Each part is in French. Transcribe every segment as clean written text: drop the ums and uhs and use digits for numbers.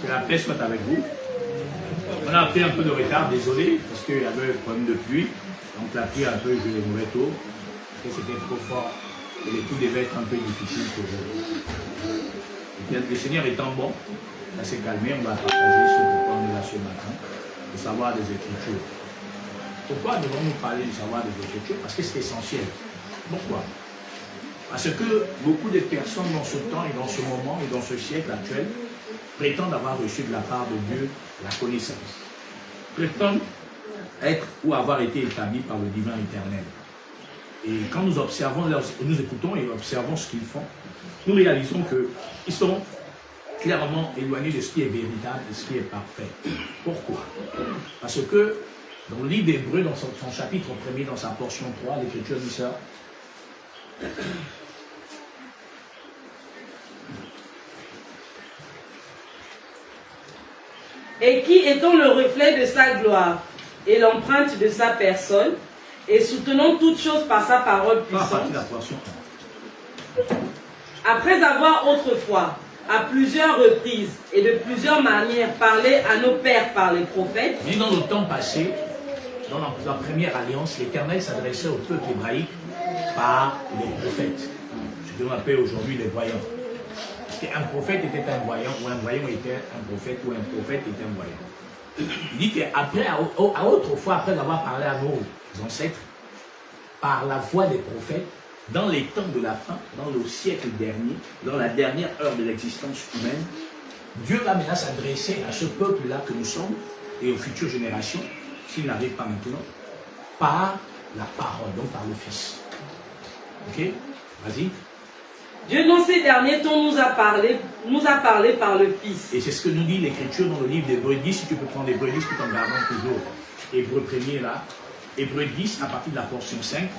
Que la paix soit avec vous. On a pris un peu de retard, désolé, parce qu'il y avait un problème de pluie. Donc la pluie a un peu joué les mauvais tours. Parce que c'était trop fort. Et les coups devaient être un peu difficiles pour vous. Et bien, le Seigneur étant bon, ça s'est calmé. On va partager ce pourquoi on est là ce matin. Le savoir des Écritures. Pourquoi devons-nous parler du savoir des Écritures? Parce que c'est essentiel. Pourquoi? Parce que beaucoup de personnes dans ce temps et dans ce moment et dans ce siècle actuel prétendent avoir reçu de la part de Dieu la connaissance. Prétendent être ou avoir été établis par le divin éternel. Et quand nous observons, nous écoutons et observons ce qu'ils font, nous réalisons qu'ils sont clairement éloignés de ce qui est véritable et ce qui est parfait. Pourquoi? Parce que dans le livre d'Hébreux, dans son chapitre 1er, dans sa portion 3, l'Écriture dit ça. Et qui étant le reflet de sa gloire et l'empreinte de sa personne, et soutenant toutes choses par sa parole puissante, après avoir autrefois, à plusieurs reprises et de plusieurs manières, parlé à nos pères par les prophètes. Mais dans le temps passé, dans la première alliance, l'Éternel s'adressait au peuple hébraïque par les prophètes. Ce que l'on appelle aujourd'hui les voyants. Parce qu'un prophète était un voyant, ou un voyant était un prophète, ou un prophète était un voyant. Il dit qu'après, à autrefois, après avoir parlé à nos ancêtres, par la voix des prophètes, dans les temps de la fin, dans le siècle dernier, dans la dernière heure de l'existence humaine, Dieu va maintenant s'adresser à ce peuple-là que nous sommes, et aux futures générations, s'il n'arrive pas maintenant, par la parole, donc par le Fils. Ok? Vas-y. Dieu dans ces derniers temps nous a parlé par le Fils. Et c'est ce que nous dit l'Écriture dans le livre d'Hébreux 10, si tu peux prendre Hébreux 10 tout en gardant toujours Hébreux 1er là. Hébreux 10 à partir de la portion 5.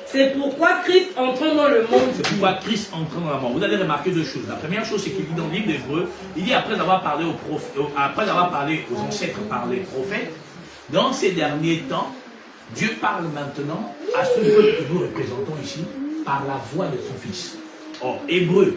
C'est pourquoi Christ entrant dans le monde. C'est pourquoi Christ entrant dans le monde. Vous allez remarquer deux choses. La première chose, c'est qu'il dit dans le livre d'Hébreux, il dit après avoir parlé aux ancêtres par les prophètes, dans ces derniers temps, Dieu parle maintenant à ce peuple que nous représentons ici par la voix de son Fils. Or, Hébreux,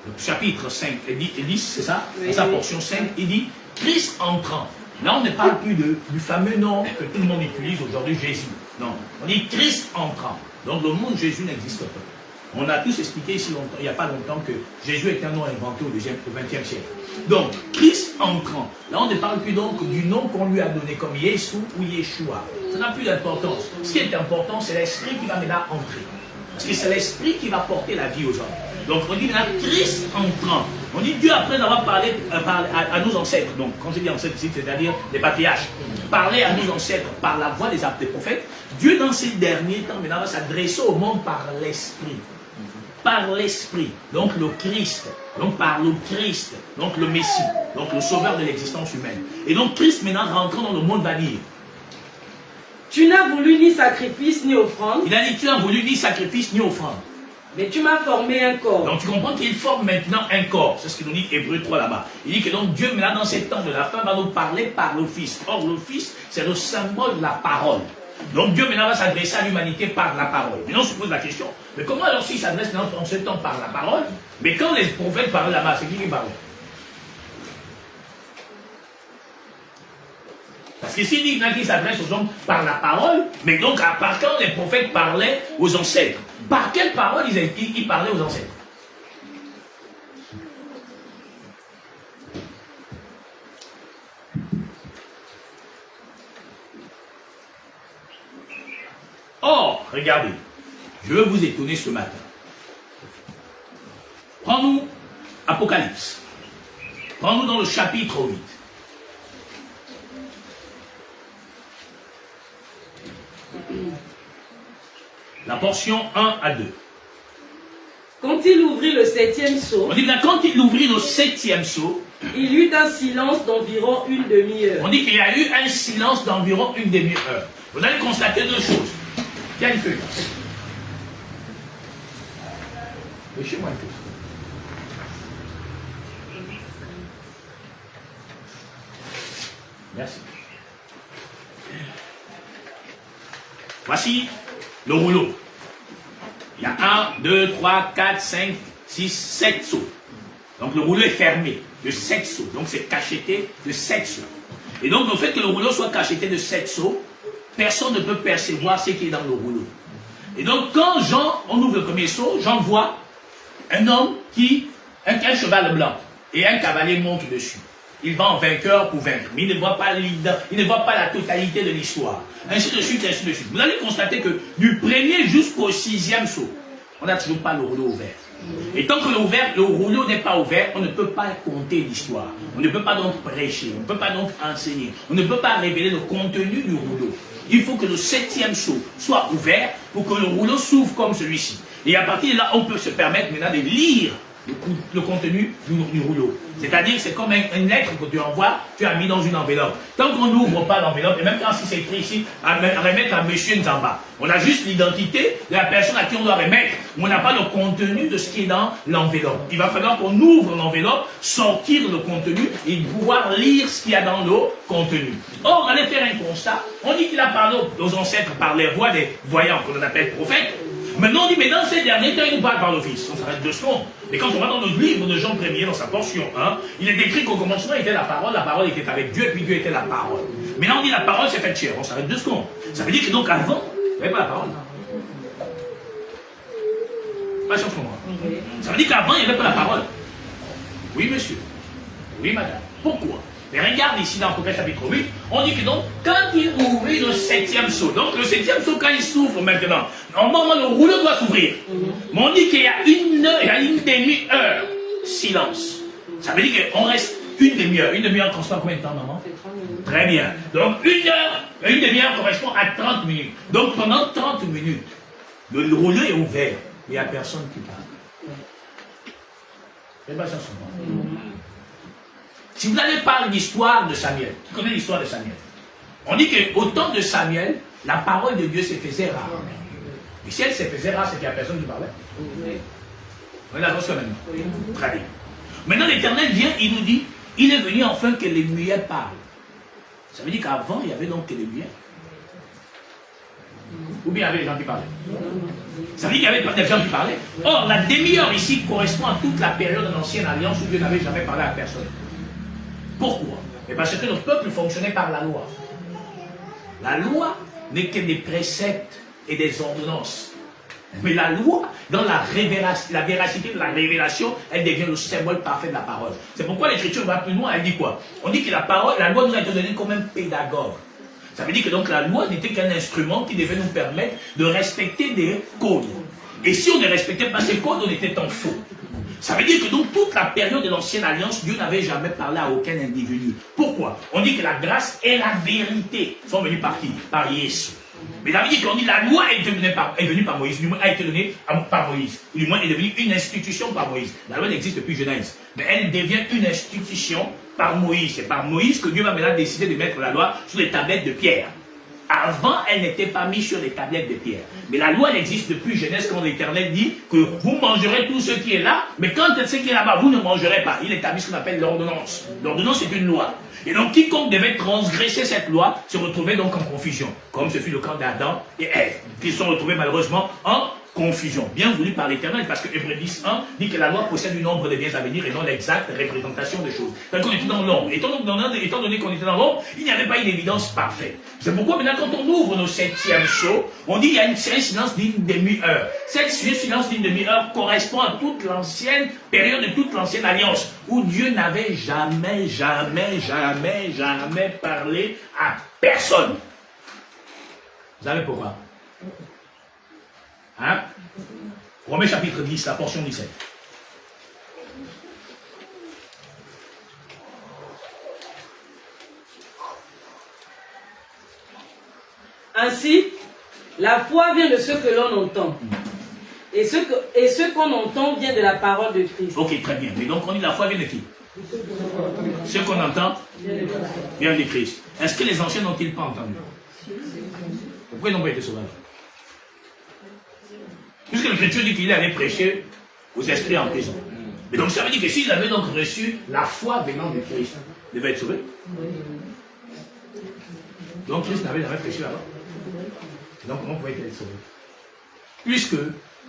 le chapitre 5 et 10, c'est ça? Oui, dans sa portion 5, il dit Christ entrant. Là, on ne parle plus du fameux nom que tout le monde utilise aujourd'hui, Jésus. Non, on dit Christ entrant. Donc, le nom de Jésus n'existe pas. On a tous expliqué ici longtemps, il n'y a pas longtemps que Jésus est un nom inventé au XXe siècle. Donc, Christ entrant. Là, on ne parle plus donc du nom qu'on lui a donné comme Yeshua ou Yeshua. Ça n'a plus d'importance. Ce qui est important, c'est l'esprit qui va maintenant entrer. Parce que c'est l'esprit qui va porter la vie aux hommes. Donc, on dit maintenant Christ entrant. On dit Dieu, après avoir parlé à nos ancêtres, donc quand je dis ancêtres ici, c'est-à-dire les patriarches, parler à nos ancêtres par la voix des prophètes, Dieu dans ces derniers temps maintenant va s'adresser au monde par l'esprit. Par l'esprit, donc le Christ, donc par le Christ, donc le Messie, donc le sauveur de l'existence humaine. Et donc Christ maintenant rentrant dans le monde va dire, tu n'as voulu ni sacrifice ni offrande. Il a dit tu n'as voulu ni sacrifice ni offrande. Mais tu m'as formé un corps. Donc tu comprends qu'il forme maintenant un corps. C'est ce qu'il nous dit Hébreux 3 là-bas. Il dit que donc Dieu maintenant dans ces temps de la fin va nous parler par le Fils. Or le Fils c'est le symbole de la parole. Donc Dieu maintenant va s'adresser à l'humanité par la parole. Maintenant on se pose la question, mais comment alors s'il s'adresse en ce temps par la parole? Mais quand les prophètes parlaient là-bas, c'est qui parlait? Parce que s'il dit qu'il s'adresse aux hommes par la parole, mais donc par quand les prophètes parlaient aux ancêtres, par quelle parole ils parlaient aux ancêtres? Or, regardez, je veux vous étonner ce matin. Prends-nous Apocalypse. Prends-nous dans le chapitre 8. La portion 1 à 2. Quand il ouvrit le 7e sceau, on dit là, quand il ouvrit le 7e sceau, il y eut un silence d'environ une demi-heure. On dit qu'il y a eu un silence d'environ une demi-heure. Vous allez constater deux choses. Tiens une feuille. Chez-moi une feuille. Merci. Voici le rouleau. Il y a 1, 2, 3, 4, 5, 6, 7 seaux. Donc le rouleau est fermé. de 7 seaux. Donc c'est cacheté de 7 seaux. Et donc le fait que le rouleau soit cacheté de 7 seaux, personne ne peut percevoir ce qui est dans le rouleau. Et donc quand on ouvre le premier seau, Jean voit un homme un cheval blanc et un cavalier monte dessus. Il va en vainqueur pour vaincre, mais il ne voit pas la totalité de l'histoire. Ainsi de suite, ainsi de suite. Vous allez constater que du premier jusqu'au 6e seau, on n'a toujours pas le rouleau ouvert. Et tant que le rouleau n'est pas ouvert, on ne peut pas compter l'histoire. On ne peut pas donc prêcher, on ne peut pas donc enseigner. On ne peut pas révéler le contenu du rouleau. Il faut que le 7e seau soit ouvert pour que le rouleau s'ouvre comme celui-ci. Et à partir de là, on peut se permettre maintenant de lire le contenu du rouleau. C'est-à-dire c'est comme une lettre que tu envoies, tu as mis dans une enveloppe. Tant qu'on n'ouvre pas l'enveloppe, et même quand c'est écrit ici, à remettre à Monsieur Nzamba, on a juste l'identité de la personne à qui on doit remettre, mais on n'a pas le contenu de ce qui est dans l'enveloppe. Il va falloir qu'on ouvre l'enveloppe, sortir le contenu et pouvoir lire ce qu'il y a dans le contenu. Or, on allait faire un constat, on dit qu'il a parlé aux ancêtres par les voix des voyants, qu'on appelle prophètes. Maintenant, on dit, mais dans ces derniers temps, il nous parle par le Fils. On s'arrête 2 secondes. Mais quand on va dans notre livre de Jean 1er, dans sa portion 1, il est écrit qu'au commencement était la parole était avec Dieu, et puis Dieu était la parole. Maintenant, on dit la parole s'est faite chair. On s'arrête 2 secondes. Ça veut dire que donc avant, il n'y avait pas la parole. Pas sûr pour moi. Ça veut dire qu'avant, il n'y avait pas la parole. Oui, monsieur. Oui, madame. Pourquoi? Mais regarde ici dans Apocalypse chapitre 8, on dit que donc, quand il ouvrit le 7e seau, donc le 7e seau, quand il s'ouvre maintenant, normalement le rouleau doit s'ouvrir. Mais on dit qu'il y a une demi-heure silence. Ça veut dire qu'on reste une demi-heure. Une demi-heure correspond à combien de temps, maman? Très bien. Donc une demi-heure correspond à 30 minutes. Donc pendant 30 minutes, le rouleau est ouvert. Il n'y a personne qui parle. C'est pas ça seulement. Si vous allez parler de l'histoire de Samuel, tu connais l'histoire de Samuel. On dit qu'au temps de Samuel, la parole de Dieu se faisait rare. Et si elle se faisait rare, c'est qu'il n'y a personne qui parlait. On est d'accord sur maintenant. Très bien. Maintenant, l'Éternel vient, il nous dit, il est venu enfin que les muets parlent. Ça veut dire qu'avant, il y avait donc que les muets. Ou bien il y avait des gens qui parlaient. Ça veut dire qu'il y avait des gens qui parlaient. Or, la demi-heure ici correspond à toute la période de l'Ancienne Alliance où Dieu n'avait jamais parlé à personne. Pourquoi? Et parce que le peuple fonctionnait par la loi. La loi n'est que des préceptes et des ordonnances. Mais la loi, dans la véracité de la révélation, elle devient le symbole parfait de la parole. C'est pourquoi l'Écriture va plus loin, elle dit quoi? On dit que la loi nous a été donnée comme un pédagogue. Ça veut dire que donc la loi n'était qu'un instrument qui devait nous permettre de respecter des codes. Et si on ne respectait pas ces codes, on était en faux. Ça veut dire que donc toute la période de l'Ancienne Alliance, Dieu n'avait jamais parlé à aucun individu. Pourquoi? On dit que la grâce et la vérité sont venues par qui? Par Jésus. Mais ça veut dire qu'on dit que la loi est venue par Moïse, du moins a été donnée par Moïse. Du moins est devenue une institution par Moïse. La loi n'existe depuis Genèse. Mais elle devient une institution par Moïse. C'est par Moïse que Dieu va maintenant décider de mettre la loi sur les tablettes de pierre. Avant, elle n'était pas mise sur les tablettes de pierre. Mais la loi, elle existe depuis Genèse quand l'Éternel dit que vous mangerez tout ce qui est là, mais quand ce qui est là-bas, vous ne mangerez pas. Il établit ce qu'on appelle l'ordonnance. L'ordonnance, c'est une loi. Et donc, quiconque devait transgresser cette loi se retrouvait donc en confusion, comme ce fut le cas d'Adam et Ève, qui se sont retrouvés malheureusement en confusion, bien voulu par l'Éternel, parce que Hébreux 10:1 dit que la loi possède une ombre de biens à venir et non l'exacte représentation des choses. Donc on était dans l'ombre. Étant donné qu'on était dans l'ombre, il n'y avait pas une évidence parfaite. C'est pourquoi maintenant quand on ouvre nos 7e seaux, on dit qu'il y a un silence d'une demi-heure. Ce silence d'une demi-heure correspond à toute l'ancienne période de toute l'ancienne alliance, où Dieu n'avait jamais parlé à personne. Vous savez pourquoi? Hein? Romains chapitre 10, la portion 17. Ainsi, la foi vient de ce que l'on entend. Et ce qu'on entend vient de la parole de Christ. Ok, très bien. Mais donc on dit la foi vient de qui? Ce qu'on entend vient de Christ. Est-ce que les anciens n'ont-ils pas entendu? Pourquoi ils n'ont pas été sauvages? Puisque l'Écriture dit qu'il allait prêcher aux esprits en prison. Mais donc ça veut dire que s'ils avaient donc reçu la foi venant de Christ, ils devaient être sauvés. Donc Christ n'avait jamais prêché là-bas. Donc comment pouvait-il être sauvé? Puisque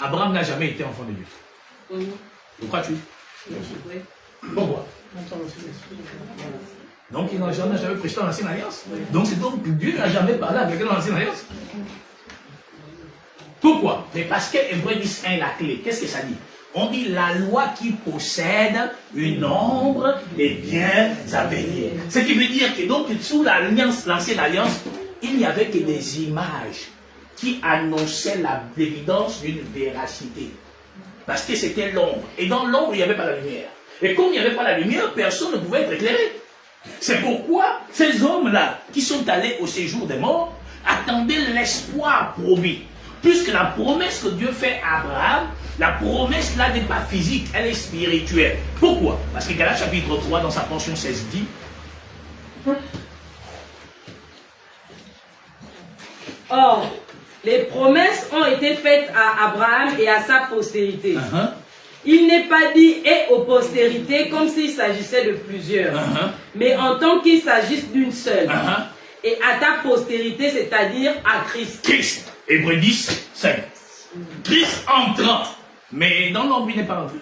Abraham n'a jamais été enfant de Dieu. Le crois-tu? Pourquoi? Donc, ils n'ont jamais prêché dans l'ancienne alliance. Donc, c'est donc Dieu n'a jamais parlé avec eux dans l'ancienne alliance. Pourquoi? Mais parce que Hébreux 10, 1 la clé. Qu'est-ce que ça dit? On dit la loi qui possède une ombre des biens à venir. Ce qui veut dire que donc sous l'ancienne alliance, il n'y avait que des images qui annonçaient l'évidence d'une véracité. Parce que c'était l'ombre. Et dans l'ombre, il n'y avait pas la lumière. Et comme il n'y avait pas la lumière, personne ne pouvait être éclairé. C'est pourquoi ces hommes-là, qui sont allés au séjour des morts, attendaient l'espoir promis. Puisque la promesse que Dieu fait à Abraham, la promesse là n'est pas physique, elle est spirituelle. Pourquoi? Parce que Galates chapitre 3, dans sa portion 16, dit Or, les promesses ont été faites à Abraham et à sa postérité. Il n'est pas dit et aux postérités comme s'il s'agissait de plusieurs, mais en tant qu'il s'agisse d'une seule. Et à ta postérité, c'est-à-dire à Christ. Christ, Hébreux 10, 5. Christ entrant, mais dans l'ombre, il n'est pas entré.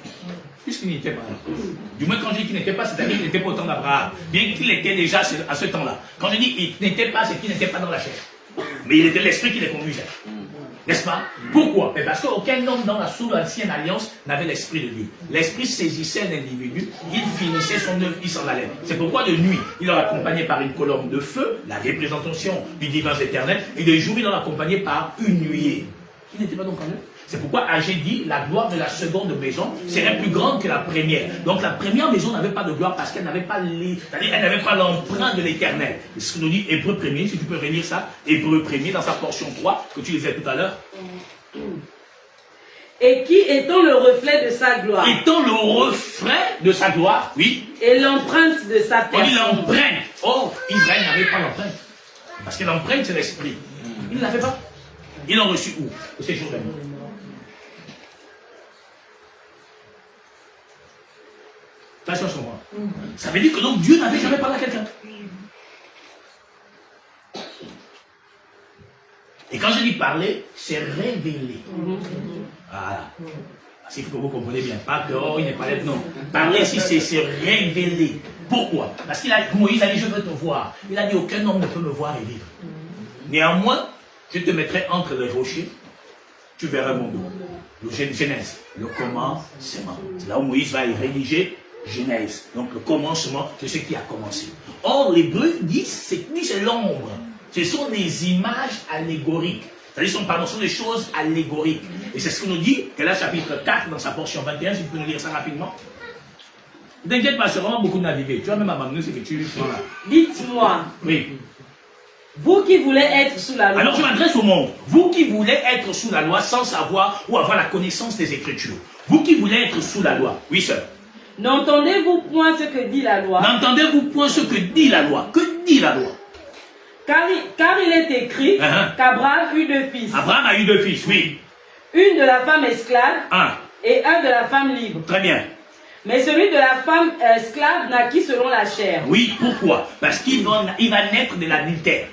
Puisqu'il n'était pas là. Du moins, quand je dis qu'il n'était pas, c'est-à-dire qu'il n'était pas au temps d'Abraham. Bien qu'il était déjà à ce temps-là. Quand je dis qu'il n'était pas, c'est qu'il n'était pas dans la chair. Mais il était l'esprit qui les conduisait. N'est-ce pas? Pourquoi? Parce qu'aucun homme sous l'ancienne alliance n'avait l'esprit de Dieu. L'esprit saisissait un individu, il finissait son œuvre, il s'en allait. C'est pourquoi de nuit, il leur accompagnait par une colonne de feu, la représentation du divin éternel, et de jour, il leur accompagnait par une nuée. Il n'était pas donc en eux. C'est pourquoi Agé dit la gloire de la seconde maison serait plus grande que la première. Donc la première maison n'avait pas de gloire parce qu'elle n'avait pas l'empreinte de l'éternel. C'est ce que nous dit Hébreux 1er, si tu peux relire ça, Hébreux 1er dans sa portion 3 que tu lisais tout à l'heure. Et qui étant le reflet de sa gloire. Étant le reflet de sa gloire, oui. Et l'empreinte de sa personne. On dit l'empreinte. Oh, Israël n'avait pas l'empreinte. Parce que l'empreinte c'est l'esprit. Il ne l'avait pas. Ils l'ont reçu où? Au séjour des morts. Ça veut dire que donc Dieu n'avait jamais parlé à quelqu'un. Et quand je dis parler, c'est révéler. Voilà. Il faut que vous compreniez bien. Pas que, oh, il n'est pas là. Non. Parler ici, c'est révéler. Pourquoi? Parce qu'il a, Moïse a dit, je veux te voir. Il a dit, aucun homme ne peut me voir et vivre. Néanmoins, je te mettrai entre les rochers, tu verras mon dos. Le Genèse, le commencement. C'est là où Moïse va y rédiger Genèse. Donc le commencement de ce qui a commencé. Or, l'Hébreu dit, c'est l'ombre. Ce sont des images allégoriques. C'est-à-dire, ce sont des choses allégoriques. Et c'est ce que nous dit, Galates chapitre 4, dans sa portion 21, si tu peux nous lire ça rapidement. Ne t'inquiète pas, c'est vraiment beaucoup navigué. Tu vas même abandonner ce que tu prends là. Dites-moi. Oui. Vous qui voulez être sous la loi. Alors je m'adresse au monde. Vous qui voulez être sous la loi sans savoir ou avoir la connaissance des Écritures. Vous qui voulez être sous la loi. Oui, sœur. N'entendez-vous point ce que dit la loi? N'entendez-vous point ce que dit la loi? Que dit la loi? Car il est écrit qu'Abraham eut 2 fils. Abraham a eu 2 fils, oui. Une de la femme esclave et un de la femme libre. Très bien. Mais celui de la femme esclave naquit selon la chair. Oui, pourquoi? Parce qu'il va naître de l'adultère.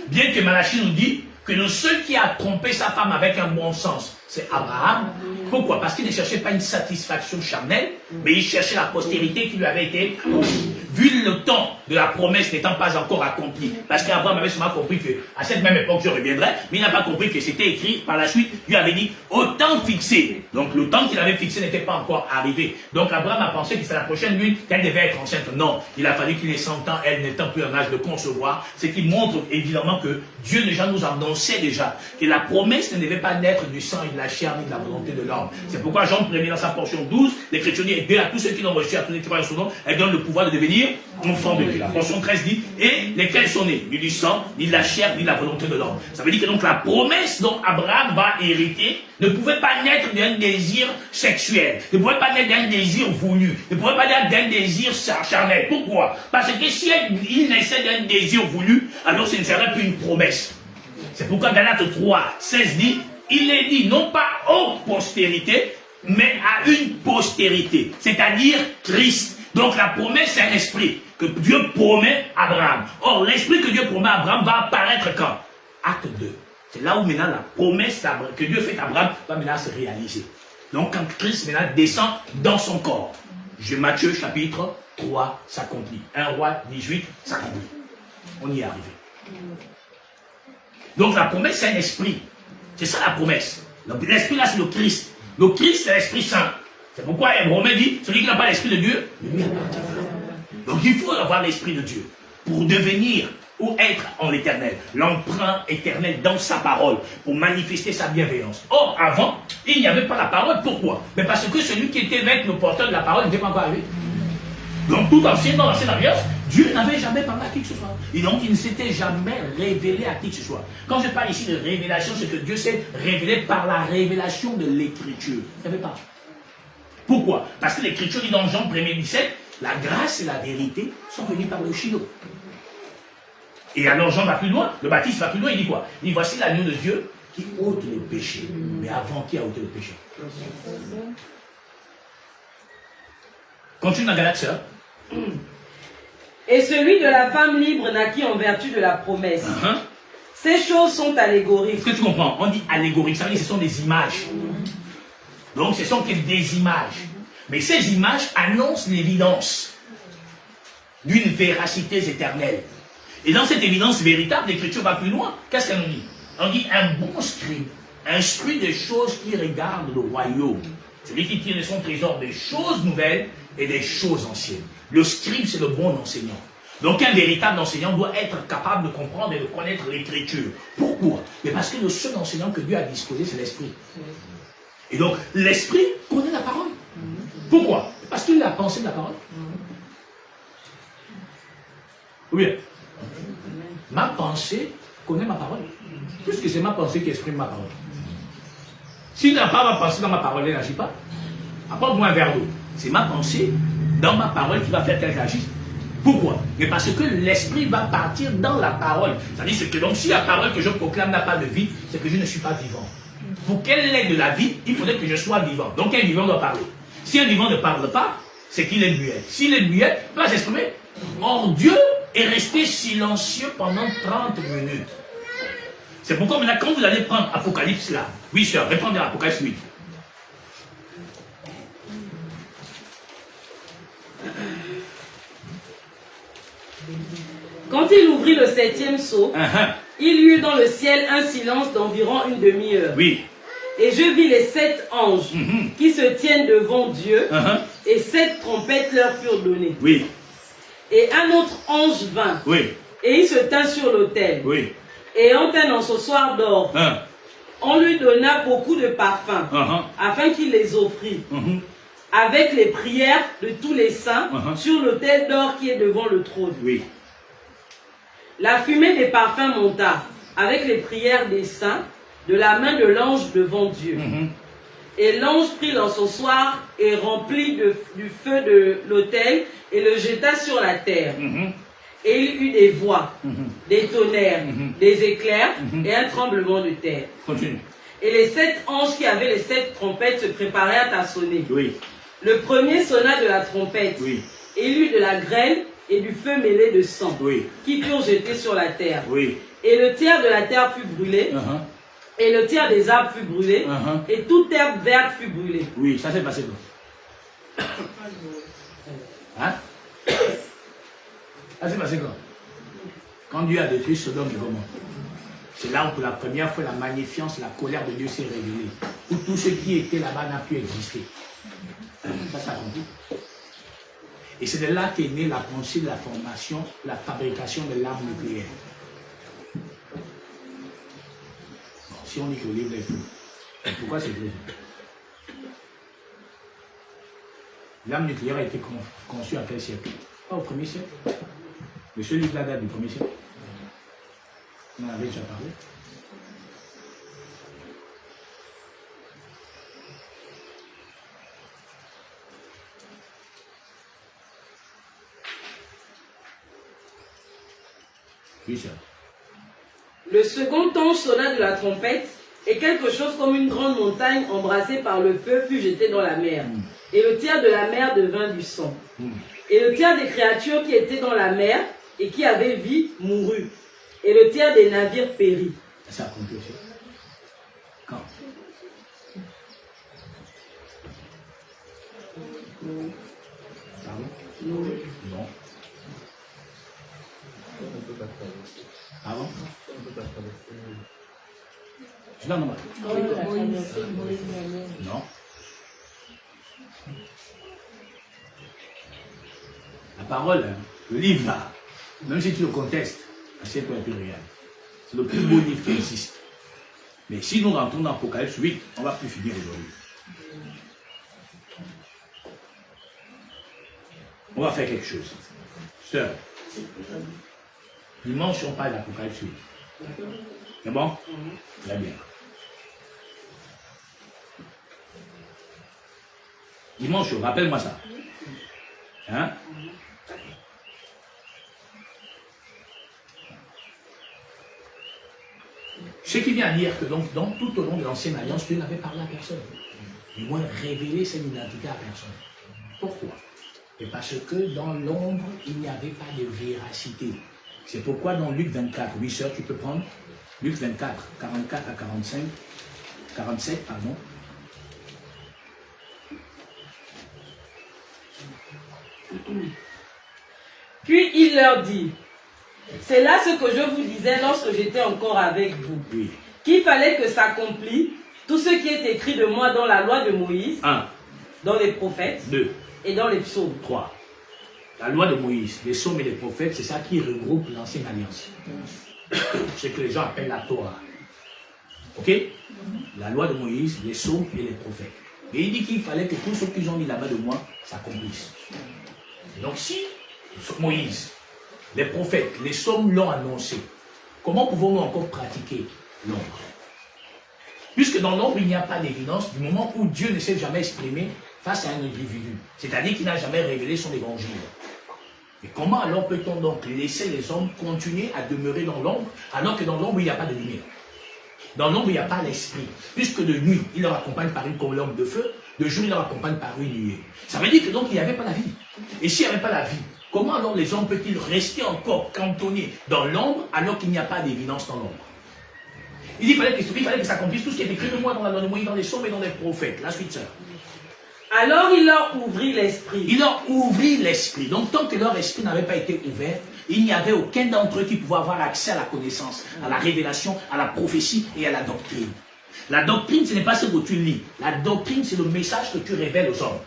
Bien que Malachie nous dit que ceux qui a trompé sa femme avec un bon sens, c'est Abraham. Pourquoi? Parce qu'il ne cherchait pas une satisfaction charnelle, mais il cherchait la postérité qui lui avait été accomplie. Vu le temps de la promesse n'étant pas encore accompli, parce qu'Abraham avait seulement compris qu'à cette même époque je reviendrai, mais il n'a pas compris que c'était écrit par la suite, lui avait dit au temps fixé. Donc le temps qu'il avait fixé n'était pas encore arrivé. Donc Abraham a pensé que c'était la prochaine lune qu'elle devait être enceinte. Non, il a fallu qu'il ait 100 ans, elle n'étant plus en âge de concevoir, ce qui montre évidemment que Dieu déjà nous annonçait déjà que la promesse ne devait pas naître du sang et de la chair ni de la volonté de l'homme. C'est pourquoi Jean 1er dans sa portion 12, l'Écriture dit, et Dieu à tous ceux qui l'ont reçu, à tous les qui croient en son nom, elle donne le pouvoir de devenir enfants de Dieu. La portion 13 dit, et lesquels sont nés, ni du sang, ni de la chair, ni de la volonté de l'homme. Ça veut dire que donc la promesse dont Abraham va hériter ne pouvait pas naître d'un désir sexuel, ne pouvait pas naître d'un désir voulu, ne pouvait pas naître d'un désir charnel. Pourquoi? Parce que si il naissait d'un désir voulu, alors ce ne serait plus une promesse. C'est pourquoi Galates 3, 16 dit, il est dit non pas aux postérités, mais à une postérité, c'est-à-dire Christ. Donc la promesse, c'est un esprit que Dieu promet à Abraham. Or, l'esprit que Dieu promet à Abraham va apparaître quand? Acte 2. C'est là où maintenant la promesse que Dieu fait à Abraham va maintenant se réaliser. Donc quand Christ maintenant descend dans son corps, Matthieu chapitre 3 s'accomplit. 1 Roi 18 s'accomplit. On y est arrivé. Donc la promesse, c'est un esprit. C'est ça la promesse. L'esprit là, c'est le Christ. Le Christ, c'est l'Esprit Saint. C'est pourquoi Romain dit, celui qui n'a pas l'Esprit de Dieu, lui appartient. Donc il faut avoir l'Esprit de Dieu pour devenir ou être en l'éternel, l'emprunt éternel dans sa parole, pour manifester sa bienveillance. Or, avant, il n'y avait pas la parole. Pourquoi? Mais parce que celui qui était avec le porteur de la parole n'était pas encore arrivé. Donc, tout ancien, dans l'ancienne alliance, Dieu n'avait jamais parlé à qui que ce soit. Et donc, il ne s'était jamais révélé à qui que ce soit. Quand je parle ici de révélation, c'est que Dieu s'est révélé par la révélation de l'Écriture. Il n'y avait pas. Pourquoi? Parce que l'Écriture dit dans Jean 1er 17, la grâce et la vérité sont venues par le Shiloh. Et alors Jean va plus loin, le Baptiste va plus loin, il dit quoi? Il dit, voici l'agneau de Dieu qui ôte le péché. Mais avant, qui a ôté le péché? Continue dans Galates. Et celui de la femme libre naquit en vertu de la promesse. Ces choses sont allégoriques. Est-ce que tu comprends? On dit allégorique, ça veut dire que ce sont des images. Donc ce sont que des images. Mais ces images annoncent l'évidence d'une véracité éternelle. Et dans cette évidence véritable, l'Écriture va plus loin. Qu'est-ce qu'elle nous dit? On dit un bon scribe instruit des choses qui regardent le royaume. Celui qui tire de son trésor des choses nouvelles et des choses anciennes. Le scribe, c'est le bon enseignant. Donc un véritable enseignant doit être capable de comprendre et de connaître l'Écriture. Pourquoi? Mais parce que le seul enseignant que Dieu a disposé, c'est l'Esprit. Et donc, l'Esprit connaît la parole. Pourquoi? Parce qu'il a pensé de la parole. Ou bien, ma pensée connaît ma parole. Puisque c'est ma pensée qui exprime ma parole. S'il n'a pas ma pensée dans ma parole, elle n'agit pas. Apporte-moi un verre d'eau. C'est ma pensée dans ma parole qui va faire qu'elle agisse. Pourquoi? Mais parce que l'esprit va partir dans la parole. C'est-à-dire que donc si la parole que je proclame n'a pas de vie, c'est que je ne suis pas vivant. Pour qu'elle ait de la vie, il faudrait que je sois vivant. Donc un vivant doit parler. Si un vivant ne parle pas, c'est qu'il est muet. S'il est muet, il peut pas s'exprimer. Or Dieu est resté silencieux pendant 30 minutes. C'est pourquoi maintenant, quand vous allez prendre Apocalypse là, oui sœur, répondez à Apocalypse 8. Quand il ouvrit le 7e sceau, il y eut dans le ciel un silence d'environ une demi-heure. Oui. Et je vis les 7 anges qui se tiennent devant Dieu, et 7 trompettes leur furent données. Oui. Et un autre ange vint, oui. Et il se tint sur l'autel. Oui. Et ayant un encensoir d'or, on lui donna beaucoup de parfums, afin qu'il les offrît, avec les prières de tous les saints, sur l'autel d'or qui est devant le trône. Oui. La fumée des parfums monta, avec les prières des saints, de la main de l'ange devant Dieu. Et l'ange prit l'encensoir et remplit du feu de l'autel et le jeta sur la terre. Et il eut des voix, des tonnerres, des éclairs et un tremblement de terre. Continue. Et les 7 anges qui avaient les 7 trompettes se préparèrent à sonner. Oui. Le premier sonna de la trompette. Oui. Et il eut de la grêle et du feu mêlé de sang, qui furent jetés sur la terre. Oui. Et le tiers de la terre fut brûlé, et le tiers des arbres fut brûlé, et toute herbe verte fut brûlée. Oui, ça s'est passé quoi? Hein? Ça s'est passé quoi? Quand Dieu a détruit Sodome et Gomorrhe, c'est là où pour la première fois la magnificence, la colère de Dieu s'est révélée. Où tout ce qui était là-bas n'a pu exister. Ça compris. Et c'est de là qu'est née la pensée de la formation, la fabrication de l'arme nucléaire. Bon, si on dit que le livre est fou, pourquoi c'est vrai? L'arme nucléaire a été conçue à quel siècle? Pas au 1er siècle. Mais ce livre-là date du 1er siècle. On en avait déjà parlé. Oui, ça. Le second ange sonna de la trompette, et quelque chose comme une grande montagne embrassée par le feu fut jetée dans la mer. Et le tiers de la mer devint du sang. Et le tiers des créatures qui étaient dans la mer et qui avaient vie mourut. Et le tiers des navires périt. Ça a compris aussi. Quand? Non. Pardon? Non, non. Non. La parole, hein, le livre là, même si tu le contestes, assieds-toi un peu, regarde. C'est le plus beau livre qui existe. Mais si nous rentrons dans Apocalypse 8, on ne va plus finir aujourd'hui. On va faire quelque chose. Sœur, dimanche, on parle d'Apocalypse 8. C'est bon? Très bien. Dimanche, rappelle-moi ça. Hein? Ce qui vient à dire que donc, tout au long de l'ancienne alliance, Dieu n'avait parlé à personne. Du moins, révélé son identité à personne. Pourquoi? Et parce que dans l'ombre, il n'y avait pas de véracité. C'est pourquoi dans Luc 24, oui sœur, tu peux prendre Luc 24, 44 à 45, 47, pardon. Puis il leur dit, c'est là ce que je vous disais lorsque j'étais encore avec vous, Oui. qu'il fallait que s'accomplisse tout ce qui est écrit de moi dans la loi de Moïse, 1, dans les prophètes 2, et dans les psaumes. 3. La loi de Moïse, les psaumes et les prophètes, c'est ça qui regroupe l'ancienne alliance. Ce que les gens appellent la Torah. Ok? La loi de Moïse, les psaumes et les prophètes. Et il dit qu'il fallait que tous ceux qui ont mis la main de moi s'accomplissent. Donc si Moïse, les prophètes, les psaumes l'ont annoncé, comment pouvons-nous encore pratiquer l'ombre? Puisque dans l'ombre, il n'y a pas d'évidence du moment où Dieu ne s'est jamais exprimé face à un individu. C'est-à-dire qu'il n'a jamais révélé son évangile. Et comment alors peut-on donc laisser les hommes continuer à demeurer dans l'ombre alors que dans l'ombre, il n'y a pas de lumière? Dans l'ombre, il n'y a pas l'esprit. Puisque de nuit, il leur accompagne par une colombe de feu, de jour, il leur accompagne par une nuée. Ça veut dire que donc il n'y avait pas la vie. Et s'il n'y avait pas la vie, comment alors les hommes peuvent-ils rester encore cantonnés dans l'ombre alors qu'il n'y a pas d'évidence dans l'ombre? Il dit qu'il fallait que s'accomplisse tout ce qui est écrit de moi dans la loi de Moïse, dans les psaumes et dans les prophètes. La suite, sœur. Alors il leur ouvrit l'esprit. Il leur ouvrit l'esprit. Donc tant que leur esprit n'avait pas été ouvert, il n'y avait aucun d'entre eux qui pouvait avoir accès à la connaissance, à la révélation, à la prophétie et à la doctrine. La doctrine, ce n'est pas ce que tu lis. La doctrine, c'est le message que tu révèles aux hommes.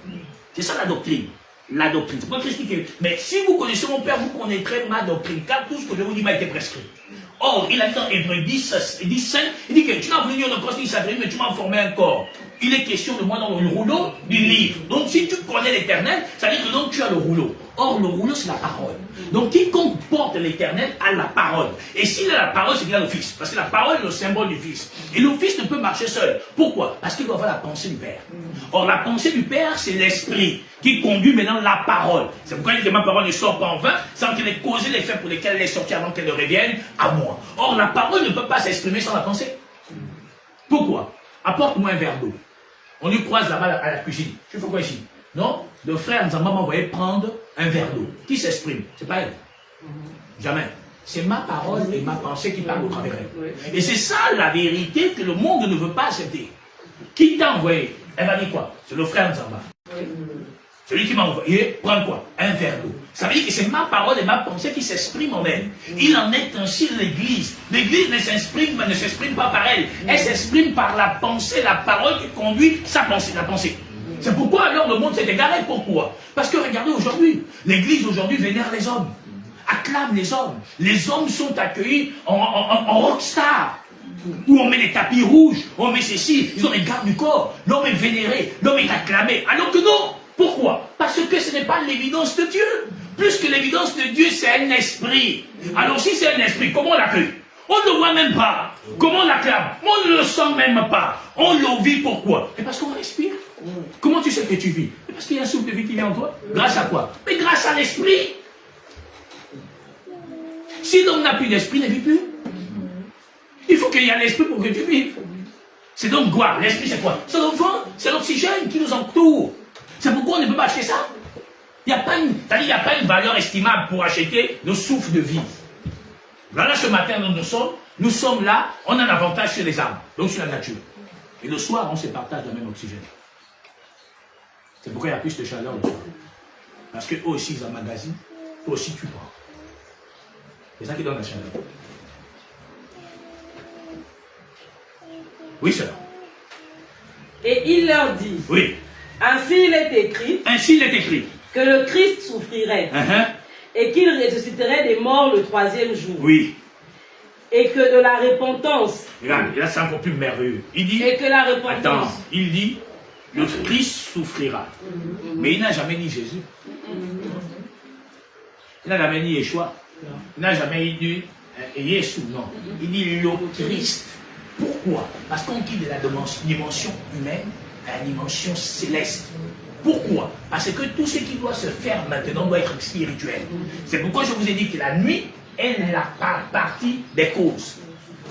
C'est ça la doctrine. La doctrine. C'est pas expliquer. Mais si vous connaissez mon Père, vous connaîtrez ma doctrine, car tout ce que je vous dis m'a été prescrit. Or, il a dit dans Hébreux 10, 5, il dit que tu n'as voulu ni holocauste ni sacrifice, mais tu m'as formé un corps. Il est question de moi dans le rouleau du livre. Donc, si tu connais l'éternel, ça veut dire que donc tu as le rouleau. Or, le rouleau, c'est la parole. Donc, quiconque porte l'éternel a la parole. Et s'il a la parole, c'est qu'il a le Fils. Parce que la parole est le symbole du Fils. Et le Fils ne peut marcher seul. Pourquoi? Parce qu'il doit avoir la pensée du Père. Or, la pensée du Père, c'est l'esprit qui conduit maintenant la parole. C'est pourquoi il dit que ma parole ne sort pas en vain, sans qu'elle ait causé les faits pour lesquels elle est sortie avant qu'elle ne revienne à moi. Or, la parole ne peut pas s'exprimer sans la pensée. Pourquoi? Apporte-moi un verre d'eau. On lui croise là-bas à la cuisine. Tu fais quoi ici? Non? Le frère Nzamba m'a envoyé prendre un verre d'eau. Qui s'exprime? C'est pas elle. Jamais. C'est ma parole et ma pensée qui parlent au travers d'elle. Et c'est ça la vérité que le monde ne veut pas accepter. Qui t'a envoyé? Elle va dire quoi? C'est le frère Nzamba. Celui qui m'a envoyé, prendre quoi? Un verre d'eau. Ça veut dire que c'est ma parole et ma pensée qui s'expriment en elle. Il en est ainsi l'Église. L'Église ne s'exprime pas par elle. Elle s'exprime par la pensée, la parole qui conduit sa pensée, la pensée. C'est pourquoi alors le monde s'est égaré. Pourquoi? Parce que regardez aujourd'hui, l'Église aujourd'hui vénère les hommes, acclame les hommes. Les hommes sont accueillis en rockstar. Où on met les tapis rouges, on met ceci, ils ont les gardes du corps. L'homme est vénéré, l'homme est acclamé. Alors que non. Pourquoi? Parce que ce n'est pas l'évidence de Dieu. Plus que l'évidence de Dieu, c'est un esprit. Alors si c'est un esprit, comment on l'accueille? On ne le voit même pas. Comment on l'acclame? On ne le sent même pas. On le vit. Pourquoi? Et parce qu'on respire. Comment tu sais que tu vis? Parce qu'il y a un souffle de vie qui vient en toi. Grâce à quoi? Mais grâce à l'esprit. Si l'homme n'a plus d'esprit, il ne vit plus. Il faut qu'il y ait l'esprit pour que tu vives. C'est donc quoi? L'esprit, c'est quoi? C'est le vent, c'est l'oxygène qui nous entoure. C'est pourquoi on ne peut pas acheter ça. Il n'y a pas une valeur estimable pour acheter le souffle de vie. Voilà, ce matin, nous sommes là, on a un avantage sur les arbres, donc sur la nature. Et le soir, on se partage le même oxygène. C'est pourquoi il y a plus de chaleur le soir. Parce qu'eux aussi, ils emmagasinent. Toi aussi, tu prends. C'est ça qui donne la chaleur. Oui, cela. Et il leur dit, oui. Ainsi il est écrit, que le Christ souffrirait et qu'il ressusciterait des morts le 3e jour. Oui. Et que de la repentance. Regarde, là c'est encore plus merveilleux. Il dit, et que la repentance. Attends, il dit, le Christ souffrira. Mais il n'a jamais dit Jésus. Il n'a jamais dit Yeshua. Il n'a jamais dit Yesu, non. Il dit le Christ. Pourquoi? Parce qu'on quitte de la dimension humaine à la dimension céleste. Pourquoi? Parce que tout ce qui doit se faire maintenant doit être spirituel. C'est pourquoi je vous ai dit que la nuit est la partie des causes.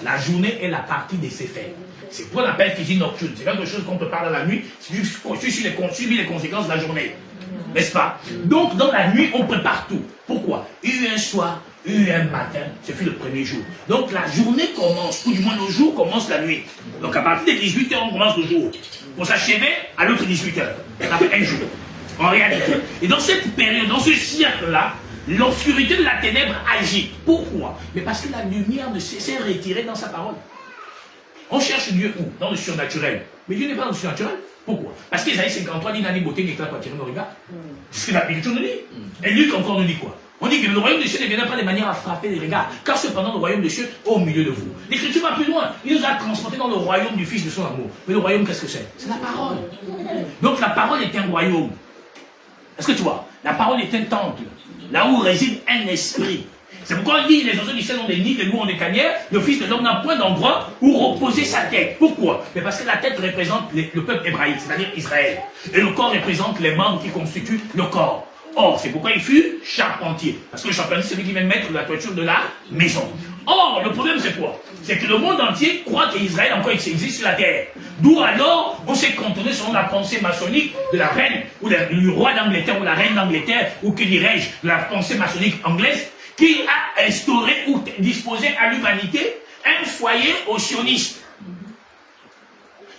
La journée est la partie des effets. C'est pourquoi on appelle physique nocturne. C'est quelque chose qu'on peut parler la nuit, subit les conséquences de la journée. N'est-ce pas? Donc dans la nuit, on prépare tout. Pourquoi? Il y a eu un soir, il y a eu un matin, ce fut le premier jour. Donc la journée commence, ou du moins le jour commence la nuit. Donc à partir de 18h, on commence le jour. Pour s'achever à l'autre 18h. Ça fait un jour. En réalité. Et dans cette période, dans ce cercle-là, l'obscurité de la ténèbre agit. Pourquoi? Mais parce que la lumière ne s'est retirée dans sa parole. On cherche Dieu où? Dans le surnaturel. Mais Dieu n'est pas dans le surnaturel. Pourquoi? Parce qu'Ésaïe 53 dit Nani beauté n'éclate pas tiré nos regards. C'est ce que l'Écriture nous dit. Et Luc encore nous dit quoi? On dit que le royaume des cieux ne viendra pas de manière à frapper les regards, car cependant le royaume des cieux est au milieu de vous. L'Écriture va plus loin. Il nous a transportés dans le royaume du Fils de son amour. Mais le royaume, qu'est-ce que c'est? C'est la parole. Donc la parole est un royaume. Est-ce que tu vois? La parole est un temple, là où réside un esprit. C'est pourquoi on dit les oiseaux du ciel ont des nids, les loups ont des tanières, le Fils de l'homme n'a point d'endroit où reposer sa tête. Pourquoi? Mais parce que la tête représente le peuple hébraïque, c'est-à-dire Israël. Et le corps représente les membres qui constituent le corps. Or, c'est pourquoi il fut charpentier. Parce que le charpentier, c'est lui qui vient mettre la toiture de la maison. Or, le problème, c'est quoi? C'est que le monde entier croit qu'Israël encore existe sur la terre. D'où alors, on s'est cantonné selon la pensée maçonnique de la reine, ou du roi d'Angleterre, ou la reine d'Angleterre, ou que dirais-je, de la pensée maçonnique anglaise, qui a instauré ou disposé à l'humanité un foyer aux sionistes.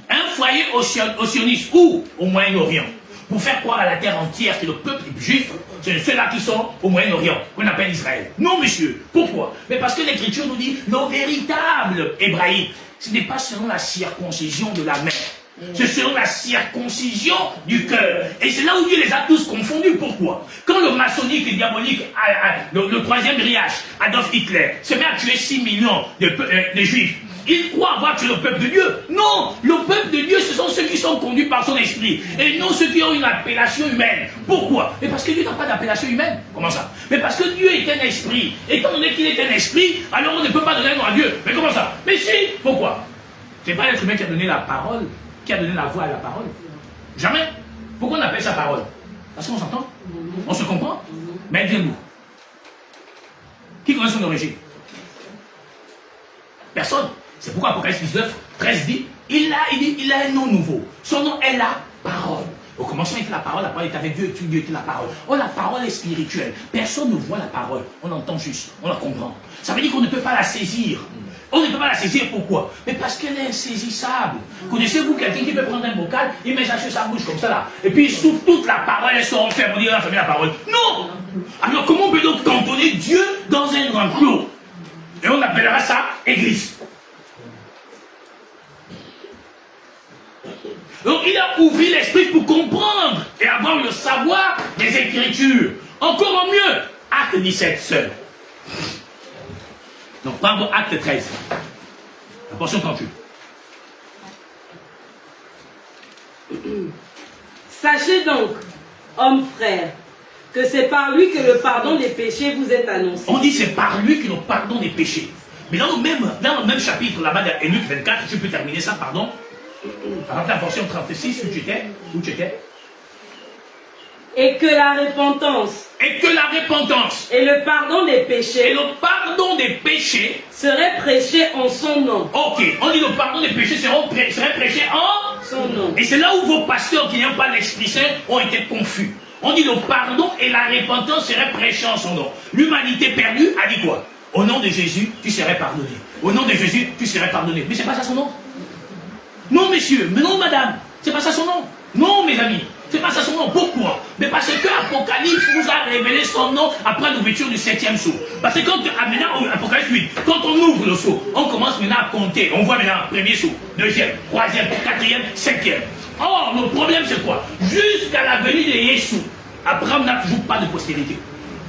Un foyer aux sionistes, ou au Moyen-Orient. Pour faire croire à la terre entière que le peuple juif, c'est ceux-là qui sont au Moyen-Orient, qu'on appelle Israël. Non, monsieur. Pourquoi? Mais parce que l'Écriture nous dit, le véritable hébraïque, ce n'est pas selon la circoncision de la main. C'est selon la circoncision du cœur. Et c'est là où Dieu les a tous confondus. Pourquoi? Quand le maçonnique et diabolique, le troisième grillage, Adolf Hitler, se met à tuer 6 millions de juifs, il croit avoir tué le peuple de Dieu. Non, le peuple de Dieu, ce sont ceux qui sont conduits par son esprit. Et non ceux qui ont une appellation humaine. Pourquoi? Mais parce que Dieu n'a pas d'appellation humaine. Comment ça? Mais parce que Dieu est un esprit. Étant donné qu'il est un esprit, alors on ne peut pas donner un nom à Dieu. Mais comment ça? Mais si. Pourquoi? C'est pas l'être humain qui a donné la parole, qui a donné la voix à la parole. Jamais. Pourquoi on appelle ça parole? Parce qu'on s'entend. On se comprend. Mais dites-nous. Qui connaît son origine? Personne. C'est pourquoi Apocalypse 19, 13 dit, il a un nom nouveau. Son nom est la parole. Au commencement, il fait la parole est avec Dieu, et Dieu était la parole. Oh, la parole est spirituelle. Personne ne voit la parole. On l'entend juste, on la comprend. Ça veut dire qu'on ne peut pas la saisir. On ne peut pas la saisir, pourquoi? Mais parce qu'elle est insaisissable. Connaissez-vous quelqu'un qui peut prendre un bocal, il met ça sur sa bouche comme ça là, et puis il souffle toute la parole, elle se renferme, on dit, il a fermé la parole. Non! Alors comment on peut donc cantonner Dieu dans un enclos? Et on appellera ça Église. Donc il a ouvert l'esprit pour comprendre et avoir le savoir des Écritures. Encore mieux, acte 17 seul. Donc pardon, acte 13. La portion 38. Sachez donc, hommes frères, que c'est par lui que le pardon des péchés vous est annoncé. On dit c'est par lui que le pardon des péchés. Mais dans le même chapitre, là-bas, dans Luc 24, je peux terminer ça, pardon. Par la portion 36, où tu étais? Et que la repentance. Et que la repentance. Et le pardon des péchés. Et le pardon des péchés. Serait prêché en son nom. Ok, on dit le pardon des péchés serait prêché en son nom. Et c'est là où vos pasteurs qui n'aiment pas l'Esprit Saint ont été confus. On dit le pardon et la repentance seraient prêchés en son nom. L'humanité perdue a dit quoi? Au nom de Jésus, tu serais pardonné. Au nom de Jésus, tu serais pardonné. Mais c'est pas ça son nom. Non, messieurs, mais non, madame, c'est pas ça son nom. Non, mes amis, C'est pas ça son nom. Pourquoi? Mais parce que Apocalypse nous a révélé son nom après l'ouverture du 7e sceau. Parce que quand, maintenant, Apocalypse 8, quand on ouvre le sceau, on commence maintenant à compter. On voit maintenant premier sceau, deuxième, troisième, quatrième, cinquième. Or, le problème c'est quoi? Jusqu'à la venue de Jésus, Abraham n'a toujours pas de postérité.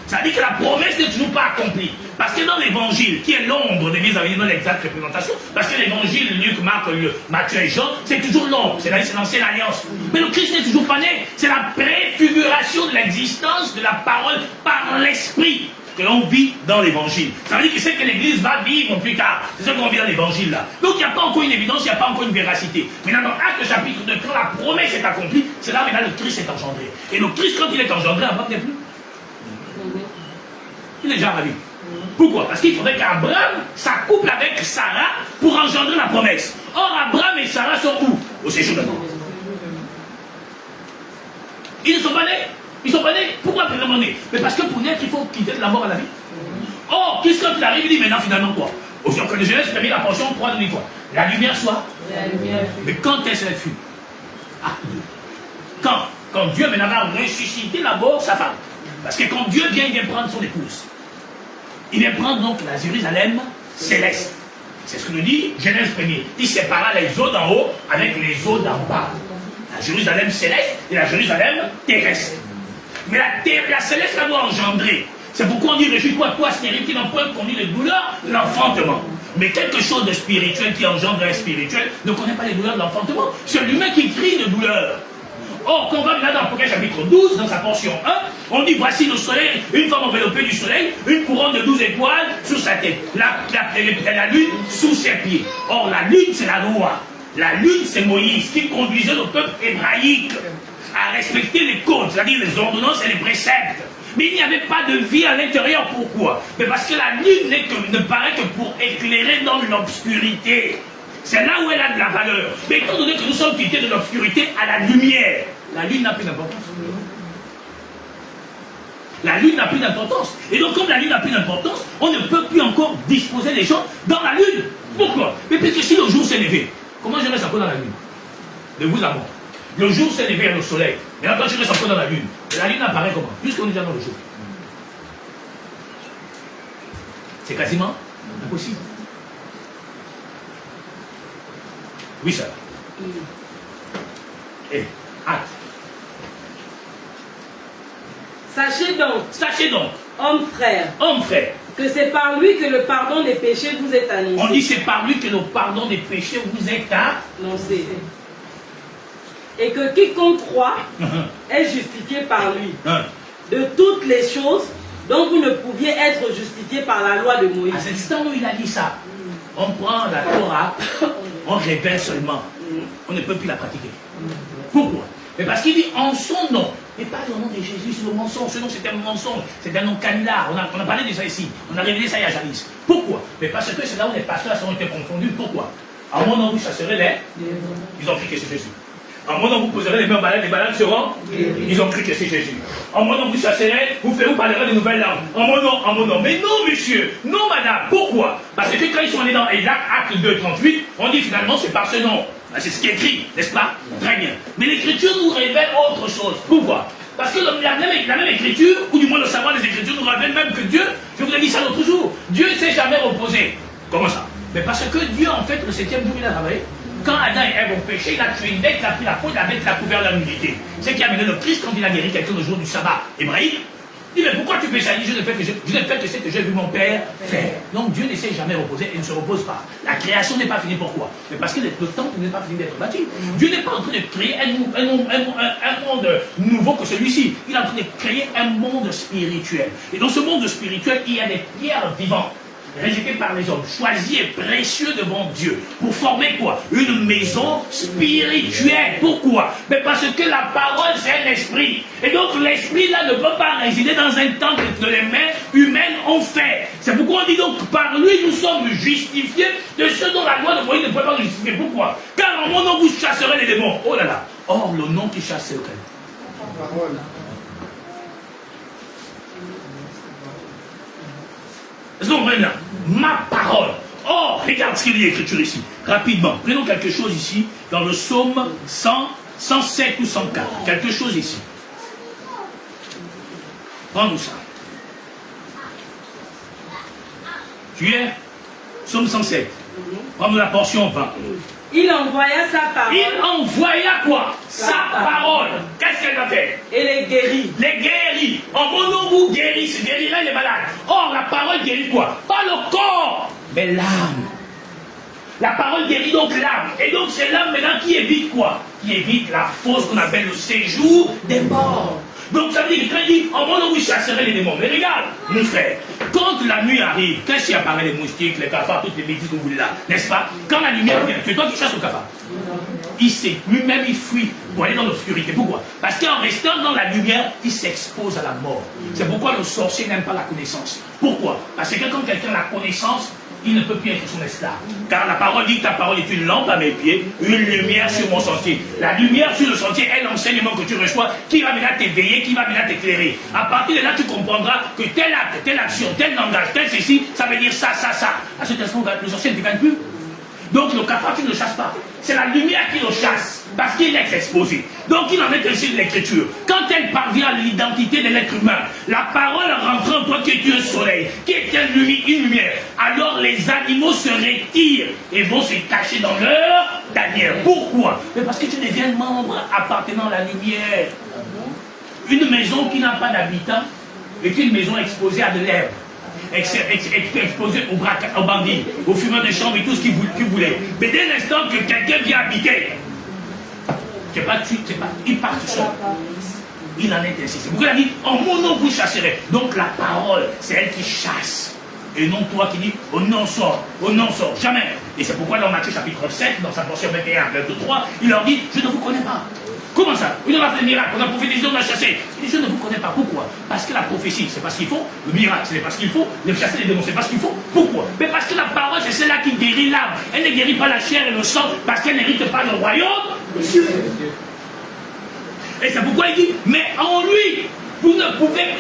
Ça veut dire que la promesse n'est toujours pas accomplie. Parce que dans l'évangile, qui est l'ombre de mise à venir dans l'exacte représentation, parce que l'évangile, Luc, Marc, Matthieu et Jean, c'est toujours l'ombre, c'est l'ancienne alliance. Mais le Christ n'est toujours pas né. C'est la préfiguration de l'existence de la parole par l'esprit que l'on vit dans l'évangile. Ça veut dire que c'est que l'église va vivre plus tard. C'est ce qu'on vit dans l'évangile là. Donc il n'y a pas encore une évidence, il n'y a pas encore une véracité. Mais dans Acte chapitre 2, quand la promesse est accomplie, c'est là maintenant le Christ est engendré. Et le Christ, quand il est engendré, Abraham n'est plus. Il est déjà ravi. Pourquoi? Parce qu'il faudrait qu'Abraham s'accouple avec Sarah pour engendrer la promesse. Or, Abraham et Sarah sont où? Au séjour de la mort. Ils ne sont pas nés. Ils ne sont pas nés. Pourquoi vraiment nés? Mais parce que pour naître, il faut quitter de la mort à la vie. Or, qu'est-ce quand il arrive? Il dit maintenant finalement quoi? Au jour que le Genèse permet la portion 3 de quoi? La lumière soit. La lumière. Mais quand est-ce qu'elle fut? Quand Dieu maintenant va ressusciter d'abord sa femme. Parce que quand Dieu vient, il vient prendre son épouse. Il vient prendre donc la Jérusalem céleste. C'est ce que nous dit Genèse 1er. Il sépara les eaux d'en haut avec les eaux d'en bas. La Jérusalem céleste et la Jérusalem terrestre. Mais la céleste, elle doit engendrer. C'est pourquoi on dit réjouis-toi, toi, stérile, qui n'ont point connu les douleurs, l'enfantement. Mais quelque chose de spirituel qui engendre un spirituel ne connaît pas les douleurs de l'enfantement. C'est l'humain qui crie de douleur. Or, quand on va dans Apocalypse chapitre 12, dans sa portion 1, on dit voici le soleil, une femme enveloppée du soleil, une couronne de 12 étoiles sous sa tête, la lune sous ses pieds. Or, la lune, c'est la loi. La lune, c'est Moïse qui conduisait le peuple hébraïque à respecter les codes, c'est-à-dire les ordonnances et les préceptes. Mais il n'y avait pas de vie à l'intérieur. Pourquoi? Mais parce que la lune ne paraît que pour éclairer dans l'obscurité. C'est là où elle a de la valeur. Mais étant donné que nous sommes quittés de l'obscurité à la lumière, la lune n'a plus d'importance. La lune n'a plus d'importance. Et donc, comme la lune n'a plus d'importance, on ne peut plus encore disposer les gens dans la lune. Pourquoi? Mais puisque si le jour s'est levé, comment je reste encore dans la lune? De vous à moi. Le jour s'est levé à le soleil. Mais là, quand je reste encore dans la lune apparaît comment? Puisqu'on est déjà dans le jour. C'est quasiment impossible. Oui, ça. Et acte. Sachez donc, homme frère, que c'est par lui que le pardon des péchés vous est annoncé. On dit c'est par lui que le pardon des péchés vous est annoncé. Et que quiconque croit est justifié par lui. De toutes les choses dont vous ne pouviez être justifié par la loi de Moïse. À cet instant où il a dit ça, on prend la Torah, on révèle seulement. On ne peut plus la pratiquer. Pourquoi? Mais parce qu'il dit en son nom. Mais pas le nom de Jésus, c'est le mensonge. Ce nom, c'est un mensonge. C'est un nom canular. On a parlé de ça ici. On a révélé ça il y a jadis. Pourquoi? Mais parce que c'est là où les pasteurs ont été confondus. Pourquoi? En mon nom, vous chasserez les. Ils ont cru que c'est Jésus. En mon nom, vous poserez les mains malades, les malades seront. Ils ont cru que c'est Jésus. En mon nom, vous chasserez, vous parlerez de nouvelles langues. En mon nom. Mais non, monsieur. Non, madame. Pourquoi? Parce que quand ils sont allés dans Acte 2, 38, on dit finalement c'est par ce nom. C'est ce qui est écrit, n'est-ce pas? Très bien. Mais l'écriture nous révèle autre chose. Pourquoi? Parce que la même écriture, ou du moins le savoir des écritures, nous révèle même que Dieu, je vous ai dit ça l'autre jour, Dieu ne s'est jamais reposé. Comment ça? Mais parce que Dieu, en fait, le 7e jour, il a travaillé. Quand Adam et Ève ont péché, il a tué une bête, il a pris la peau, la bête, il a couvert la nudité. C'est qui a amené le Christ quand il a guéri quelqu'un le jour du sabbat hébraïque. Il dit, mais pourquoi tu fais ça? Il dit, je ne fais que ce que j'ai vu mon Père faire. Donc Dieu ne s'est jamais reposé et ne se repose pas. La création n'est pas finie. Pourquoi? Mais parce que le temple n'est pas fini d'être bâti. Dieu n'est pas en train de créer un monde nouveau que celui-ci. Il est en train de créer un monde spirituel. Et dans ce monde spirituel, il y a des pierres vivantes, rejetés par les hommes, choisis et précieux devant Dieu, pour former quoi? Une maison spirituelle. Pourquoi? Mais parce que la parole c'est un esprit. Et donc l'esprit là ne peut pas résider dans un temple que les mains humaines ont fait. C'est pourquoi on dit donc par lui nous sommes justifiés de ce dont la loi de Moïse ne peut pas nous justifier. Pourquoi? Car en mon nom vous chasserez les démons. Oh là là. Or le nom qui chasse c'est lequel? La parole. Est-ce qu'on comprend là? Ma parole. Oh, regarde ce qu'il y a écriture ici. Rapidement. Prenons quelque chose ici, dans le psaume 100, 107 ou 104. Quelque chose ici. Prends-nous ça. Tu es Psaume 107. Prends-nous la portion au pain. Il envoya sa parole. Il envoya quoi? Sa parole. Qu'est-ce qu'elle va faire? Et les guérit. Les guérit. En mon nom, vous guérissez. Guérira les malades. Or, la parole guérit quoi? Pas le corps, mais l'âme. La parole guérit donc l'âme. Et donc, c'est l'âme maintenant qui évite quoi? Qui évite la fosse qu'on appelle le séjour des morts. Donc, ça veut dire que quand il dit, en mon nom, vous chasserez les démons. Mais regarde, mon frère, quand la nuit arrive, qu'est-ce qui apparaît? Les moustiques, les cafards, toutes les bêtises que vous voulez là, n'est-ce pas? Quand la lumière vient, c'est toi qui chasses le cafard. Il sait, lui-même il fuit pour aller dans l'obscurité. Pourquoi? Parce qu'en restant dans la lumière, il s'expose à la mort. C'est pourquoi le sorcier n'aime pas la connaissance. Pourquoi? Parce que quand quelqu'un a la connaissance, il ne peut plus être son esclave. Car la parole dit que ta parole est une lampe à mes pieds, une lumière sur mon sentier. La lumière sur le sentier est l'enseignement que tu reçois qui va maintenant t'éveiller, qui va maintenant t'éclairer. À partir de là, tu comprendras que tel acte, telle action, tel langage, tel ceci, ça veut dire ça, ça, ça. À cet instant, le sorcier ne te gagne plus. Donc le cafard, tu ne le chasses pas. C'est la lumière qui le chasse, parce qu'il est exposé. Donc il en est ainsi de l'écriture. Quand elle parvient à l'identité de l'être humain, la parole rentre en toi qui es un soleil, qui est une lumière, alors les animaux se retirent et vont se cacher dans leur tanière. Pourquoi? Mais parce que tu deviens membre appartenant à la lumière. Une maison qui n'a pas d'habitants est une maison exposée à de l'herbe. Exposé aux bandits, aux fumeurs de chambre et tout ce qu'ils voulaient. Mais dès l'instant que quelqu'un vient habiter, il part tout seul. Il en est ainsi. C'est pourquoi il a dit, en mon nom vous chasserez. Donc la parole, c'est elle qui chasse. Et non toi qui dis, oh non sort, jamais. Et c'est pourquoi dans Matthieu chapitre 7, dans sa portion 21, verset 3, il leur dit, je ne vous connais pas. Comment ça? On a fait le miracle, on a prophétisé, on a chassé. Il dit, je ne vous connais pas. Pourquoi? Parce que la prophétie, c'est pas ce qu'il faut. Le miracle, ce n'est pas ce qu'il faut. Le chasser les démons, c'est pas ce qu'il faut. Pourquoi? Mais parce que la parole, c'est celle-là qui guérit l'âme. Elle ne guérit pas la chair et le sang, parce qu'elle n'hérite pas le royaume des cieux. Et c'est pourquoi il dit, mais en lui, vous ne pouvez,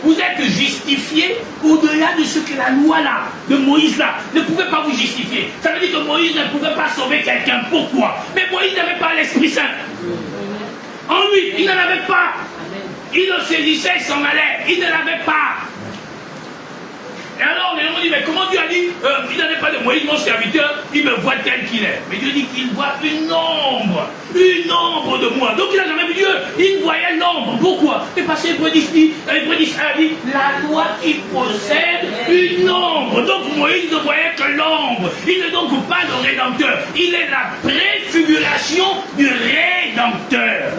vous êtes justifiés au-delà de ce que la loi là, de Moïse là, ne pouvait pas vous justifier. Ça veut dire que Moïse ne pouvait pas sauver quelqu'un. Pourquoi? Mais Moïse n'avait pas l'Esprit Saint. En lui, il n'en avait pas. Il le saisissait, il s'en allait. Il ne l'avait pas. Et alors, les gens disent, mais comment Dieu a dit, il n'en est pas de Moïse, mon serviteur, il me voit tel qu'il est. Mais Dieu dit qu'il voit une ombre de moi. Donc il n'a jamais vu Dieu, il voyait l'ombre. Pourquoi? Et parce qu'il dit, la loi qui possède une ombre. Donc Moïse ne voyait que l'ombre. Il n'est donc pas le Rédempteur. Il est la préfiguration du Rédempteur.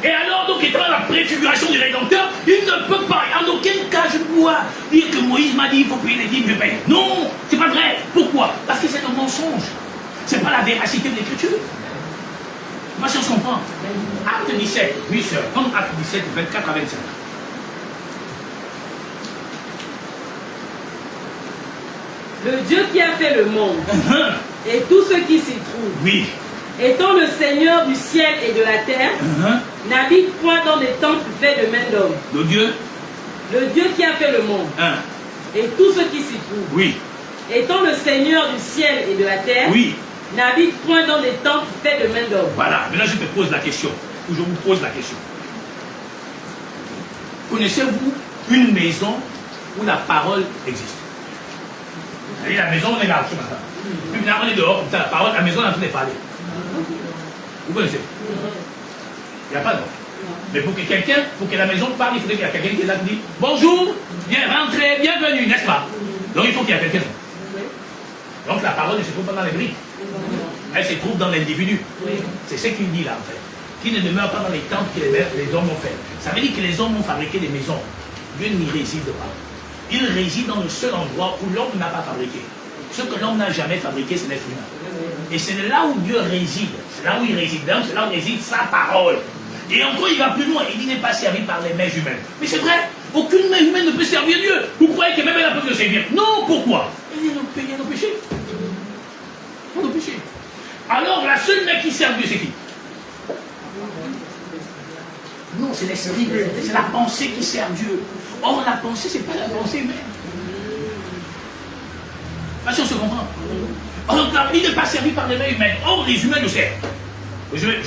Et alors, donc, étant la préfiguration du Rédempteur, il ne peut pas, en aucun cas, je dois dire que Moïse m'a dit, il faut payer les dîmes, je paye. Non, c'est pas vrai. Pourquoi? Parce que c'est un mensonge. C'est pas la véracité de l'Écriture. Je sais pas si on se comprend. Acte 17, oui, sœur, comme acte 17, 24 à 25. Le Dieu qui a fait le monde et tout ce qui s'y trouve. Oui. Étant le Seigneur du ciel et de la terre, n'habite point dans des temples faits de main d'homme. Le Dieu qui a fait le monde et tout ce qui s'y trouve. Oui. Étant le Seigneur du ciel et de la terre, n'habite point dans des temples faits de main d'homme. Voilà, maintenant je te pose la question. Je vous pose la question. Connaissez-vous une maison où la parole existe? Vous voyez, la maison, on est là ce matin. Puis maintenant, on est dehors, la parole, la maison, on est en train de parler. Vous connaissez? Il n'y a pas de nom. Mais pour que quelqu'un, pour que la maison parle, il faudrait qu'il y ait quelqu'un qui est là qui dit bonjour, bien rentré, bienvenue, n'est-ce pas? Donc il faut qu'il y ait quelqu'un. Donc la parole ne se trouve pas dans les briques. Elle se trouve dans l'individu. C'est ce qu'il dit là en fait. Qui ne demeure pas dans les temples que les hommes ont fait. Ça veut dire que les hommes ont fabriqué des maisons. Dieu n'y réside pas. Il réside dans le seul endroit où l'homme n'a pas fabriqué. Ce que l'homme n'a jamais fabriqué, c'est l'être humain. Et c'est là où Dieu réside. C'est là où il réside. C'est là où réside sa parole. Et encore, il va plus loin. Il n'est pas servi par les mains humaines. Mais c'est vrai, aucune main humaine ne peut servir Dieu. Vous croyez que même elle peut le servir? Non, pourquoi? Il y a nos péchés. Il y a nos péchés. Alors, la seule main qui sert Dieu, c'est qui? Non, c'est l'esprit. C'est la pensée qui sert Dieu. Or, la pensée, c'est pas la pensée humaine. Pas si on se comprend. Or, il n'est pas servi par les mains humaines. Or, les humains le servent. Je vais.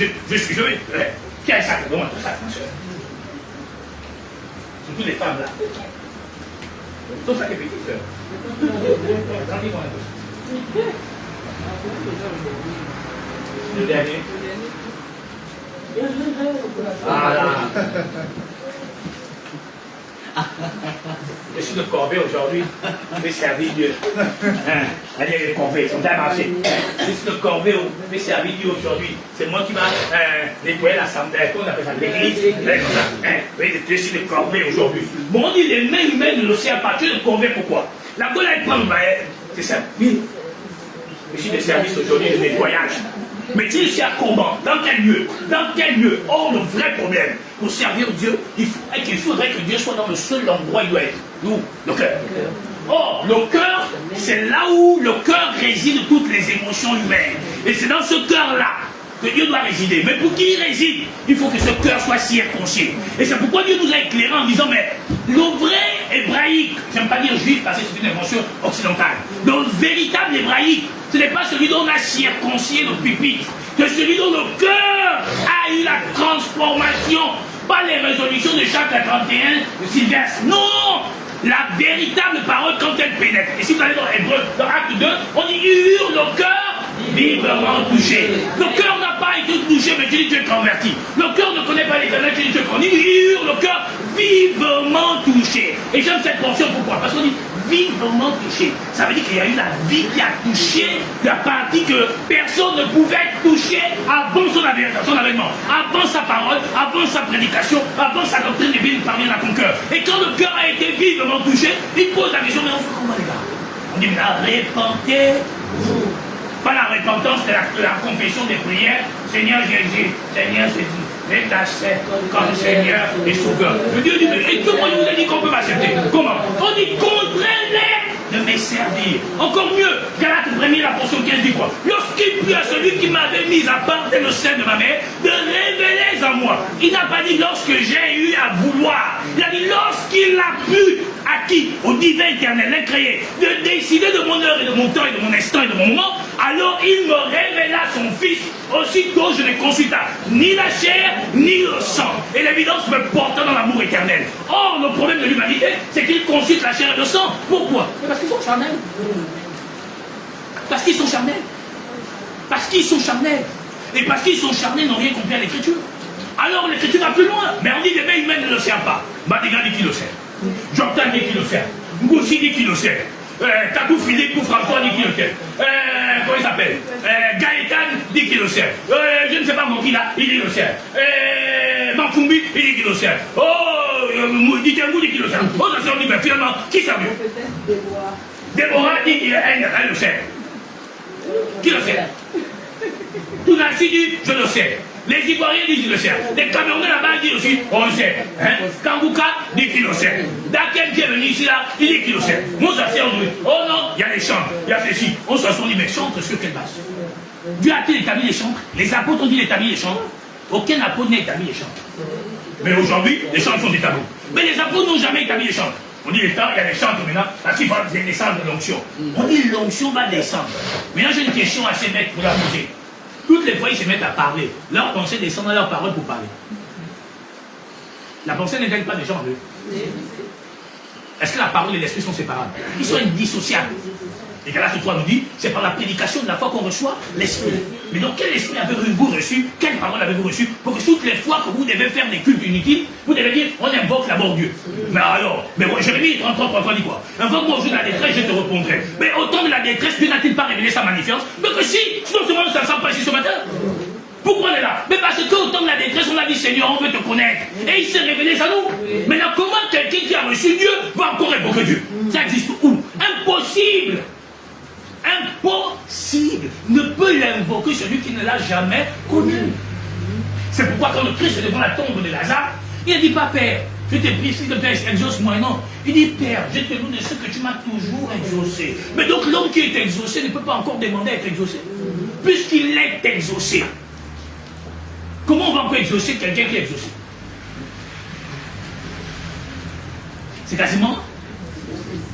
Tiens ça, donne-moi tout ça, ma soeur. Surtout les femmes là. Tout ça, les petites sœurs. Tranquille-moi un peu. Le dernier. Voilà. Je suis de corvée aujourd'hui. Je vais servir Dieu. Allez, les corvées, ils sont bien marchés. Je suis de corvée, je vais servir Dieu aujourd'hui. C'est moi qui m'a nettoyé l'assemblée. Comment on appelle ça? L'église. Je suis de corvée aujourd'hui. Bon, on dit les mains humaines ne le savent pas. Tu es de corvée, pourquoi? La bonne elle prend, c'est ça. Oui. Je suis de service aujourd'hui de nettoyage. Mais tu le sais comment? Dans quel lieu? Dans quel lieu? Oh, le vrai problème. Pour servir Dieu, il faudrait que Dieu soit dans le seul endroit où il doit être. Où? Le cœur. Or, le cœur, c'est là où le cœur réside toutes les émotions humaines. Et c'est dans ce cœur-là que Dieu doit résider. Mais pour qu'il réside, il faut que ce cœur soit circoncis. Et c'est pourquoi Dieu nous a éclairés en disant, mais le vrai hébraïque, j'aime pas dire juif parce que c'est une invention occidentale, le véritable hébraïque, ce n'est pas celui dont on a circoncis le pupitre, c'est celui dont le cœur a eu la transformation, pas les résolutions de chaque 31 de Sylvestre. Non! La véritable parole quand elle pénètre. Et si vous allez dans Hébreu, dans Acte 2, on dit hurle le cœur vivement touché. Le cœur n'a pas été touché, mais tu dis tu es converti. Le cœur ne connaît pas l'Éternel, tu dis tu es converti. Il hurle le cœur vivement touché. Et j'aime cette portion, pourquoi? Parce qu'on dit vivement touché. Ça veut dire qu'il y a eu la vie qui a touché la partie que personne ne pouvait toucher avant son avènement, avant sa parole, avant sa prédication, avant sa doctrine divine parvient à ton cœur. Et quand le cœur a été vivement touché, il pose la question, mais on fait comment les gars? On dit, mais repentez-vous. Pas la repentance, c'est la confession des prières. Seigneur Jésus, et t'accepte comme Seigneur et Sauveur. Le Dieu dit, mais et que moi je vous ai dit qu'on peut m'accepter? Comment? On dit, contrains-les de me servir. Encore mieux, Galates 1er, la portion 15 dit quoi? Lorsqu'il plut à celui qui m'avait mis à part dès le sein de ma mère, de révéler en moi. Il n'a pas dit lorsque j'ai eu à vouloir. Il a dit lorsqu'il a pu, à qui? Au divin éternel, l'incréé, de décider de mon heure et de mon temps et de mon instant et de mon moment, alors il me révéla son Fils. Aussitôt je ne consulta ni la chair ni le sang. Et l'évidence me porta dans l'amour éternel. Or, le problème de l'humanité, c'est qu'il consulte la chair et le sang. Pourquoi? Parce qu'ils sont charnels. Parce qu'ils sont charnels. Parce qu'ils sont charnels. Et parce qu'ils sont charnels, n'ont rien compris à l'écriture. Alors l'écriture va plus loin. Mais on dit les mains humaines ne le servent pas. Madigan dit qu'il le sert. Jordan dit qu'il le sert. Ngoussi dit qu'il le sert. Tatou Philippe ou François dit qu'il le sert. Comment il s'appelle? Gaëtan dit qu'il le sert. Je ne sais pas mon qui là, il dit qu'il le sert. Manfumbi, il dit qu'il le sert. Oh, Ditengou dit qu'il le sert. Oh, ça se dit, mais finalement, qui sert mieux? Déborah dit qu'elle le sert. Qui le sert? Tounassi dit, je le sers. Les Ivoiriens disent qu'ils le servent. Les Camerounais là-bas disent aussi, on le sert. Kangouka dit qu'il le sert. Daken qui est venu ici là, il dit qu'il le sert. Moussa sert aujourd'hui. Oh non, il y a les chantres, il y a ceci. On se dit, mais chantre sur quelle base? Dieu a-t-il établi les chantres? Les apôtres ont-ils établi les chantres? Aucun apôtre n'a établi les chantres. Mais aujourd'hui, les chantres sont établis. Mais les apôtres n'ont jamais établi les chantres. On dit, il y a les chantres maintenant, parce qu'il faut descendre de l'onction. On dit, l'onction va descendre. Maintenant, j'ai une question assez bête pour la poser. Toutes les fois, ils se mettent à parler. Leur pensée descend dans leur parole pour parler. La pensée n'est-elle pas des gens d'eux? Est-ce que la parole et l'esprit sont séparables? Ils sont indissociables. Et Galates 3 nous dit, c'est par la prédication de la foi qu'on reçoit l'esprit. Mais donc, quel esprit avez-vous reçu? Quelle parole avez-vous reçu? Pour que toutes les fois que vous devez faire des cultes inutiles, vous devez dire, on invoque d'abord Dieu. Mais alors, Jérémie 33 dit quoi? Invoque-moi au jour de la détresse, je te répondrai. Mais au temps de la détresse, Dieu n'a-t-il pas révélé sa magnificence? Mais que si, sinon ce monde ne s'en pas ici ce matin. Pourquoi on est là? Mais parce qu'au temps de la détresse, on a dit, Seigneur, on veut te connaître. Et il s'est révélé à nous. Maintenant, comment quelqu'un qui a reçu Dieu va encore invoquer Dieu? Ça existe où? Impossible. Impossible. Ne peut l'invoquer celui qui ne l'a jamais connu. C'est pourquoi quand le Christ est devant la tombe de Lazare, il a dit pas Père, je te prie, s'il te plaît, exauce-moi. Non. Il dit Père, je te loue de ce que tu m'as toujours exaucé. Mais donc l'homme qui est exaucé ne peut pas encore demander à être exaucé. Puisqu'il est exaucé. Comment on va encore exaucer quelqu'un qui est exaucé? C'est quasiment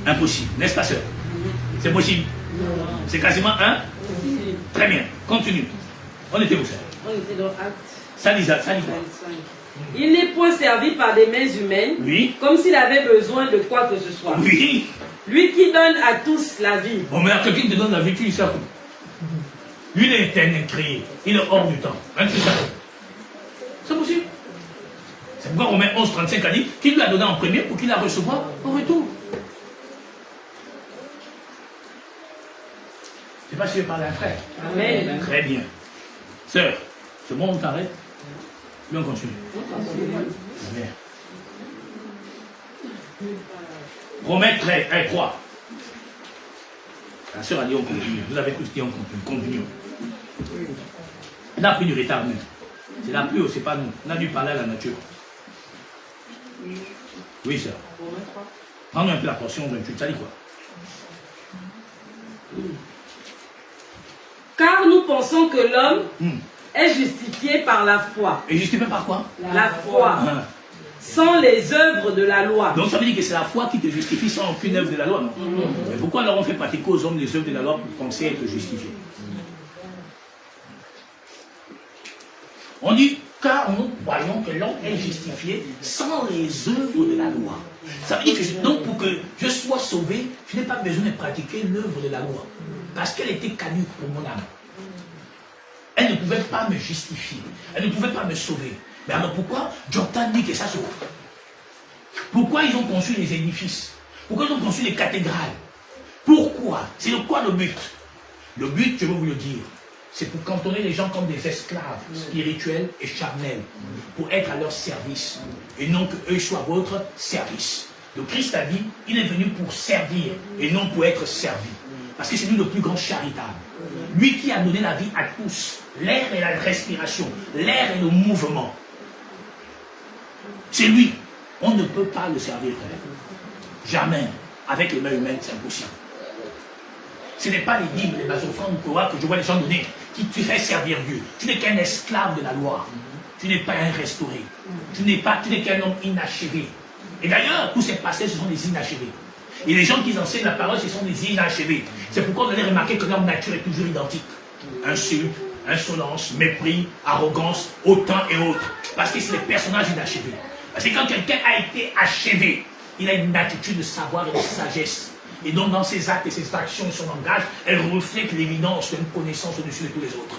impossible, n'est-ce pas, sœur? C'est possible? C'est quasiment un? Très bien, continue. On était où, ça? On était dans Actes. Ça dit quoi? Il n'est point servi par des mains humaines, oui, comme s'il avait besoin de quoi que ce soit. Oui. Lui qui donne à tous la vie. Bon, mais quelqu'un qui te donne la vie, tu dis ça. Lui, il est éternel créé. Il est hors du temps. C'est possible. C'est pourquoi Romains 11, 35 a dit qu'il lui a donné en premier pour qu'il la recevoir au retour. Je ne sais pas si je parle à un frère. Amen. Très bien. Sœur, c'est bon, on t'arrête? Bien, on continue. Bien. Romains 3. La sœur a dit on continue. Vous avez tous dit on continue. Continuons. On a pris du retard même. C'est la pluie, c'est pas nous. On a dû parler à la nature. Oui, sœur. Prends un peu la portion 28. Ça dit quoi? Car nous pensons que l'homme est justifié par la foi. Et justifié par quoi? La foi. Sans les œuvres de la loi. Donc ça veut dire que c'est la foi qui te justifie sans aucune œuvre de la loi, non? Mais pourquoi alors on fait pratiquer aux hommes les œuvres de la loi pour penser être justifiés? On dit, car nous croyons que l'homme est justifié sans les œuvres de la loi. Ça veut dire que donc pour que je sois sauvé, je n'ai pas besoin de pratiquer l'œuvre de la loi. Parce qu'elle était caduque pour mon âme. Elle ne pouvait pas me justifier. Elle ne pouvait pas me sauver. Mais alors pourquoi Jordan dit que ça sauve? Pourquoi ils ont conçu les édifices? Pourquoi ils ont conçu les cathédrales? Pourquoi? C'est de quoi le but? Le but, je vais vous le dire, c'est pour cantonner les gens comme des esclaves spirituels et charnels, pour être à leur service, et non qu'eux soient à votre service. Le Christ a dit, il est venu pour servir, et non pour être servi. Parce que c'est lui le plus grand charitable. Lui qui a donné la vie à tous. L'air et la respiration, l'air et le mouvement. C'est lui. On ne peut pas le servir, frère. Jamais. Avec les mains humaines, c'est impossible. Ce n'est pas les dîmes, les offrandes que je vois les gens donner qui tu fais servir Dieu. Tu n'es qu'un esclave de la loi. Tu n'es pas un restauré. Tu n'es qu'un homme inachevé. Et d'ailleurs, tous ces pasteurs, ce sont des inachevés. Et les gens qui enseignent la parole, ce sont des inachevés. C'est pourquoi vous allez remarquer que leur nature est toujours identique. Insulte, insolence, mépris, arrogance, autant et autres. Parce que c'est des personnages inachevés. Parce que quand quelqu'un a été achevé, il a une attitude de savoir et de sagesse. Et donc dans ses actes et ses actions et son langage, elle reflète l'évidence d'une connaissance au-dessus de tous les autres.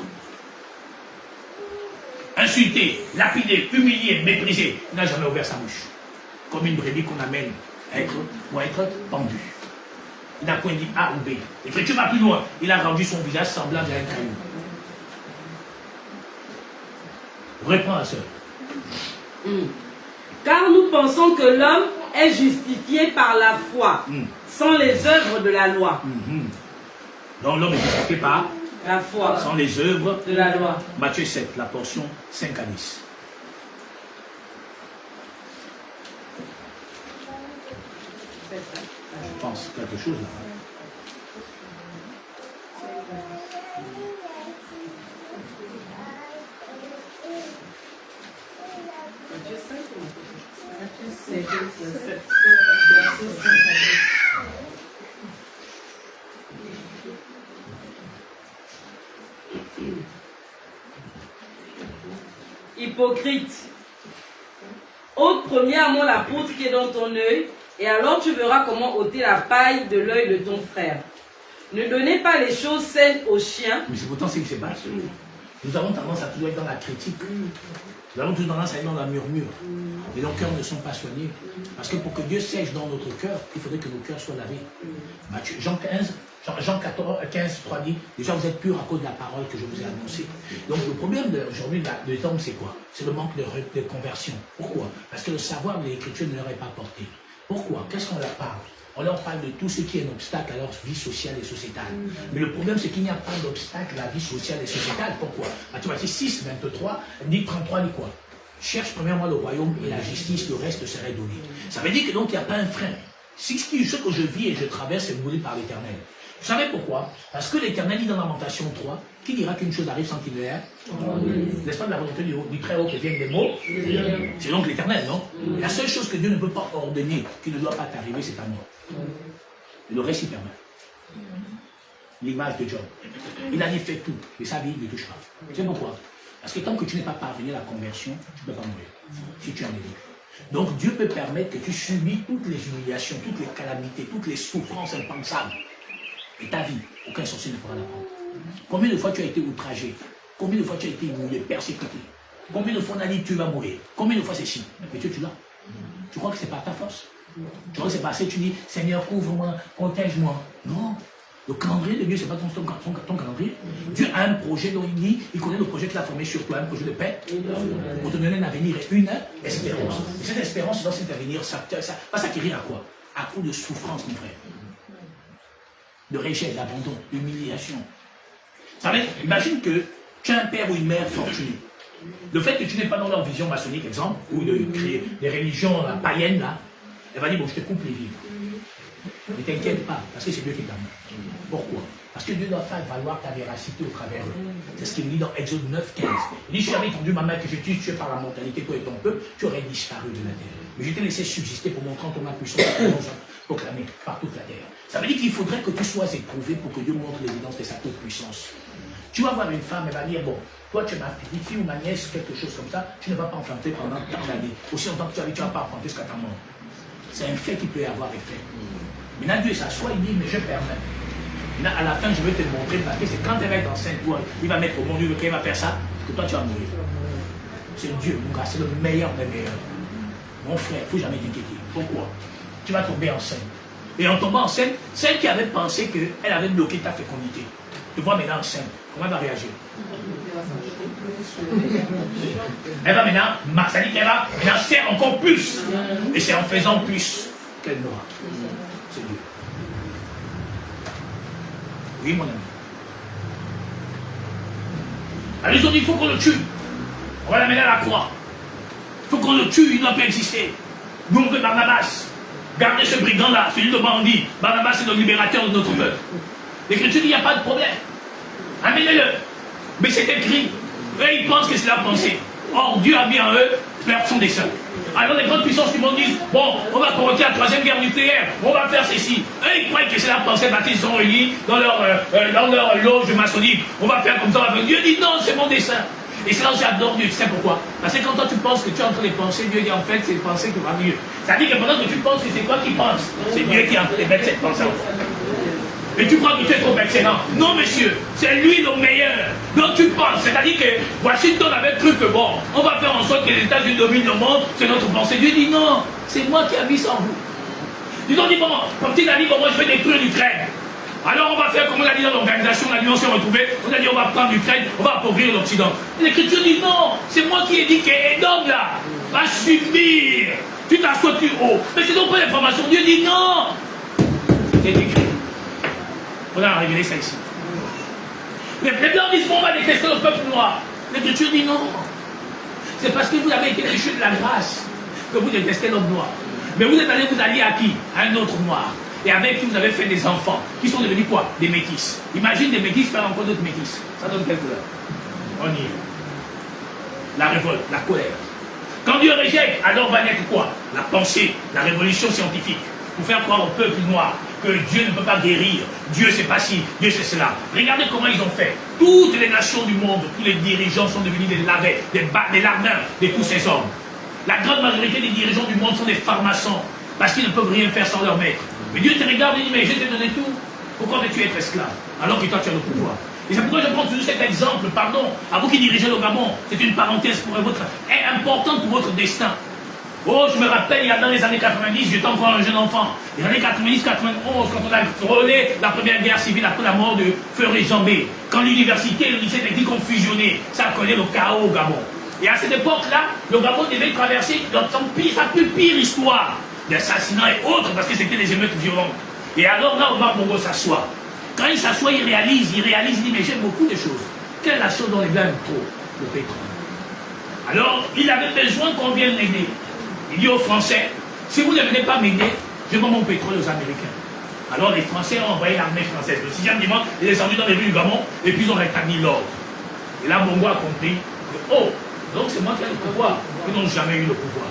Insulté, lapidé, humilié, méprisé, il n'a jamais ouvert sa bouche. Comme une brebis qu'on amène pour être pendu. Il n'a point dit A ou B. L'Écriture va plus loin. Il a rendu son visage semblable à un caillou. Reprends la sœur. Car nous pensons que l'homme est justifié par la foi, sans les œuvres de la loi. Donc l'homme est justifié par la foi, sans les œuvres de la loi. Matthieu 7, la portion 5 à 10. Je pense quelque chose là. Hypocrite. Ôte premièrement la poutre qui est dans ton œil, et alors tu verras comment ôter la paille de l'œil de ton frère. Ne donnez pas les choses saines aux chiens. Mais c'est pourtant ce qui se passe. Nous avons tendance à toujours être dans la critique. Nous avons toujours tendance à être dans la murmure. Et nos cœurs ne sont pas soignés. Parce que pour que Dieu sèche dans notre cœur, il faudrait que nos cœurs soient lavés. Jean 14, 15, 3 dit, déjà vous êtes purs à cause de la parole que je vous ai annoncée. Donc le problème d'aujourd'hui des hommes, c'est quoi? C'est le manque de conversion. Pourquoi? Parce que le savoir de l'Écriture ne leur est pas porté. Pourquoi? Qu'est-ce qu'on leur parle? On leur parle de tout ce qui est un obstacle à leur vie sociale et sociétale. Mais le problème, c'est qu'il n'y a pas d'obstacle à la vie sociale et sociétale. Pourquoi? Matthieu 6, 23, dit 33, dit quoi? Cherche premièrement le royaume et la justice, le reste serait donné. Ça veut dire que donc il n'y a pas un frein. Ce que je vis et je traverse est voulu par l'Éternel. Vous savez pourquoi? Parce que l'Éternel dit dans Lamentation 3, qui dira qu'une chose arrive sans qu'il ne l'ait? N'est-ce pas de la volonté du très haut que viennent des mots? C'est donc l'Éternel, non? La seule chose que Dieu ne peut pas ordonner, qui ne doit pas t'arriver, c'est ta mort. Et le reste, il permet. L'image de Job. Il a dit fait tout, et sa vie ne touche pas. C'est pourquoi? Parce que tant que tu n'es pas parvenu à la conversion, tu ne peux pas mourir. Si tu en es libre. Donc Dieu peut permettre que tu subis toutes les humiliations, toutes les calamités, toutes les souffrances impensables. Et ta vie, aucun sorcier ne pourra la prendre. Combien de fois tu as été outragé? Combien de fois tu as été humilié, persécuté? Combien de fois on a dit tu vas mourir? Combien de fois c'est si? Mais Dieu, tu l'as. Tu crois que c'est par ta force? Tu crois que c'est passé, tu dis Seigneur, couvre-moi, protège-moi. Non. Le calendrier de Dieu, ce n'est pas ton calendrier. Dieu a un projet dont il dit, il connaît le projet qu'il a formé sur toi, un projet de paix, pour te donner un avenir et une espérance. Et cette espérance, dans cet avenir, ça va s'acquérir à quoi? À coup de souffrance, mon frère. De rejet, d'abandon, d'humiliation. Vous savez, imagine que tu as un père ou une mère fortuné. Le fait que tu n'es pas dans leur vision maçonnique, exemple, ou de créer des religions païennes, là, elle va dire, bon, je te coupe les vivres. Ne t'inquiète pas, parce que c'est Dieu qui t'a mis. Pourquoi? Parce que Dieu doit faire valoir ta véracité au travers d'eux. C'est ce qu'il dit dans Exode 9, 15. Il dit, si j'avais tendu ma main que je t'ai tué par la mortalité, toi et ton peuple, tu aurais disparu de la terre. Mais je t'ai laissé subsister pour montrer ton puissance proclamée par toute la terre. Ça veut dire qu'il faudrait que tu sois éprouvé pour que Dieu montre l'évidence de sa toute puissance. Tu vas voir une femme, elle va dire, bon, toi tu es ma petite fille ou ma nièce, quelque chose comme ça, tu ne vas pas enfanter pendant tant d'années. Aussi longtemps que tu ne vas pas enfanter jusqu'à ta mort. C'est un fait qui peut avoir effet. Maintenant Dieu s'assoit, il dit, mais je permets. Maintenant à la fin, je vais te montrer, parce que c'est quand elle va être enceinte, toi, il va mettre au monde, il va faire ça, que toi tu vas mourir. C'est Dieu, mon gars, c'est le meilleur des meilleurs. Mon frère, il ne faut jamais t'inquiéter. Pourquoi? Tu vas tomber enceinte. Et en tombant enceinte, celle qui avait pensé qu'elle avait bloqué ta fécondité, te voit maintenant enceinte, comment elle va réagir? Elle va maintenant, ça dit qu'elle va maintenant faire encore plus. Et c'est en faisant plus qu'elle n'aura. C'est Dieu. Oui, mon ami. Alors ils ont dit, il faut qu'on le tue. On va l'amener à la croix. Il faut qu'on le tue, il ne doit pas exister. Nous, on veut Barnabas. Gardez ce brigand-là, celui de bandit. Barnabas, c'est le libérateur de notre peuple. L'Écriture dit, il n'y a pas de problème. Amenez-le. Mais c'est écrit. Eux, ils pensent que c'est la pensée. Or, Dieu a mis en eux faire son dessein. Alors, les grandes puissances du monde disent, bon, on va provoquer la troisième guerre nucléaire, on va faire ceci. Eux, ils croient que c'est la pensée parce qu'ils sont réunis dans leur loge maçonnique. On va faire comme ça. Dieu dit, non, c'est mon dessein. Et c'est là où j'adore Dieu. Tu sais pourquoi? Parce que quand toi tu penses que tu es en train de penser, Dieu dit en fait, c'est une pensée qui va mieux. Ça dit que pendant que tu penses que c'est toi qui penses, c'est Dieu qui est en train de mettre cette pensée en toi. Et tu crois que tu es trop excellent. Non, monsieur, c'est lui le meilleur. Donc tu penses, c'est-à-dire que Washington avait cru que bon, on va faire en sorte que les États-Unis dominent le monde, c'est notre pensée. Dieu dit non, c'est moi qui ai mis ça en vous. Ils ont dit bon, comme il a dit, bon, moi je vais détruire l'Ukraine. Alors on va faire comme on a dit dans l'organisation, on s'est retrouvé, on a dit on va prendre l'Ukraine, on va appauvrir l'Occident. L'Écriture dit non, c'est moi qui ai dit qu'Édom là va subir. Tu t'assois plus haut. Mais c'est donc pas l'information. Dieu dit non. C'est écrit. On a révélé ça ici. Les blancs disent on va détester le peuple noir. L'Écriture dit non. C'est parce que vous avez été déchus de la grâce que vous détestez l'homme noir. Mais vous êtes allé vous allier à qui? À un autre noir. Et avec qui vous avez fait des enfants, qui sont devenus quoi? Des métis. Imagine des métis faire encore d'autres métis. Ça donne quelle couleur? On y est. La révolte, la colère. Quand Dieu rejette, alors va naître quoi? La pensée, la révolution scientifique. Pour faire croire au peuple noir que Dieu ne peut pas guérir. Dieu c'est pas ci, Dieu c'est cela. Regardez comment ils ont fait. Toutes les nations du monde, tous les dirigeants sont devenus des lavets, des larmeurs de tous ces hommes. La grande majorité des dirigeants du monde sont des francs-maçons. Parce qu'ils ne peuvent rien faire sans leur maître. Mais Dieu te regarde et dit, mais je t'ai donné tout. Pourquoi veux-tu être esclave? Alors que toi tu as le pouvoir. Et c'est pourquoi je prends toujours cet exemple, pardon, à vous qui dirigez le Gabon. C'est une parenthèse pour votre, importante pour votre destin. Oh, je me rappelle, il y a dans les années 90, j'étais encore un jeune enfant. Les années 90-91, quand on a frôlé la première guerre civile après la mort de Feu Jambé, quand l'université et le lycée technique ont fusionné, ça a collé le chaos au Gabon. Et à cette époque-là, le Gabon devait traverser sa plus pire histoire d'assassinats et autres, parce que c'était des émeutes violentes. Et alors là, Omar Bongo s'assoit. Quand il s'assoit, il réalise, il dit, mais j'aime beaucoup de choses. Quelle est la chose dont les blancs aiment trop? Le pétrole. Alors, il avait besoin qu'on vienne l'aider. Il dit aux Français, si vous ne venez pas m'aider, je vends mon pétrole aux Américains. Alors les Français ont envoyé l'armée française. Le 6e dimanche, il est descendu dans les rues du Gabon, et puis ils ont rétabli l'ordre. Et là, Bongo a compris que, oh, donc c'est moi qui ai le pouvoir. Ils n'ont jamais eu le pouvoir.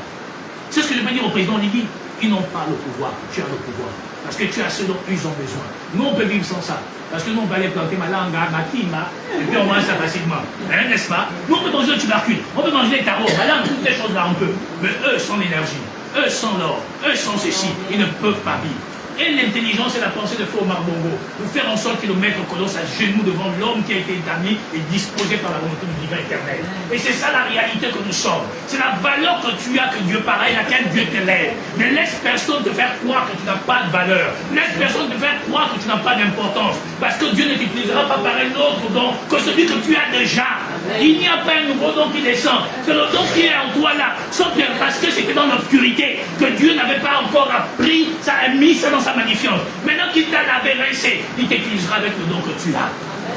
C'est ce que je peux dire au président Ligui. ils n'ont pas le pouvoir. Tu as le pouvoir. Parce que tu as ce dont ils ont besoin. Nous, on peut vivre sans ça. Parce que nous, on peut aller planter ma langue, ma kima, et puis on mange ça facilement. Hein, n'est-ce pas? Nous, on peut manger le tubercule, on peut manger les tarots, ma langue, toutes ces choses-là, on peut. Mais eux sont l'énergie, eux sont l'or, eux sont ceci. Ils ne peuvent pas vivre. Et l'intelligence et la pensée de Feu Omar Bongo, pour faire en sorte que le maître colosse à genoux devant l'homme qui a été établi et disposé par la volonté du divin éternel. Et c'est ça la réalité que nous sommes. C'est la valeur que tu as que Dieu pareil, laquelle Dieu t'élève. Ne laisse personne te faire croire que tu n'as pas de valeur. Laisse personne te faire croire que tu n'as pas d'importance. Parce que Dieu ne t'utilisera pas par un autre don que celui que tu as déjà. Il n'y a pas un nouveau don qui descend. C'est le don qui est en toi là. Sauf que parce que c'était dans l'obscurité que Dieu n'avait pas encore appris, ça a mis ça dans sa magnifiance. Maintenant qu'il t'a lavé, rincé, il t'utilisera avec le don que tu as.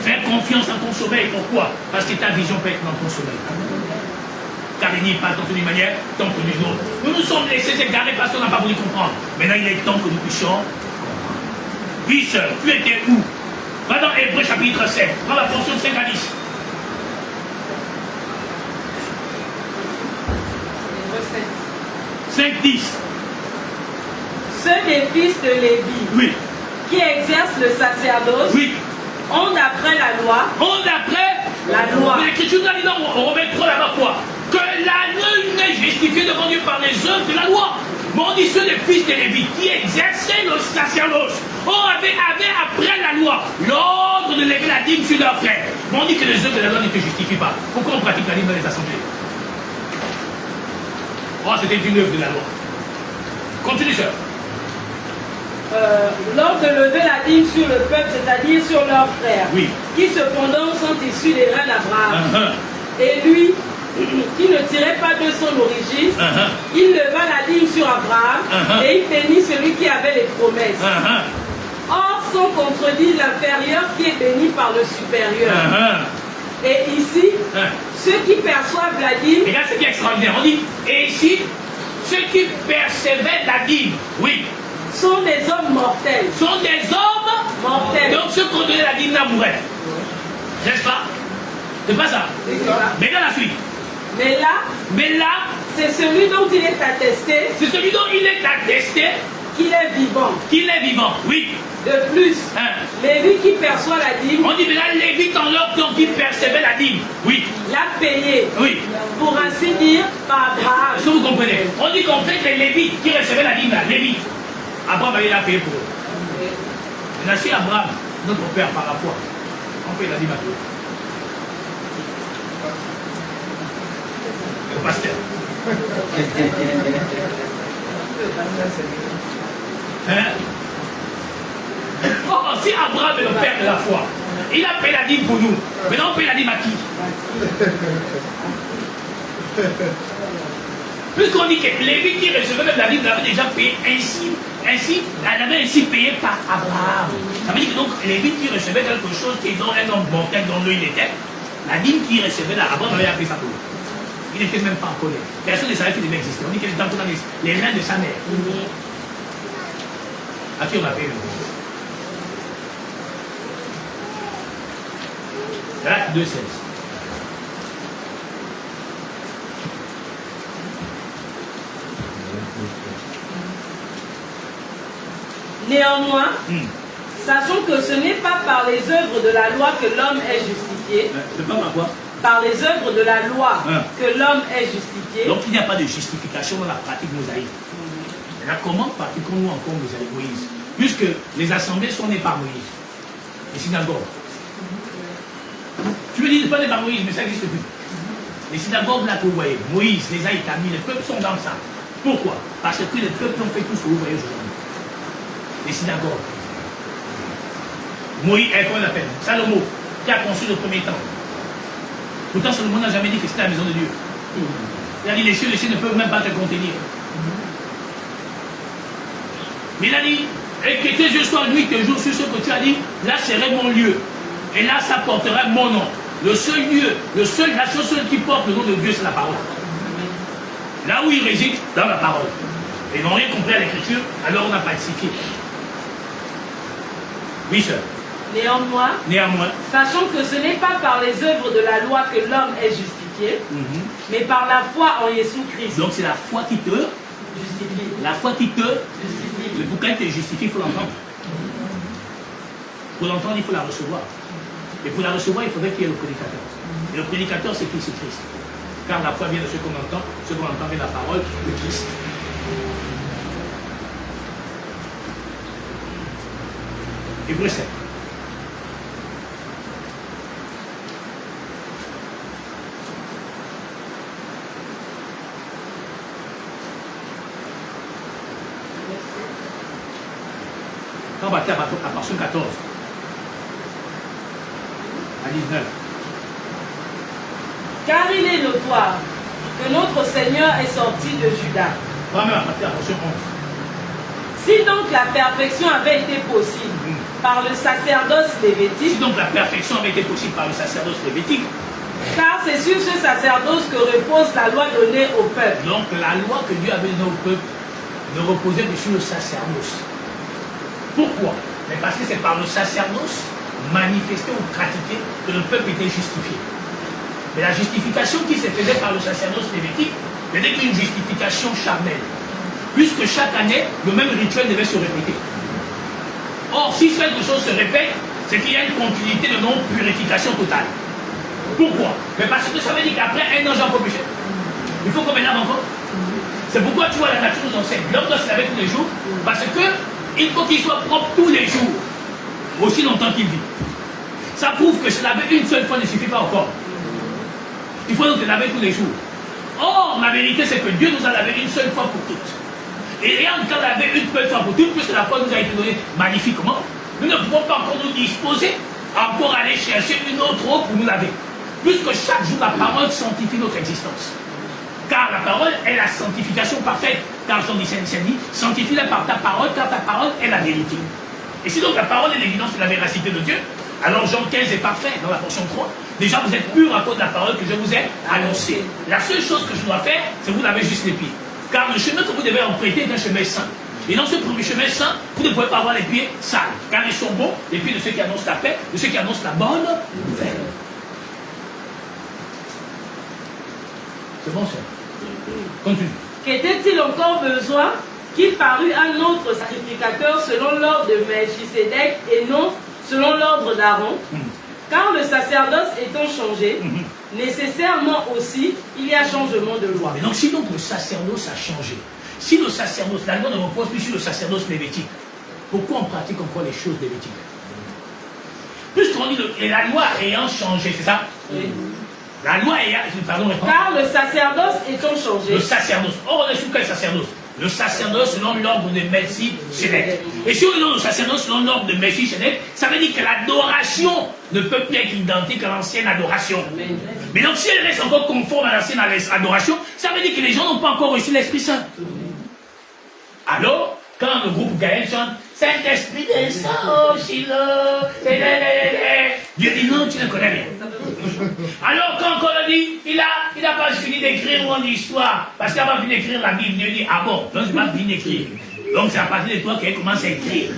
Fais confiance à ton sommeil. Pourquoi? Parce que ta vision peut être dans ton sommeil. Car il n'y a pas tant d'une manière, tant que d'une autre. Nous nous sommes laissés égarer parce qu'on n'a pas voulu comprendre. Maintenant, il est temps que nous puissions. Oui, sœur, tu étais où? Va dans Hébreux chapitre 7. Prends la portion 5 à 10. 5, 10. Ceux des fils de Lévi, oui, qui exercent le sacerdoce, oui, ont d'après la loi, la loi. Mais l'Écriture dit non, on remet trop là-bas quoi? Que l'agneau n'est justifié devant Dieu par les œuvres de la loi. Mais on dit ceux des fils de Lévi qui exerçaient le sacerdoce, avaient après la loi l'ordre de lever la dîme sur leurs frères. Mais on dit que les œuvres de la loi ne te justifient pas. Pourquoi on pratique la dîme dans les assemblées? Oh, c'était une œuvre de la loi. Continue, sœur. L'ordre de lever la dîme sur le peuple, c'est-à-dire sur leurs frères, oui, qui cependant sont issus des reins d'Abraham. Et lui, qui ne tirait pas de son origine, il leva la dîme sur Abraham et il bénit celui qui avait les promesses. Or, sont contredit l'inférieur qui est béni par le supérieur. Et ici, ceux qui perçoivent la dîme... Et là, c'est qui est extraordinaire. On dit, et ici, ceux qui percevaient la dîme, oui, sont des hommes mortels. Sont des hommes mortels. Donc ceux qui ont donné la dîme là mouraient. N'est-ce pas? C'est pas ça? Mais dans la suite. Mais là, c'est celui dont il est attesté. C'est celui dont il est attesté. Qu'il est vivant. Qu'il est vivant, oui. De plus, Lévi qui perçoit la dîme. On dit, mais là, Lévi dans leur temps qui percevait la dîme. Oui. L'a payé. Oui. Pour ainsi dire, par Abraham. Est-ce que vous comprenez? On dit qu'en fait, les Lévites qui recevaient la dîme là, Lévi, Abraham avait payé pour eux. Maintenant, si Abraham, notre père par la foi, on paye la dîme à tout. Le pasteur. Oh, si Abraham est le père de la foi, il a payé la dîme pour nous. Maintenant, on paye la dîme à qui? Puisqu'on dit que Lévi qui recevait même la dîme l'avait déjà payé ainsi, elle avait ainsi payé par Abraham. Ça veut dire que donc Lévi qui recevait quelque chose qui est dans un homme mortel dont lui il était, la dîme qu'il recevait là, Abraham avait appris ça pour lui. Il n'était même pas en colère. Personne ne savait qu'il devait exister. On dit qu'il était dans les reins de sa mère. À qui on a payé le bon? Acte 2,16. Néanmoins, sachons que ce n'est pas par les œuvres de la loi que l'homme est justifié. C'est pas par quoi? Par les œuvres de la loi que l'homme est justifié. Donc il n'y a pas de justification dans la pratique mosaïque. Maintenant, comment pratiquons-nous encore Moïse? Puisque les assemblées sont nées par Moïse. Les synagogues. Tu me dis, c'est pas nées par Moïse, mais ça n'existe plus. Les synagogues là que vous voyez, Moïse les a établis, les peuples sont dans ça. Pourquoi? Parce que les peuples ont fait tout ce que vous voyez aujourd'hui. Les synagogues. Moïse, comment on appelle? Salomon, qui a construit le premier temple. Pourtant, Salomon n'a jamais dit que c'était la maison de Dieu. Il a dit, les cieux ne peuvent même pas te contenir. Mais il a dit, et que tes yeux soient nuit et jour sur ce que tu as dit, là serait mon lieu. Et là, ça porterait mon nom. Le seul lieu, la chose seule qui porte le nom de Dieu, c'est la parole. Là où il réside, dans la parole. Et ils n'ont rien compris à l'écriture, alors on n'a pas falsifié. Oui, sœur. Néanmoins, sachant que ce n'est pas par les œuvres de la loi que l'homme est justifié, mais par la foi en Jésus-Christ. Donc c'est la foi qui te La foi qui te... Pour qu'elle te justifie, il faut l'entendre. Pour l'entendre, il faut la recevoir. Et pour la recevoir, il faudrait qu'il y ait le prédicateur. Et le prédicateur, c'est qui? C'est Christ. Car la foi vient de ce qu'on entend vient de la parole de Christ. Hébreux 7. On va faire à partir 14 à 19. Car il est notoire que notre Seigneur est sorti de Juda. Vraiment, à partir de 11. Si donc la perfection avait été possible par le sacerdoce lévitique, si donc la perfection avait été possible par le sacerdoce lévitique, car c'est sur ce sacerdoce que repose la loi donnée au peuple. Donc la loi que Dieu avait donnée au peuple ne reposait que sur le sacerdoce. Pourquoi? Mais parce que c'est par le sacerdoce manifesté ou pratiqué que le peuple était justifié. Mais la justification qui se faisait par le sacerdoce lévitique n'était qu'une justification charnelle. Puisque chaque année, le même rituel devait se répéter. Or, si quelque chose se répète, c'est qu'il y a une continuité de non-purification totale. Pourquoi? Mais parce que ça veut dire qu'après un an, j'ai encore péché. Il faut qu'on m'énerve encore. C'est pourquoi tu vois la nature nous enseigne. L'homme doit se laver tous les jours, parce que il faut qu'il soit propre tous les jours, aussi longtemps qu'il vit. Ça prouve que se laver une seule fois ne suffit pas encore. Il faut donc se laver tous les jours. Or, la vérité, c'est que Dieu nous a lavé une seule fois pour toutes. Et rien qu'à laver une seule fois pour toutes, puisque la foi nous a été donnée magnifiquement, nous ne pouvons pas encore nous disposer à encore aller chercher une autre eau pour nous laver. Puisque chaque jour, la parole sanctifie notre existence. Car la parole est la sanctification parfaite. Car Jean dit, sanctifie-la par ta parole, car ta parole est la vérité. Et si donc la parole est l'évidence de la véracité de Dieu, alors Jean 15 est parfait dans la portion 3. Déjà, vous êtes purs à cause de la parole que je vous ai annoncée. La seule chose que je dois faire, c'est vous laver juste les pieds. Car le chemin que vous devez emprunter est un chemin saint. Et dans ce premier chemin saint, vous ne pouvez pas avoir les pieds sales. Car ils sont bons, les pieds de ceux qui annoncent la paix, de ceux qui annoncent la bonne nouvelle. C'est bon, ça? Continue. Qu'était-il encore besoin qu'il parût un autre sacrificateur selon l'ordre de Melchisédek et non selon l'ordre d'Aaron? Car le sacerdoce étant changé, nécessairement aussi, il y a changement de loi. Mais donc, si donc le sacerdoce a changé, si le sacerdoce, la loi ne repose plus sur le sacerdoce lévitique, pourquoi on pratique encore les choses lévitiques? Puisqu'on dit que la loi ayant changé, c'est ça? Oui. La loi ayant... Pardon, car le sacerdoce étant changé. Le sacerdoce. Or, on est sous quel sacerdoce? Le sacerdoce selon l'ordre de Melchisédek. Et si on est dans le sacerdoce selon l'ordre de Melchisédek, ça veut dire que l'adoration ne peut plus être identique à l'ancienne adoration. Mais donc si elle reste encore conforme à l'ancienne adoration, ça veut dire que les gens n'ont pas encore reçu l'Esprit Saint. Alors, quand le groupe Gaël chante Saint-Esprit descend au Shiloh, Dieu dit non, tu ne connais rien. Alors quand on dit, il n'a pas fini d'écrire mon histoire, parce qu'il n'a pas fini d'écrire la Bible, Dieu dit, ah bon, donc je n'ai pas fini d'écrire. Donc c'est à partir de toi qu'elle commence à écrire.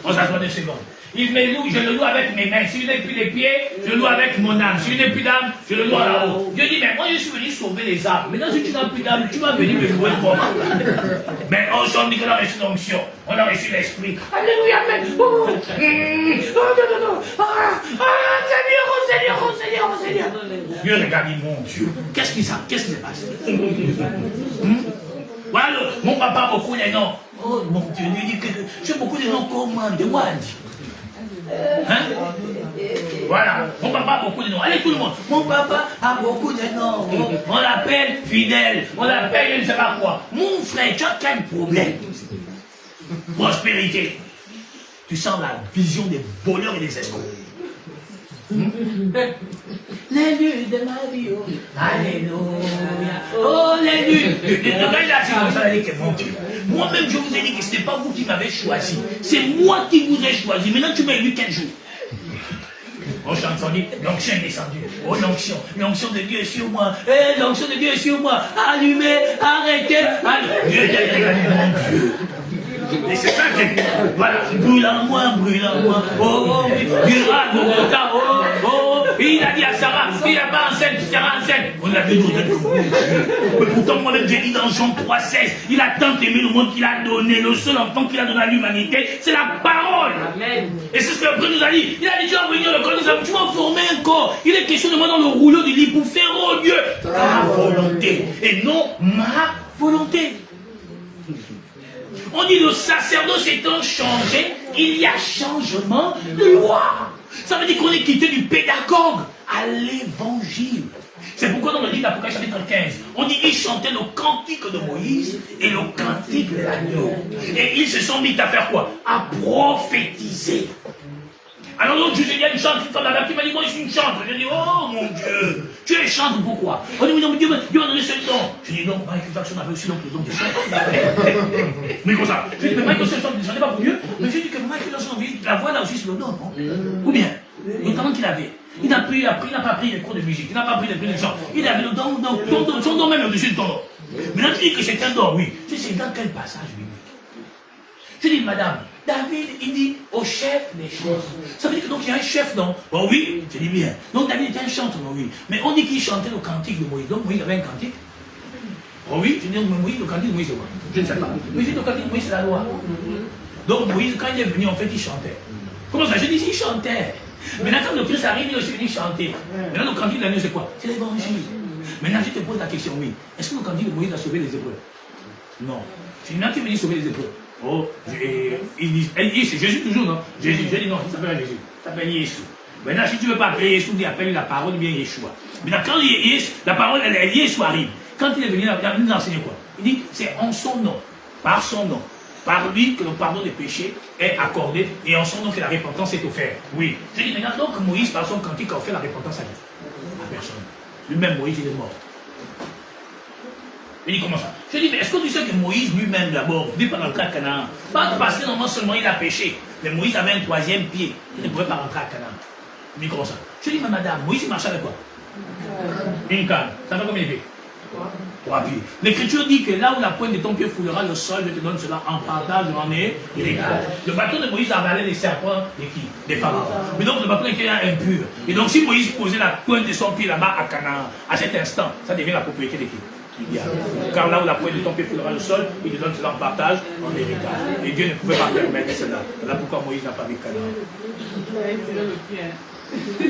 On s'assoit 2 secondes. Il me loue, je le loue avec mes mains. Si je n'ai plus les pieds, je loue avec mon âme. Si je n'ai plus d'âme, je le loue là-haut. Dieu dit, mais moi je suis venu sauver les âmes. Maintenant si tu n'as plus d'âme, tu vas venir me louer comment? Mais on s'en dit qu'on a reçu l'onction, on a reçu l'esprit. Alléluia, amen. Oh, non. Seigneur, oh Seigneur. Dieu regarde, mon Dieu. Qu'est-ce qui se passe? Voilà, mon papa a beaucoup de noms. Oh mon Dieu, lui dit que j'ai beaucoup de noms comme de moi. Hein? Voilà, mon papa a beaucoup de noms. Allez tout le monde, mon papa a beaucoup de noms. On l'appelle fidèle, on l'appelle je ne sais pas quoi. Mon frère, tu as quel problème? Prospérité. Tu sens la vision des voleurs et des escrocs. Les lunes de ma vie, oh, alléluia, oh les lunes. Le gars il a dit comme ça, il a dit que mon Dieu. Moi-même je vous ai dit que ce n'est pas vous qui m'avez choisi, c'est moi qui vous ai choisi. Maintenant tu m'as élu quel jour? On chante, on dit, l'onction est descendue. Oh l'onction de Dieu est sur moi. Eh, l'onction de Dieu est sur moi. Allumez, arrêtez, Dieu est mon Dieu. Et c'est ça que, voilà, brûle en moi, oh, Dieu a mon retard, oh, Et il a dit à Sarah, il n'a pas enceinte, tu seras enceinte. On l'a dit, mais pourtant, moi-même, j'ai dit dans Jean 3,16, il a tant aimé le monde qu'il a donné, le seul enfant qu'il a donné à l'humanité, c'est la parole. Amen. Et c'est ce que le Père nous a dit. Il a dit, tu vas venir le corps, tu vas former un corps. Il est question de moi dans le rouleau du lit pour faire au Dieu ta volonté et non ma volonté. On dit le sacerdoce étant changé, il y a changement de loi. Ça veut dire qu'on est quitté du pédagogue à l'évangile. C'est pourquoi dans le livre d'Apocalypse chapitre 15, on dit qu'ils chantaient le cantique de Moïse et le cantique de l'agneau. Et ils se sont mis à faire quoi? À prophétiser. Alors l'autre jour, j'ai dit à une chante, une femme là-bas qui m'a dit, moi je suis une chante. J'ai dit, oh mon Dieu, tu es chante, pourquoi? On dit, mais Dieu m'a donné ce don. J'ai dit, non, Michael Jackson avait aussi donc le don de chant. Mais comme ça, j'ai dit, mais Michael Jackson ne chantait pas pour Dieu. Mais j'ai dit que Michael Jackson, la voix là aussi c'est le don, non? Ou bien, le talent qu'il avait. Il n'a pas appris les cours de musique, il n'a pas appris les cours de chant. Il avait le don, son don même au-dessus de ton don. Maintenant tu dis que c'est un don, oui. Je sais, dans quel passage biblique? Je dis, madame, David, il dit au chef des choses. Ça veut dire que donc il y a un chef, non? Bon oui, je dis bien. Donc David était un chanteur, oui. Mais on dit qu'il chantait le cantique de Moïse. Donc Moïse avait un cantique. Oh oui, je dis, mais Moïse, le cantique de Moïse, c'est quoi? Je ne sais pas. Mais je dis, le cantique de Moïse, c'est la loi. Donc Moïse, quand il est venu, en fait, il chantait. Comment ça? Je dis, il chantait. Maintenant, quand le Christ arrive, il est aussi venu chanter. Maintenant, le cantique de l'agneau, c'est quoi? C'est l'évangile. Maintenant, je te pose la question, oui. Est-ce que le cantique de Moïse a sauvé les Hébreux? Non. C'est une qui est venu sauver les Hébreux. Oh, c'est Jésus toujours, non? Jésus, je dis non, il s'appelle Jésus. Il s'appelle Yeshua. Maintenant, si tu ne veux pas appeler Yeshua, dis appelle la parole, bien Yeshua. Maintenant, quand la parole, Yeshua arrive, quand il est venu, il a venu nous enseigner quoi? Il dit, c'est en son nom, par son nom, par lui que le pardon des péchés est accordé, et en son nom que la repentance est offerte. Oui. Je dis maintenant, donc Moïse, par son cantique, a offert la repentance à qui? À personne. Lui-même, Moïse, il est mort. Il dit comment ça? Je dis, mais est-ce que tu sais que Moïse lui-même d'abord, vit pendant le cas de Canaan? Pas parce que non seulement il a péché, mais Moïse avait un troisième pied. Il ne pouvait pas rentrer à Canaan. Il dit comment ça? Je dis, mais madame, Moïse il marchait avec quoi? Une canne. Ça fait combien de pieds? 3 pieds. L'écriture dit que là où la pointe de ton pied foulera le sol, je te donne cela en partage, en héritage. Le bâton de Moïse avalait les serpents de qui? Des pharaons. Mais donc le bâton était impur. Et donc si Moïse posait la pointe de son pied là-bas à Canaan, à cet instant, ça devient la propriété de qui? Car là où la pointe de ton pied foulera le sol, il te donne cela en partage, en héritage. Et Dieu ne pouvait pas permettre cela. Voilà pourquoi Moïse n'a pas vu Canaan.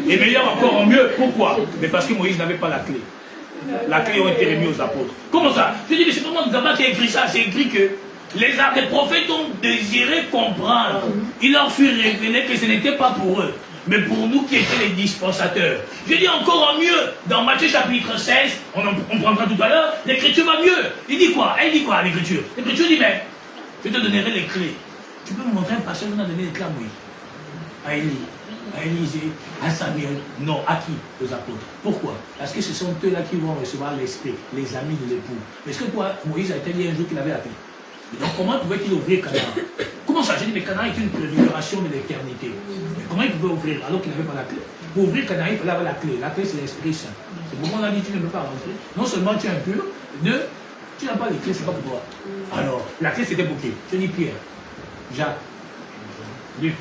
Et meilleur encore en mieux, pourquoi? Mais parce que Moïse n'avait pas la clé. La clé a été remise aux apôtres. Comment ça? Je dis, mais c'est vraiment Gaba qui a écrit ça. C'est écrit que les prophètes ont désiré comprendre. Il leur fut révélé que ce n'était pas pour eux, mais pour nous qui étions les dispensateurs. Je dis encore en mieux, dans Matthieu chapitre 16, on prendra tout à l'heure, l'écriture va mieux. Il dit quoi? Elle dit quoi l'écriture? L'écriture dit, mais je te donnerai les clés. Tu peux me montrer un passage où on a donné les clés à Moïse? À Élie, à Élisée, à Samuel? Non, à qui? Aux apôtres. Pourquoi? Parce que ce sont eux là qui vont recevoir l'esprit, les amis de l'époux. Est-ce que toi, Moïse a été dit un jour qu'il avait la clé? Donc comment pouvait-il ouvrir Canaan? Comment ça? J'ai dit, mais Canaan est une préfiguration de l'éternité. Mais comment il pouvait ouvrir alors qu'il n'avait pas la clé? Pour ouvrir Canaan, il fallait avoir la clé. La clé, c'est l'Esprit Saint. C'est pourquoi on a dit, tu ne peux pas rentrer. Non seulement tu es impur, tu n'as pas les clés, c'est pas pour toi. Alors, la clé, c'était pour qui? Je dis Pierre, Jacques, Luc,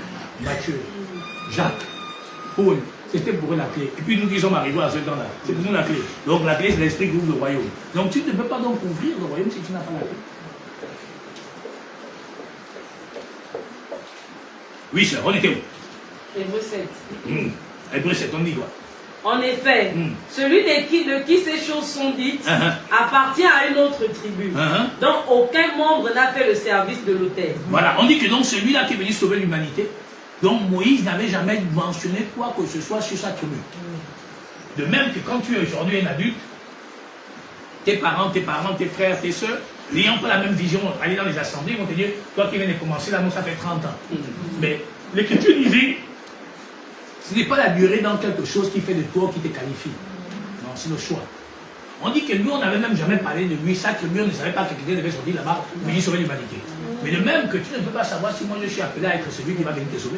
Matthieu, Jacques, Paul. C'était pour eux la clé. Et puis nous qui sommes arrivés à ce temps-là, c'est pour nous la clé. Donc la clé, c'est l'Esprit qui ouvre le royaume. Donc tu ne peux pas donc ouvrir le royaume si tu n'as pas la clé. Oui, sœur, on était où? Hébreu 7. Hébreu 7, on dit quoi? En effet, celui de qui ces choses sont dites appartient à une autre tribu, dont aucun membre n'a fait le service de l'autel. Voilà, on dit que donc celui-là qui est venu sauver l'humanité, donc Moïse n'avait jamais mentionné quoi que ce soit sur sa tribu. De même que quand tu es aujourd'hui un adulte, tes parents, tes frères, tes soeurs, n'ayant pas la même vision, aller dans les assemblées, vont te dire, toi qui viens de commencer là, nous ça fait 30 ans. Mais l'écriture disait, ce n'est pas la durée dans quelque chose qui fait de toi qui te qualifie. Non, c'est le choix. On dit que lui, on n'avait même jamais parlé de lui, ça que lui, on ne savait pas que quelqu'un devait sortir là-bas, venir sauver l'humanité. Mais de même que tu ne peux pas savoir si moi je suis appelé à être celui qui va venir te sauver.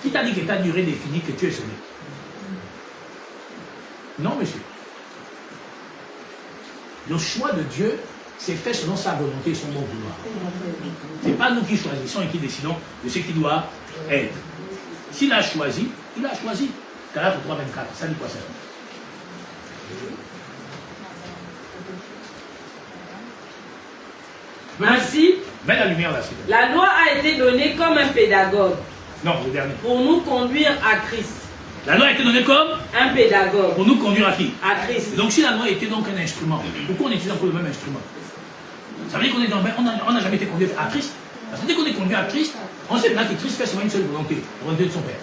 Qui t'a dit que ta durée définie que tu es sauvé? Non, monsieur. Le choix de Dieu, c'est fait selon sa volonté et son bon vouloir. Ce n'est pas nous qui choisissons et qui décidons de ce qui doit être. S'il a choisi, il a choisi. Galates 3, 24. Ça dit quoi ça? Ainsi, mets la lumière là. La loi a été donnée comme un pédagogue. Non, le dernier. Pour nous conduire à Christ. La loi a été donnée comme un pédagogue. Pour nous conduire à qui? À Christ. Donc si la loi était donc un instrument, pourquoi on utilise encore le même instrument? Ça veut dire qu'on est dans on n'a jamais été conduit à Christ. Parce que dès qu'on est conduit à Christ, on sait maintenant que Christ fait seulement une seule volonté, la volonté de son Père.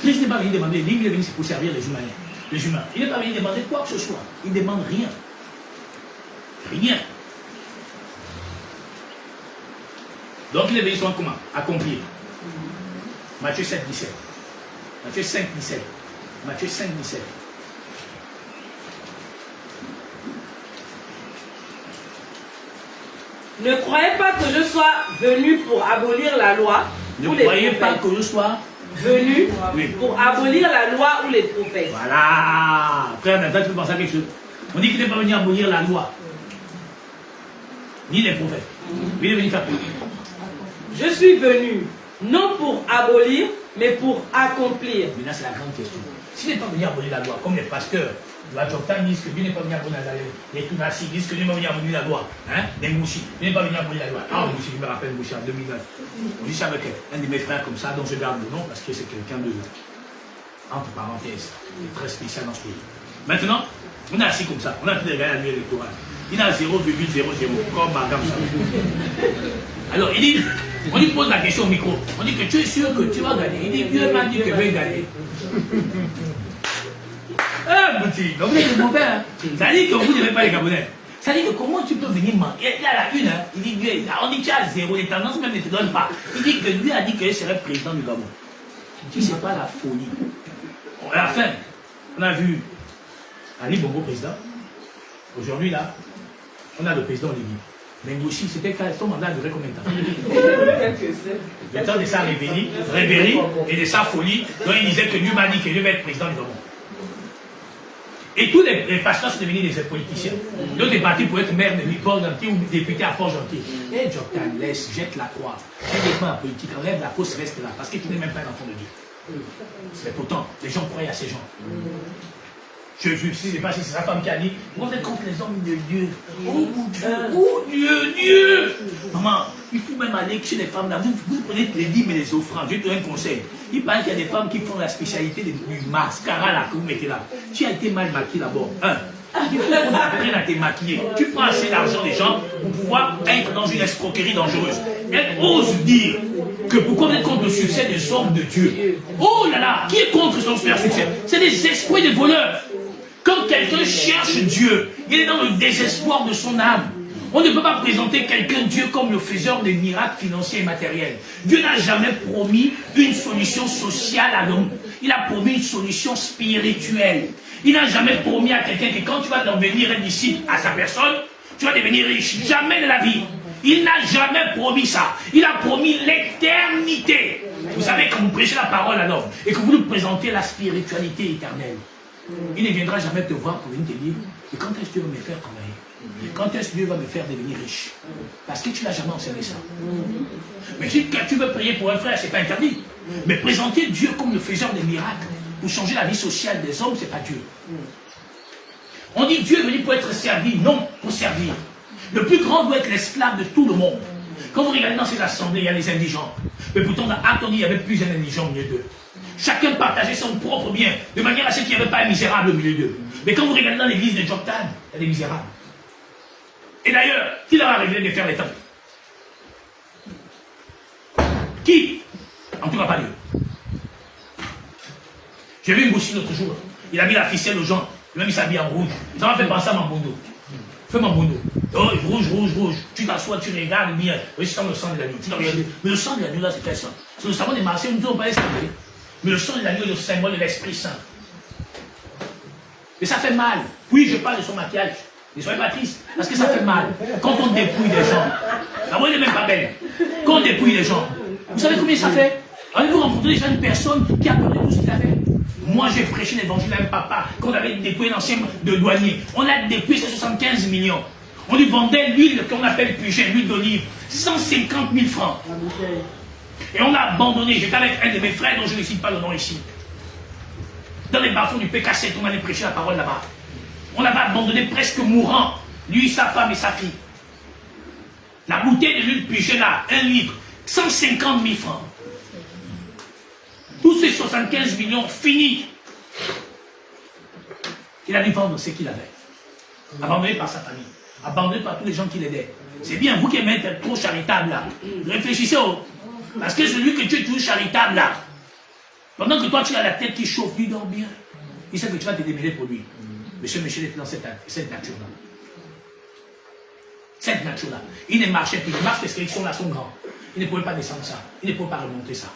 Christ n'est pas venu demander, il est venu pour servir les humains. Il n'est pas venu demander quoi que ce soit. Il ne demande rien. Rien. Donc il est venu comment? Accomplir. Matthieu 7, 17. Matthieu 5, 17. Matthieu 5, 17. Ne croyez pas que je sois venu pour abolir la loi. Ne croyez pas que je sois venu pour abolir la loi ou les prophètes. Voilà. Frère, maintenant tu peux penser à quelque chose. On dit qu'il n'est pas venu abolir la loi, ni les prophètes. Il est venu faire quoi? Je suis venu non pour abolir, mais pour accomplir. Mais là, c'est la grande question. S'il n'est pas venu abolir la loi, comme les pasteurs, la Joktan disent que Dieu n'est pas venu abolir la loi, les Tunasi disent que Dieu n'est pas venu abolir la loi, hein? Les Mouchi, Dieu n'est pas venu abolir la loi. Ah, Mouchi, je me rappelle Mouchi en 2009. On dit ça avec un de mes frères comme ça, dont je garde le nom parce que c'est quelqu'un de, entre parenthèses, très spécial dans ce pays. Maintenant, on est assis comme ça, on a pu regarder la nuit électorale. Il a 0,00, comme Madame ça. Alors, il dit, on lui pose la question au micro. On dit que tu es sûr que tu vas gagner. Il dit, Dieu m'a dit que je vais gagner. Ah, petit, donc vous êtes mon père. Ça dit que vous n'aimez pas les Gabonais. Ça dit que comment tu peux venir mentir? Il a la une, hein. Il dit, Dieu, on dit que tu as 0, les tendances même ne te donnent pas. Il dit que lui a dit que je serais président du Gabon. Tu sais pas la folie. À la fin, on a vu Ali Bongo président. Aujourd'hui, là, on a le président Olivier. Mais aussi, c'était son mandat durait combien de temps? Le temps de sa rébellie et de sa folie, donc il disait que Dieu m'a dit que je vais être président du Gabon. Et tous les pasteurs sont devenus des politiciens. D'autres des partis pour être maire de Port-Gentil ou député à Port-Gentil. Et Joktan, laisse, jette la croix. Jette la politique, enlève la fausse veste là, parce que tu n'es même pas un enfant de Dieu. Mais pourtant, les gens croient à ces gens. Je ne sais pas si c'est sa femme qui a dit, vous êtes contre les hommes de Dieu. Oh mon Dieu, oh Dieu, Dieu. Maman, il faut même aller chez les femmes là. Vous prenez les dîmes et les offrandes. Je te donne un conseil. Il paraît qu'il y a des femmes qui font la spécialité du mascara là que vous mettez là. Tu as été mal maquillée d'abord. Il faut qu'on apprenne à te maquiller. Tu prends assez d'argent des gens pour pouvoir être dans une escroquerie dangereuse. Elle ose dire que pourquoi vous êtes contre le succès des hommes de Dieu. Oh là là, qui est contre son succès? C'est des esprits, des voleurs. Quand quelqu'un cherche Dieu, il est dans le désespoir de son âme. On ne peut pas présenter quelqu'un Dieu comme le faiseur de miracles financiers et matériels. Dieu n'a jamais promis une solution sociale à l'homme. Il a promis une solution spirituelle. Il n'a jamais promis à quelqu'un que quand tu vas devenir un disciple à sa personne, tu vas devenir riche. Jamais de la vie. Il n'a jamais promis ça. Il a promis l'éternité. Vous savez, quand vous prêchez la parole à l'homme et que vous nous présentez la spiritualité éternelle, il ne viendra jamais te voir pour venir te dire et quand est-ce que Dieu va me faire travailler? Quand est-ce que Dieu va me faire devenir riche? Parce que tu n'as jamais enseigné ça. Mais si tu veux prier pour un frère, ce n'est pas interdit. Mais présenter Dieu comme le faiseur des miracles pour changer la vie sociale des hommes, ce n'est pas Dieu. On dit Dieu est venu pour être servi, non pour servir. Le plus grand doit être l'esclave de tout le monde. Quand vous regardez dans ces assemblées, il y a les indigents. Mais pourtant, dans Acte, il y avait plusieurs indigents au milieu d'eux. Chacun partageait son propre bien, de manière à ce qu'il n'y avait pas un misérable au milieu d'eux. Mais quand vous regardez dans l'église de Joktan, il y a des misérables. Et d'ailleurs, qui leur a révélé de faire les temples? Qui? En tout cas, pas Dieu. J'ai vu une bouchine l'autre jour. Il a mis la ficelle aux gens. Même il s'habille en rouge. Ça m'a fait penser à Mambondo. Fais Mambondo. Oh, rouge, rouge, rouge. Tu t'assois, tu regardes bien. Oui, c'est le sang de l'agneau. Tu dois regarder. Mais le sang de l'agneau, là, c'est quel sang? C'est le savon des marchés, nous n'avons pas les savons. Mais le sang de l'agneau est le symbole de l'Esprit Saint. Et ça fait mal. Oui, je parle de son maquillage. Ne soyez pas triste, parce que ça fait mal. Quand on dépouille des gens, la voix n'est même pas belle. Quand on dépouille les gens, vous savez combien ça fait? Avez-vous rencontré déjà une personne qui a parlé de tout ce qu'il a fait? Moi, j'ai prêché l'évangile à un papa qu'on avait dépouillé un ancien de douanier. On a dépouillé 75 millions. On lui vendait l'huile qu'on appelle Puget, l'huile d'olive, 150 000 francs. Et on a abandonné. J'étais avec un de mes frères dont je ne cite pas le nom ici. Dans les bas-fonds du PK7, on allait prêcher la parole là-bas. On l'avait abandonné presque mourant. Lui, sa femme et sa fille. La bouteille de l'huile pigée là, 1 litre, 150 000 francs. Tous ces 75 millions finis. Il a dû vendre ce qu'il avait. Abandonné par sa famille. Abandonné par tous les gens qui l'aidaient. C'est bien, vous qui aimez être trop charitable là. Réfléchissez parce que celui que tu es toujours charitable là, pendant que toi tu as la tête qui chauffe, lui dort bien. Il sait que tu vas te démêler pour lui. Monsieur Michel était dans cette nature-là. Cette nature-là. Il ne marchait plus. Il marche parce que les là sont grands. Il ne pouvait pas descendre ça. Il ne pouvait pas remonter ça.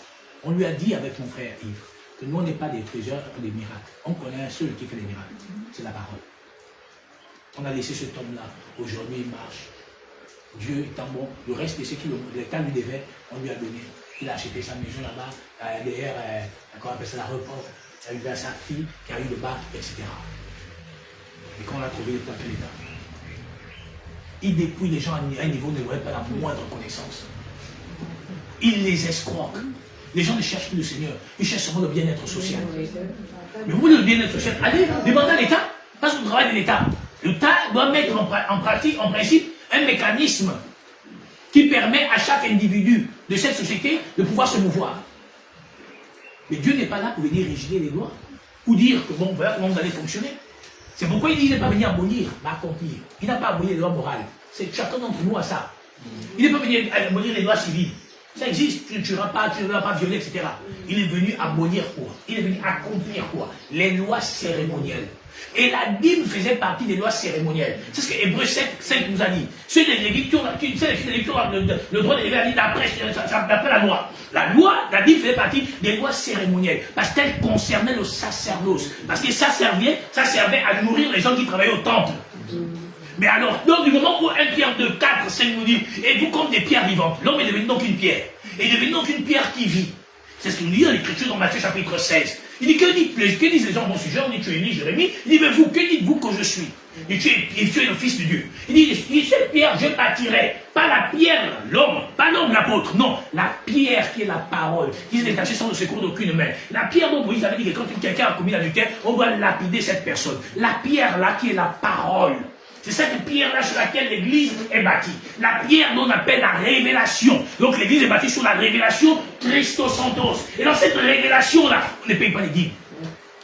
On lui a dit avec mon frère Yves que nous on n'est pas des faiseurs des miracles. On connaît un seul qui fait des miracles. C'est la parole. On a laissé cet homme-là. Aujourd'hui, il marche. Dieu étant bon. Le reste de ce qu'il lui devait, on lui a donné. Il a acheté sa maison là-bas. Derrière, comment on appelle ça, la report. Il a eu sa fille qui a eu le bac, etc. Et quand on a trouvé l'état, quel état? Il dépouille les gens à un niveau où ne n'aurait pas la moindre connaissance. Il les escroque. Les gens ne cherchent plus le Seigneur. Ils cherchent seulement le bien-être social. Mais vous voulez le bien-être social? Allez, demandez à l'État. Parce que le travail de l'État. L'État doit mettre en pratique, en principe, un mécanisme qui permet à chaque individu de cette société de pouvoir se mouvoir. Mais Dieu n'est pas là pour venir rigider les lois ou dire que bon, voilà comment vous allez fonctionner. C'est pourquoi il dit qu'il n'est pas venu abolir, mais accomplir. Il n'a pas aboli les lois morales. C'est chacun d'entre nous a ça. Il n'est pas venu abolir les lois civiles. Ça existe, tu ne tueras pas, tu ne vas pas violer, etc. Il est venu abolir quoi? Il est venu accomplir quoi? Les lois cérémonielles. Et la dîme faisait partie des lois cérémonielles. C'est ce que Hébreux 7 nous a dit. Ceux des Lévites qui ont le droit d'élever la dîme d'après la loi. La dîme faisait partie des lois cérémonielles. Parce qu'elle concernait le sacerdoce. Parce que ça servait à nourrir les gens qui travaillaient au temple. Mais alors, lors du moment où 1 Pierre 2, 4, 5 nous dit, et vous comme des pierres vivantes, l'homme est devenu donc une pierre. Et devenu donc une pierre qui vit. C'est ce que nous dit dans l'Écriture dans Matthieu chapitre 16. Il dit, que disent les gens à mon sujet? On dit, tu es Élie, Jérémie. Il dit, mais vous, que dites-vous que je suis? Et tu es le Fils de Dieu. Il dit, cette pierre, je bâtirai. Pas la pierre, l'homme, pas l'homme, l'apôtre. Non, la pierre qui est la parole, qui est détachée sans le secours d'aucune main. La pierre dont Moïse avait dit que quand quelqu'un a commis l'adultère, on doit lapider cette personne. La pierre là qui est la parole. C'est cette pierre-là sur laquelle l'Église est bâtie. La pierre dont on appelle la révélation. Donc l'Église est bâtie sur la révélation Christos Santos. Et dans cette révélation-là, on ne paye pas les dîmes.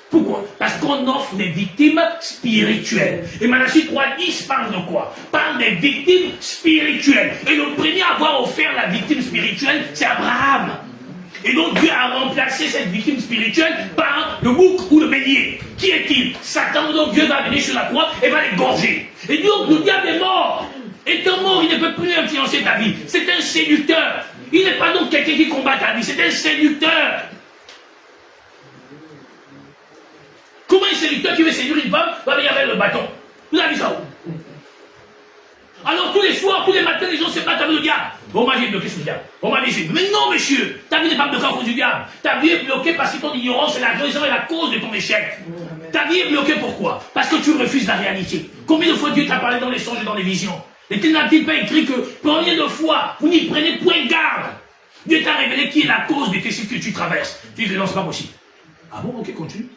Pourquoi? Parce qu'on offre des victimes spirituelles. Et Malachie 3:10 parle de quoi? Parle des victimes spirituelles. Et le premier à avoir offert la victime spirituelle, c'est Abraham. Et donc Dieu a remplacé cette victime spirituelle par le bouc ou le bélier. Qui est-il? Satan. Donc Dieu va venir sur la croix et va l'égorger. Et donc le diable est mort. Étant mort, il ne peut plus influencer ta vie. C'est un séducteur. Il n'est pas donc quelqu'un qui combat ta vie, c'est un séducteur. Comment un séducteur qui veut séduire une femme va venir avec le bâton? Vous avez vu ça où? Alors tous les soirs, tous les matins, les gens se battent avec le diable. Bon, moi j'ai bloqué sur le diable. On m'a dit, mais non monsieur, ta vie n'est pas bloquée à cause du diable. Ta vie est bloquée parce que ton ignorance est la raison et la cause de ton échec. Ta vie est bloquée pourquoi? Parce que tu refuses la réalité. Combien de fois Dieu t'a parlé dans les songes et dans les visions? Et tu n'a-t-il pas écrit que combien de fois vous n'y prenez point garde? Dieu t'a révélé qui est la cause de tes cycles que tu traverses. Tu dis que non, c'est pas possible. Ah bon, ok, continue.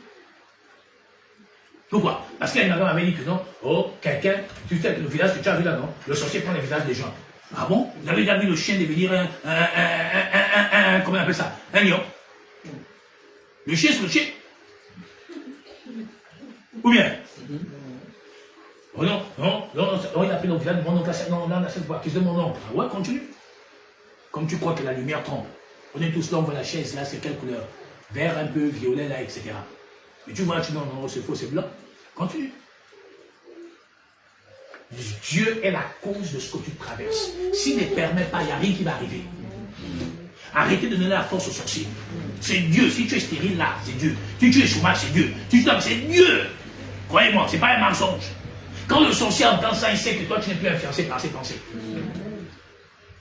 Pourquoi? Parce qu'elle m'avait dit que non, oh, quelqu'un, tu sais le village que tu as vu là, non? Le sorcier prend les visages des gens. Ah bon? Vous avez déjà vu le chien devenir comment on appelle ça? Un lion. Le chien, c'est le chien. Ou bien? Oh non, il a pris le village de mon oncle, non, là, cette fois, qui de mon oncle. Ah ouais, continue. Comme tu crois que la lumière trompe. On est tous là, on voit la chaise, là, c'est quelle couleur? Vert, un peu violet, là, etc. Mais tu vois, tu dis non, c'est faux, c'est blanc. Continue. Dieu est la cause de ce que tu traverses. S'il ne permet pas, il n'y a rien qui va arriver. Arrêtez de donner la force aux sorciers. C'est Dieu. Si tu es stérile là, c'est Dieu. Si tu es chômage, c'est Dieu. Si tu c'est Dieu. Croyez-moi, ce n'est pas un mensonge. Quand le sorcier entend ça, il sait que toi, tu n'es plus influencé par ses pensées.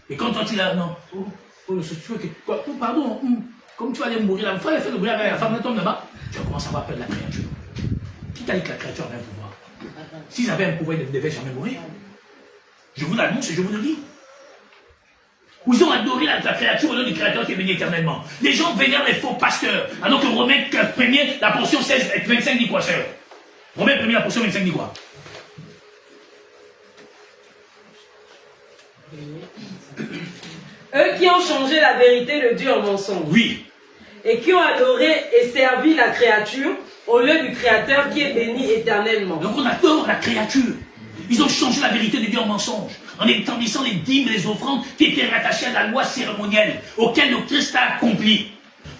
Et quand toi, tu l'as, non. Oh, le sorcier, quoi, oh, pardon. Comme tu vas aller mourir, la fois, il a fait le bruit avec la femme, tombe là-bas. Tu vas commencer à avoir peur de la créature. Qui t'a dit que la créature avait un pouvoir? S'ils avaient un pouvoir, ils ne devaient jamais mourir. Je vous l'annonce et je vous le dis. Où ils ont adoré la créature au nom du Créateur qui est béni éternellement. Les gens vénèrent les faux pasteurs. Alors que Romains 1er, la portion 16, 25 dit quoi, sœur? Romains 1er, la portion 25 dit quoi? Eux qui ont changé la vérité de Dieu en mensonge. Oui. Et qui ont adoré et servi la créature au lieu du Créateur qui est béni éternellement. Donc on adore la créature. Ils ont changé la vérité de Dieu en mensonge, en établissant les dîmes et les offrandes qui étaient rattachées à la loi cérémonielle, auquel le Christ a accompli.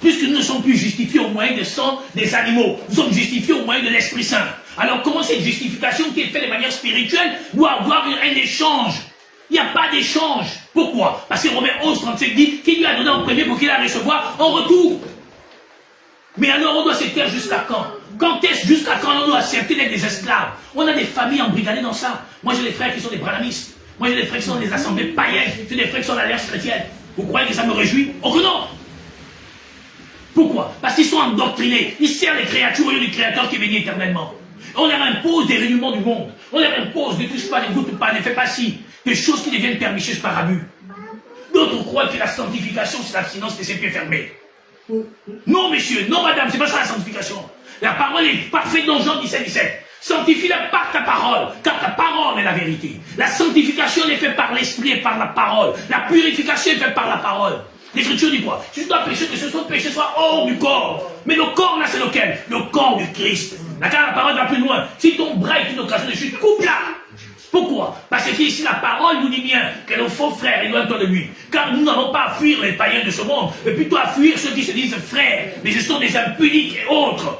Puisque nous ne sommes plus justifiés au moyen du sang des animaux, nous sommes justifiés au moyen de l'Esprit Saint. Alors comment cette justification qui est faite de manière spirituelle doit avoir un échange? Il n'y a pas d'échange. Pourquoi? Parce que Romains 11, 35 dit qu'il lui a donné en premier pour qu'il la recevoir en retour. Mais alors on doit se taire jusqu'à quand? Quand est-ce jusqu'à quand on doit accepter d'être des esclaves? On a des familles embrigadées dans ça. Moi j'ai des frères qui sont des branamistes. Moi j'ai des frères qui sont des assemblées païennes. J'ai des frères qui sont l'Alliance chrétienne. Vous croyez que ça me réjouit? Oh que non! Pourquoi? Parce qu'ils sont endoctrinés. Ils servent les créatures au lieu du Créateur qui est béni éternellement. On leur impose des rayonnements du monde. On leur impose ne touche pas, ne goûte pas, ne fais pas ci. Des choses qui deviennent pernicieuses par abus. D'autres croient que la sanctification c'est l'abstinence de ses pieds fermés. Non, messieurs, non, madame, c'est pas ça la sanctification. La parole est parfaite dans Jean 17, 17. Sanctifie-la par ta parole, car ta parole est la vérité. La sanctification est faite par l'esprit et par la parole. La purification est faite par la parole. L'Écriture dit quoi? Si tu dois pécher, que ce soit péché soit hors du corps. Mais le corps là, c'est lequel? Le corps du Christ. La parole va plus loin. Si ton bras est une occasion de chute, coupe-la. Pourquoi? Parce qu'ici la parole nous dit bien que nos faux frères éloignent-toi de lui. Car nous n'avons pas à fuir les païens de ce monde, mais plutôt à fuir ceux qui se disent frères, mais ce sont des impudiques et autres.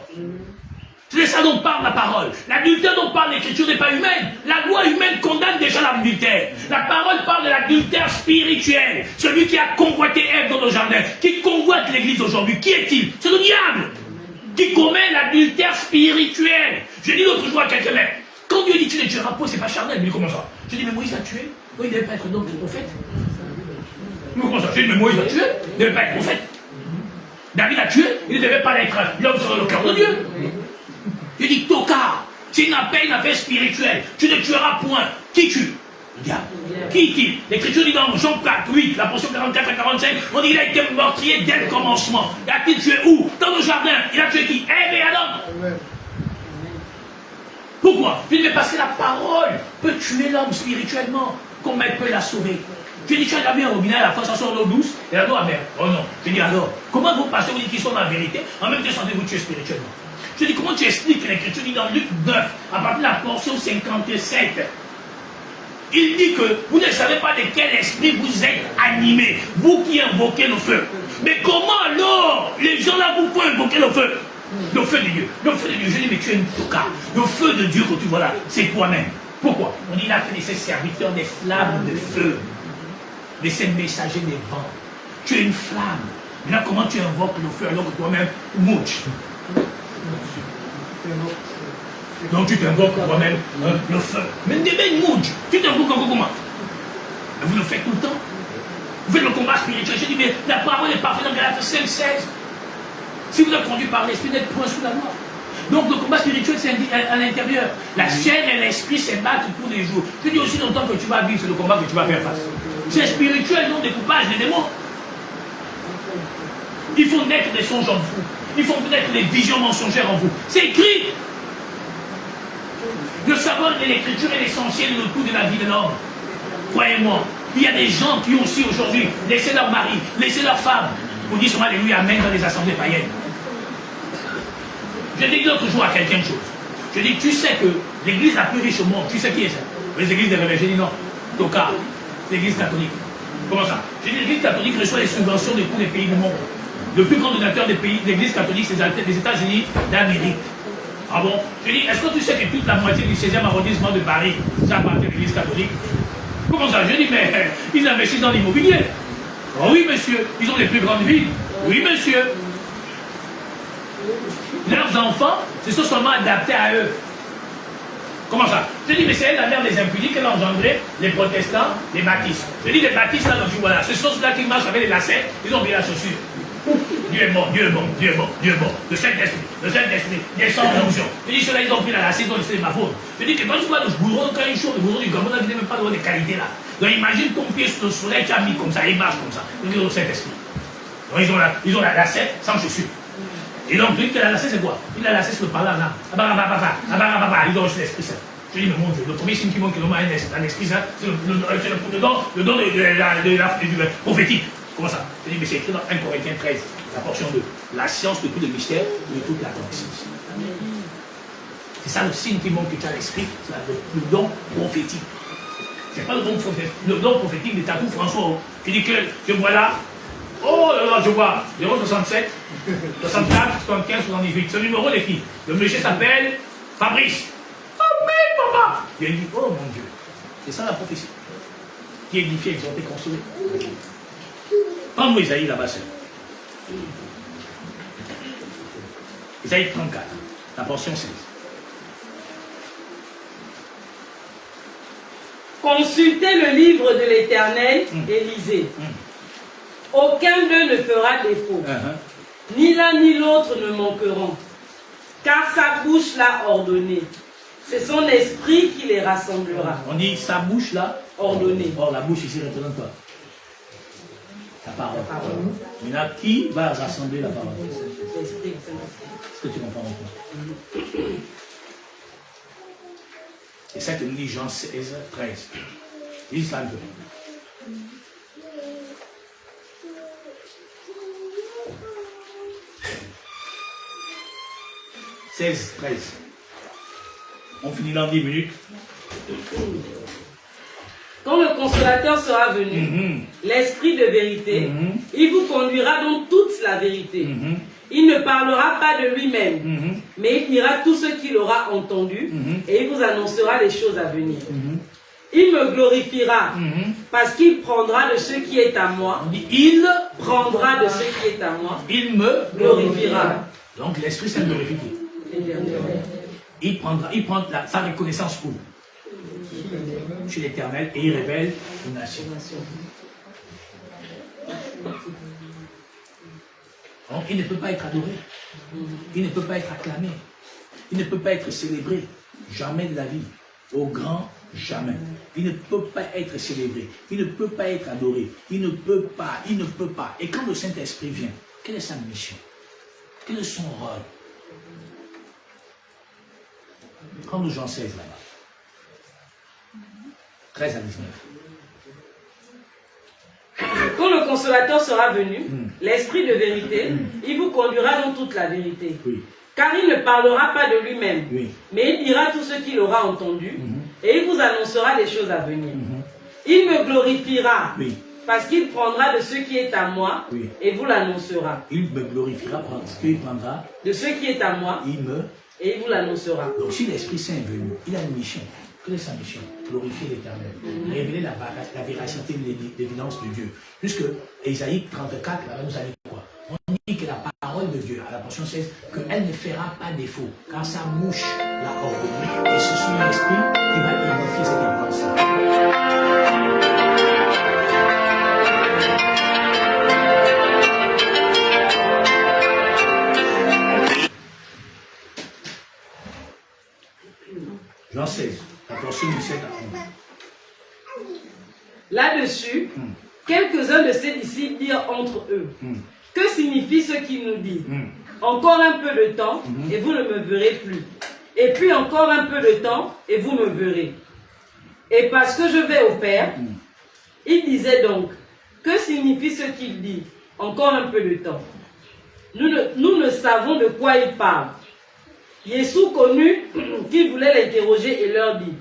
C'est de ça dont parle la parole. L'adultère dont parle l'Écriture n'est pas humaine. La loi humaine condamne déjà l'adultère. La parole parle de l'adultère spirituel. Celui qui a convoité Ève dans le jardin, qui convoite l'Église aujourd'hui, qui est-il? C'est le diable qui commet l'adultère spirituel. Je dis l'autre jour à quelqu'un, quand Dieu dit tu ne tueras pas, c'est pas charnel. Il dit comment ça? Je dis mais Moïse a tué. Oui, il ne devait pas être donc prophète. Mais comment ça? Je dis mais Moïse a tué. Il ne devait pas être prophète. David a tué. Il ne devait pas être l'homme sur le cœur de Dieu. Je dis tocard. C'est une appel, une affaire spirituelle. Tu ne tueras point. Qui tue? Le diable. Qui est-il? L'Écriture dit dans Jean 4, 8, la portion 44 à 45, on dit qu'il a été meurtrier dès le commencement. Il a-t-il tué où? Dans le jardin. Il a tué qui? Ève et Adam. Pourquoi? Je dis, mais parce que la parole peut tuer l'homme spirituellement, comme elle peut la sauver. Je dis, tu as vu un robinet, à la fois ça sort l'eau douce et la l'eau amère. Oh non. Je dis, alors, comment vos pasteurs vous dites qu'ils sont dans la vérité, en même temps sentez-vous tuer spirituellement? Je dis, comment tu expliques que l'Écriture dit dans Luc 9, à partir de la portion 57, il dit que vous ne savez pas de quel esprit vous êtes animés, vous qui invoquez le feu. Mais comment alors les gens là vous font invoquer le feu? Le feu de Dieu. Le feu de Dieu. Je dis, mais tu es une touka. Le feu de Dieu que tu vois là, c'est toi-même. Pourquoi? On dit, il a fait de ses serviteurs des flammes de feu. De ses messagers des vents. Tu es une flamme. Maintenant, comment tu invoques le feu alors que toi-même, mouche? Donc tu t'invoques toi-même le feu. Mais une mouche. Tu t'invoques encore comment? Vous le faites tout le temps. Vous faites le combat spirituel. Je dis, mais la parole est parfaite dans Galates 5, 16. Si vous êtes conduit par l'esprit, n'êtes point sous la loi. Donc le combat spirituel, c'est à l'intérieur. La chair et l'esprit se battent pour des jours. Je dis aussi longtemps que tu vas vivre, c'est le combat que tu vas faire face. C'est spirituel, non découpage des démons. Il faut naître des songes en vous. Il faut naître des visions mensongères en vous. C'est écrit. Le savoir de l'écriture est l'essentiel de tout de la vie de l'homme. Croyez-moi, il y a des gens qui ont aussi aujourd'hui laissé leur mari, laissé leur femme, pour dire seulement alléluia, amen dans les assemblées païennes. Je dis l'autre jour à quelqu'un une chose. Je dis, tu sais que l'église la plus riche au monde, tu sais qui est ça? Les églises des réveils. J'ai dit non. Toka, l'église catholique. Comment ça? J'ai dit, l'église catholique reçoit les subventions de tous les pays du monde. Le plus grand donateur des pays de l'église catholique, c'est les États-Unis d'Amérique. Ah bon? Je dis, est-ce que tu sais que toute la moitié du 16e arrondissement de Paris, ça appartient à l'église catholique? Comment ça? Je dis, mais ils investissent dans l'immobilier. Oh oui, monsieur, ils ont les plus grandes villes. Oui, monsieur. Leurs enfants se sont seulement adaptés à eux. Comment ça? Je dis, mais c'est la mère des impudiques qu'elle a engendré les protestants, les baptistes. Je dis, les baptistes, là, donc voilà, ce sont ceux-là qui marchent avec les lacets, ils ont oublié la chaussure. Dieu est bon, Dieu est bon, Dieu est bon, Dieu est bon. Le Saint-Esprit descend en onction. Je dis, cela, ils ont pris la saison, c'est ma faute. Je dis que quand tu vois le bourreau, quand il chauffe, le bourreau du Gabon, il n'est même pas de des qualités là. Donc imagine ton pied sur le soleil, tu as mis comme ça, il marche comme ça. Je dis au Saint-Esprit. Donc ils ont la lacette sans chaussure. Et donc, tu dis que la lacette, c'est quoi? Il a la lacette, le parlant là. Ils ont reçu l'Esprit Saint. Je dis, mais mon Dieu, le premier signe qui montre que l'homme a un esprit saint, c'est le don de la prophétique. Comment ça? Je dis, mais c'est écrit dans 1 Corinthiens 13, la portion 2. La science de tout le mystère et de toute la connaissance. C'est ça le signe qui montre que tu as l'esprit, c'est le don prophétique. C'est pas le don prophétique. Le don prophétique de Tatou François. Tu dis que je vois là, oh là là, je vois 067, 64, 75, 78. Ce numéro de qui? Le monsieur s'appelle Fabrice. Amen, papa. Il a dit, oh mon Dieu. C'est ça la prophétie. Qui édifie, exhorté, consolé. Prends-moi Isaïe là-bas, c'est. Isaïe 34, la portion 16. Consultez le livre de l'Éternel et lisez. Aucun d'eux ne fera défaut. Ni l'un ni l'autre ne manqueront. Car sa bouche l'a ordonné. C'est son esprit qui les rassemblera. On dit sa bouche là ordonnée. Or la bouche ici représente quoi? La parole. Maintenant, qui va rassembler la parole? Est-ce que tu comprends maintenant? C'est ça que nous dit Jean 16, 13. Dis ça un peu. « 16, 13. On finit dans 10 minutes. Quand le consolateur sera venu, l'esprit de vérité, il vous conduira dans toute la vérité. Il ne parlera pas de lui-même, mais il dira tout ce qu'il aura entendu et il vous annoncera les choses à venir. Il me glorifiera parce qu'il prendra de ce qui est à moi. On dit il prendra de ce qui est à moi. Il me glorifiera. Donc l'esprit s'est glorifié. Il prend sa reconnaissance où? Chez l'Éternel et il révèle une nation. Donc il ne peut pas être adoré. Il ne peut pas être acclamé. Il ne peut pas être célébré. Jamais de la vie. Au grand jamais. Il ne peut pas être célébré. Il ne peut pas être adoré. Il ne peut pas. Il ne peut pas. Et quand le Saint-Esprit vient, quelle est sa mission? Quel est son rôle? Comme nous Jean 16 là-bas. 13 à 19. Quand le consolateur sera venu, l'esprit de vérité, il vous conduira dans toute la vérité. Oui. Car il ne parlera pas de lui-même, mais il dira tout ce qu'il aura entendu, et il vous annoncera des choses à venir. Il me glorifiera, parce qu'il prendra de ce qui est à moi, et vous l'annoncera. Il me glorifiera parce qu'il prendra de ce qui est à moi, et il vous l'annoncera. Donc si l'Esprit Saint est venu, il a une mission. Quelle est sa mission? Glorifier l'Éternel. Révéler la véracité de l'évidence de Dieu. Puisque Ésaïe 34, là, nous a dit quoi? On dit que la parole de Dieu, à la portion 16, qu'elle ne fera pas défaut, car sa bouche l'a ordonné. Et c'est son esprit qui va identifier cette évidence-là. Jean 16, la portion 17 à 11. Là-dessus, quelques-uns de ses disciples dirent entre eux, que signifie ce qu'il nous dit? Encore un peu de temps, et vous ne me verrez plus. Et puis encore un peu de temps, et vous me verrez. Et parce que je vais au Père, il disait donc, que signifie ce qu'il dit? Encore un peu de temps. Nous ne savons de quoi il parle. Jésus connut qu'il voulait l'interroger et leur dit,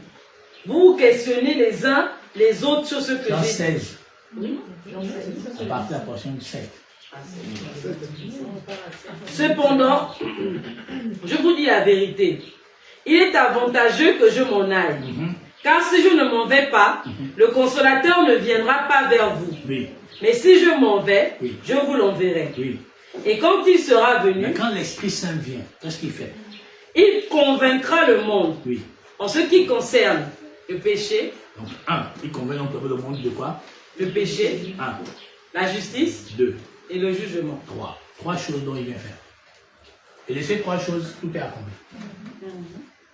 vous questionnez les uns les autres sur ce que j'ai dit. 16. À partir de la portion 7. Cependant, je vous dis la vérité. Il est avantageux que je m'en aille. Car si je ne m'en vais pas, le consolateur ne viendra pas vers vous. Mais si je m'en vais, je vous l'enverrai. Et quand il sera venu, mais quand l'Esprit Saint vient, qu'est-ce qu'il fait? Il convaincra le monde en ce qui concerne le péché. Donc, il convainc donc le monde de quoi? Le péché. La justice. Et le jugement. 3. 3 choses dont il vient faire. Et de ces 3 choses, tout est accompli.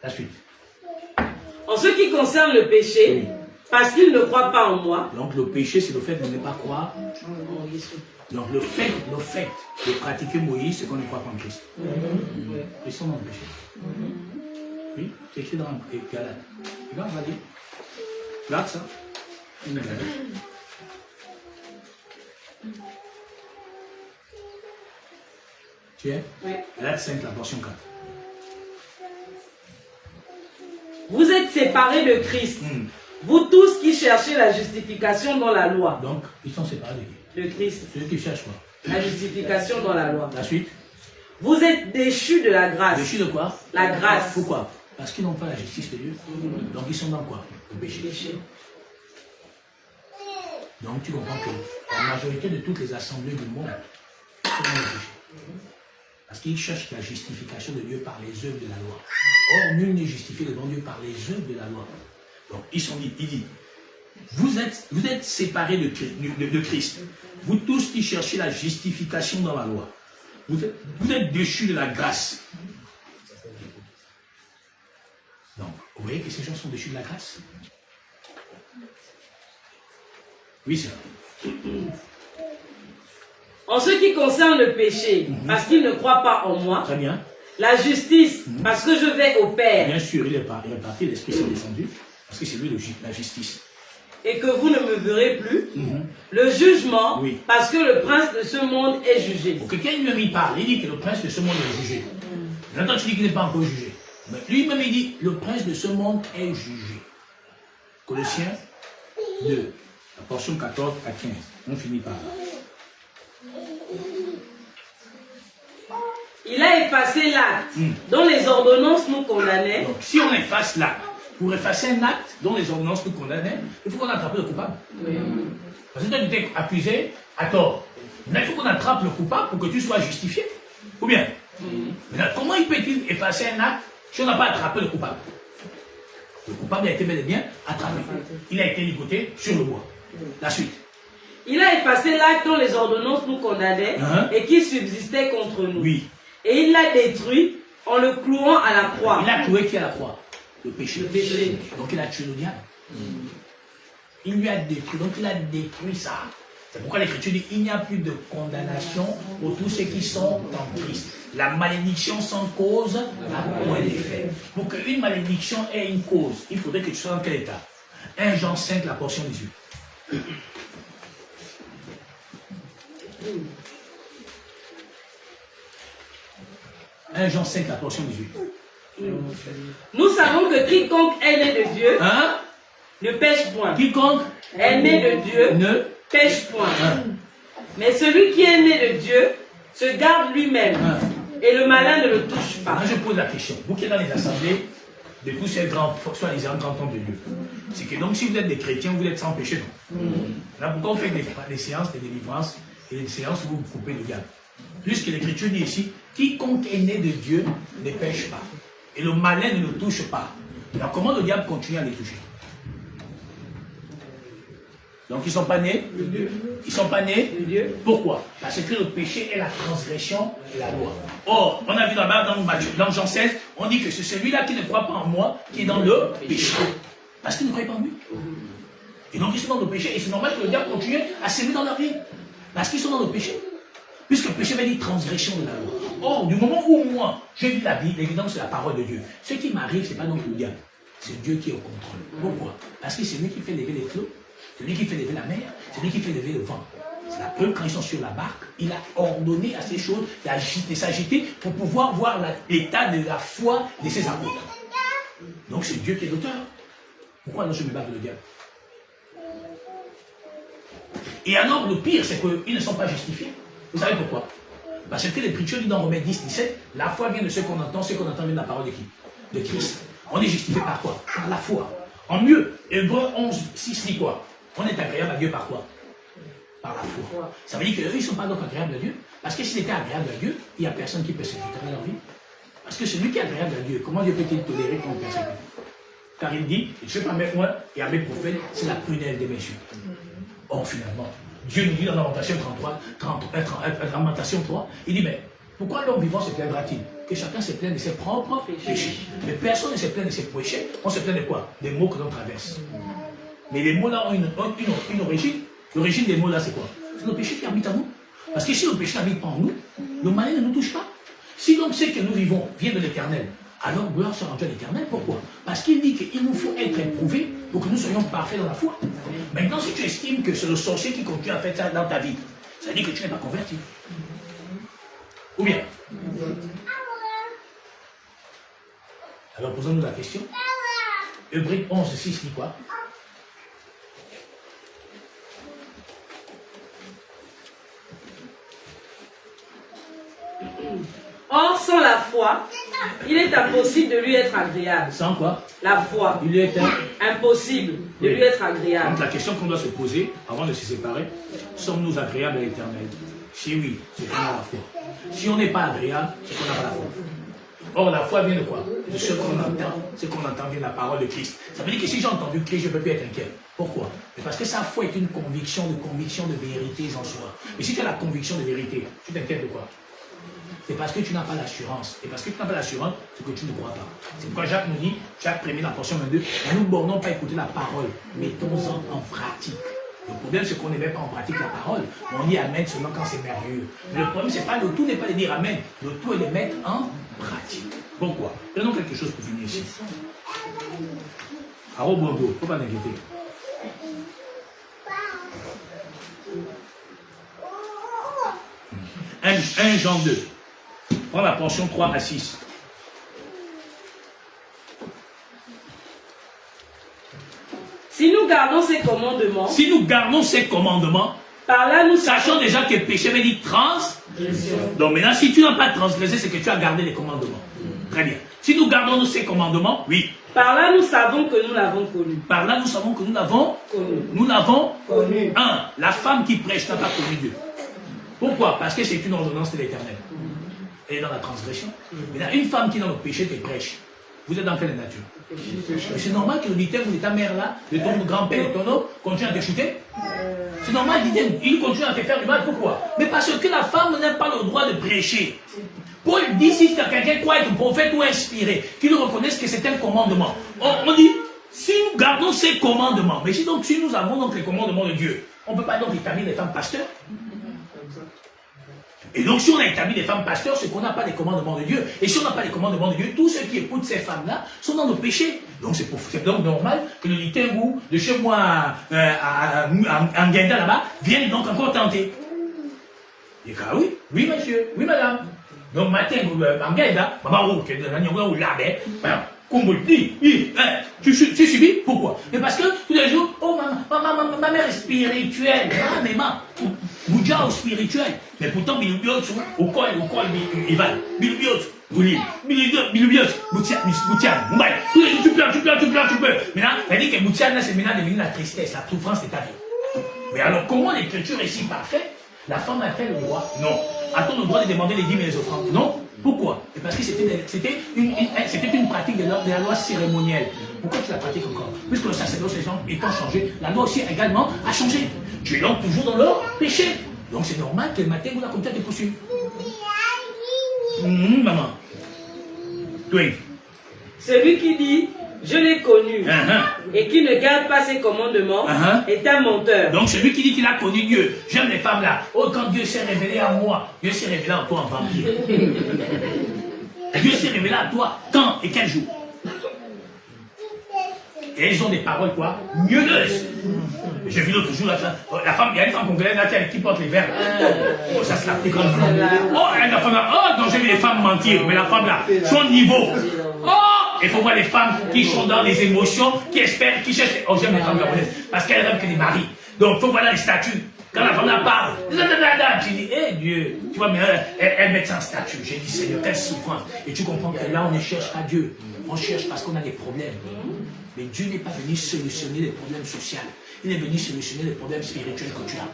La suite. En ce qui concerne le péché, Oui. parce qu'il ne croit pas en moi. Donc le péché, c'est le fait de ne pas croire. Donc le fait de pratiquer Moïse, c'est qu'on ne croit pas en Christ. Ils sont dans le péché. Oui, c'est écrit dans Galate. Regarde, vas-y. Regarde ça. Une Galate. Tu es? Oui. Galate 5, la portion 4. Vous êtes séparés de Christ. Vous tous qui cherchez la justification dans la loi. Donc, ils sont séparés de qui? De Christ. Ceux qui cherchent quoi? La justification dans la loi. La suite? Vous êtes déchus de la grâce. Déchus de quoi? La grâce. Pourquoi? Parce qu'ils n'ont pas la justice de Dieu. Donc ils sont dans quoi? Le péché. Donc tu comprends que la majorité de toutes les assemblées du monde sont dans le péché. Parce qu'ils cherchent la justification de Dieu par les œuvres de la loi. Or, nul n'est justifié devant Dieu par les œuvres de la loi. Donc ils sont dit, il dit, vous êtes séparés de Christ. Vous tous qui cherchez la justification dans la loi. Vous êtes déchus de la grâce. Donc, vous voyez que ces gens sont déchus de la grâce? Oui, sœur. En ce qui concerne le péché, parce qu'il ne croit pas en moi. Très bien. La justice, parce que je vais au Père. Bien sûr, il est parti, l'Esprit est descendu, parce que c'est lui la justice. Et que vous ne me verrez plus. Le jugement, oui. Parce que le prince de ce monde est jugé. Donc, quelqu'un lui parle, il dit que le prince de ce monde est jugé. Maintenant, tu dis qu'il n'est pas encore jugé. Mais lui-même, il dit, le prince de ce monde est jugé. Colossiens 2, la portion 14 à 15. On finit par là. Il a effacé l'acte dont les ordonnances nous condamnaient. Donc, si on efface l'acte, pour effacer un acte dont les ordonnances nous condamnaient, il faut qu'on attrape le coupable. Parce que toi, tu t'es accusé à tort. Maintenant, il faut qu'on attrape le coupable pour que tu sois justifié. Ou bien? Maintenant, comment il peut-il effacer un acte si on n'a pas attrapé le coupable? Le coupable a été bel et bien attrapé. Il a été ligoté sur le bois. La suite. Il a effacé l'acte dont les ordonnances nous condamnaient et qui subsistait contre nous. Oui. Et il l'a détruit en le clouant à la croix. Il a cloué qui à la croix? Le péché. Le péché. Donc il a tué le diable. Il lui a détruit. Donc il a détruit ça. C'est pourquoi l'Écriture dit il n'y a plus de condamnation pour tous ceux qui sont en Christ. La malédiction sans cause n'a point d'effet. Pour qu'une malédiction ait une cause, il faudrait que tu sois dans quel état? 1 Jean 5, la portion 18. « 1 Jean 5, la portion 18. » Nous savons que quiconque est né de Dieu ne pêche point. Quiconque est né de Dieu ne pêche point. Mais celui qui est né de Dieu se garde lui-même. Et le malin ne le touche pas. Maintenant, je pose la question. Vous qui êtes dans les assemblées de tous ces grands, soi-disant grands hommes de Dieu, c'est que donc si vous êtes des chrétiens, vous êtes sans péché. Là, pourquoi on fait des séances de délivrance et des séances où vous coupez le diable? Puisque l'Écriture dit ici, quiconque est né de Dieu ne pêche pas. Et le malin ne le touche pas. Alors comment le diable continue à les toucher? Donc ils ne sont pas nés de Dieu. Ils ne sont pas nés de Dieu. Pourquoi? Parce que le péché est la transgression de la loi. Or, on a vu là-bas dans Jean 16, on dit que c'est celui-là qui ne croit pas en moi qui est dans le péché. Parce qu'il ne croit pas en lui. Et donc ils sont dans le péché. Et c'est normal que le diable continue à s'aimer dans leur vie. Parce qu'ils sont dans le péché. Puisque le péché veut dire transgression de la loi. Or, du moment où moi, j'ai vu la vie, l'évidence de la parole de Dieu, ce qui m'arrive, ce n'est pas donc le diable. C'est Dieu qui est au contrôle. Pourquoi? Parce que c'est lui qui fait lever les flots, c'est lui qui fait lever la mer, c'est lui qui fait lever le vent. C'est la preuve, quand ils sont sur la barque, il a ordonné à ces choses de s'agiter pour pouvoir voir l'état de la foi de ses apôtres. Donc c'est Dieu qui est l'auteur. Pourquoi non je me bats avec le diable? Et alors le pire, c'est qu'ils ne sont pas justifiés. Vous savez pourquoi? Parce que l'Écriture dit dans Romains 10, 17, la foi vient de ce qu'on entend vient de la parole de qui? De Christ. On est justifié par quoi? Par la foi. En mieux, Hébreux 11, 6 dit quoi? On est agréable à Dieu par quoi? Par la foi. Ça veut dire qu'eux, ils ne sont pas donc agréables à Dieu. Parce que s'ils étaient agréables à Dieu, il n'y a personne qui peut se sécuriter dans leur vie. Parce que celui qui est agréable à Dieu, comment Dieu peut-il tolérer qu'on le persécute? Car il dit, je ne sais pas avec moi et à mes prophètes, c'est la prunelle des messieurs. Or, finalement, Dieu nous dit dans Lamentation 3, il dit, mais pourquoi l'homme vivant se plaindra-t-il? Que chacun se plaigne de ses propres péchés. Mais personne ne se plaint de ses péchés. On se plaint de quoi? Des maux que l'on traverse. Mais les mots-là ont une origine. L'origine des mots-là, c'est quoi? C'est le péché qui habite en nous. Parce que si le péché n'habite pas en nous, le malin ne nous touche pas. Si donc ce que nous vivons vient de l'Éternel, alors gloire sera rendue à l'Éternel. Pourquoi? Parce qu'il dit qu'il nous faut être éprouvés pour que nous soyons parfaits dans la foi. Maintenant, si tu estimes que c'est le sorcier qui continue à faire ça dans ta vie, ça veut dire que tu n'es pas converti. Ou bien? Alors posons-nous la question. Hébreux 11:6 dit quoi? Or, sans la foi, il est impossible de lui être agréable. Sans quoi? La foi. Il est impossible de lui être agréable. Donc la question qu'on doit se poser avant de se séparer, sommes-nous agréables à l'Éternel? Si oui, c'est qu'on a la foi. Si on n'est pas agréable, c'est qu'on n'a pas la foi. Or, la foi vient de quoi? De ce qu'on entend. Ce qu'on entend vient de la parole de Christ. Ça veut dire que si j'ai entendu Christ, je ne peux plus être inquiet. Pourquoi? Parce que sa foi est une conviction de vérité en soi. Mais si tu as la conviction de vérité, tu t'inquiètes de quoi? C'est parce que tu n'as pas l'assurance. Et parce que tu n'as pas l'assurance, c'est que tu ne crois pas. C'est pourquoi Jacques nous dit, Jacques 1er, la portion 22, ne nous bornons pas à écouter la parole, mettons-en en pratique. Le problème, c'est qu'on ne met pas en pratique la parole. On dit Amen seulement quand c'est merveilleux. Mais le problème, c'est pas le tout n'est pas de dire Amen. Le tout est de mettre en pratique. Pourquoi? Prenons quelque chose pour finir ici. Aro Bondo, il ne faut pas t'inquiéter. 1 Jean 2. Prends la portion 3 à 6. Si nous gardons ces commandements, par là nous sachant déjà que le péché veut dire transgression. Donc maintenant, si tu n'as pas transgressé, c'est que tu as gardé les commandements. Très bien. Si nous gardons ces commandements, oui. Par là, nous savons que nous l'avons connu. Par là, nous savons que nous l'avons connu. Nous l'avons connu. 1. La femme qui prêche n'a pas connu Dieu. Pourquoi? Parce que c'est une ordonnance de l'Éternel. Elle est dans la transgression. Maintenant, une femme qui est dans le péché te prêche. Vous êtes dans quelle nature? Mais c'est normal que le ditem de ta mère là, de ton grand-père, de ton homme, continue à te chuter. C'est normal, il continue à te faire du mal. Pourquoi? Mais parce que la femme n'a pas le droit de prêcher. Paul dit, si quelqu'un croit être prophète ou inspiré, qu'il reconnaisse que c'est un commandement. On dit, si nous gardons ces commandements, mais si nous avons donc les commandements de Dieu, on ne peut pas donc établir les femmes pasteurs. Et donc, si on a établi des femmes pasteurs, c'est qu'on n'a pas les commandements de Dieu. Et si on n'a pas les commandements de Dieu, tous ceux qui écoutent ces femmes-là sont dans le péché. Donc, c'est donc normal que le Litengou de chez moi en Guinda là-bas vienne donc encore tenter. Et quand oui, oui monsieur, oui madame. Donc, matin, en Guinda, maman, qui est dans la Nyonga ou là-bas, tu subis? Pourquoi? Mais parce que tous les jours, oh ma mère est spirituelle. Ah, mais Bouddha est spirituel. Mais pourtant, Bilubiotu, au col, il va. Bilubiotu, Bilubiotu, Boutian, Moubaï. Tous les jours, tu pleures. Maintenant, ça dit que Boutian, c'est maintenant devenu la tristesse, la souffrance de ta vie. Mais alors, comment l'écriture est si parfaite? La femme a-t-elle le droit? Non. A-t-on le droit de demander les dîmes et les offrandes? Non. Pourquoi? Parce que c'était une pratique de la loi cérémonielle. Pourquoi tu la pratiques encore? Puisque le sacerdoce étant changé, la loi aussi également a changé. Tu es donc toujours dans leur péché. Donc c'est normal que le matin, vous la comptez te poursuivre. Maman. Oui. Celui qui dit, je l'ai connu, et qui ne garde pas ses commandements, est un menteur. Donc celui qui dit qu'il a connu Dieu, j'aime les femmes là. Oh, quand Dieu s'est révélé à moi, Dieu s'est révélé en toi en vampire. Dieu s'est révélé à toi quand et quel jour? Et elles ont des paroles quoi? Mielleuses. J'ai vu l'autre jour la femme, il y a une femme congolaise là qui porte les verres. Oh, ça se l'a pris comme ça. Oh, la femme là, oh, donc j'ai vu les femmes mentir, mais la femme là, son niveau. Oh, il faut voir les femmes qui sont dans les émotions, qui espèrent, qui cherchent. Oh, j'aime les femmes japonaises, parce qu'elles rêvent que des maris. Donc, il faut voir les statuts. Quand la femme là parle, tu dis, eh Dieu, tu vois, mais elle met ça en statut. J'ai dit, Seigneur, quelle souffrance. Et tu comprends que là, on ne cherche pas Dieu. On cherche parce qu'on a des problèmes. Mais Dieu n'est pas venu solutionner les problèmes sociaux. Il est venu solutionner les problèmes spirituels que tu as.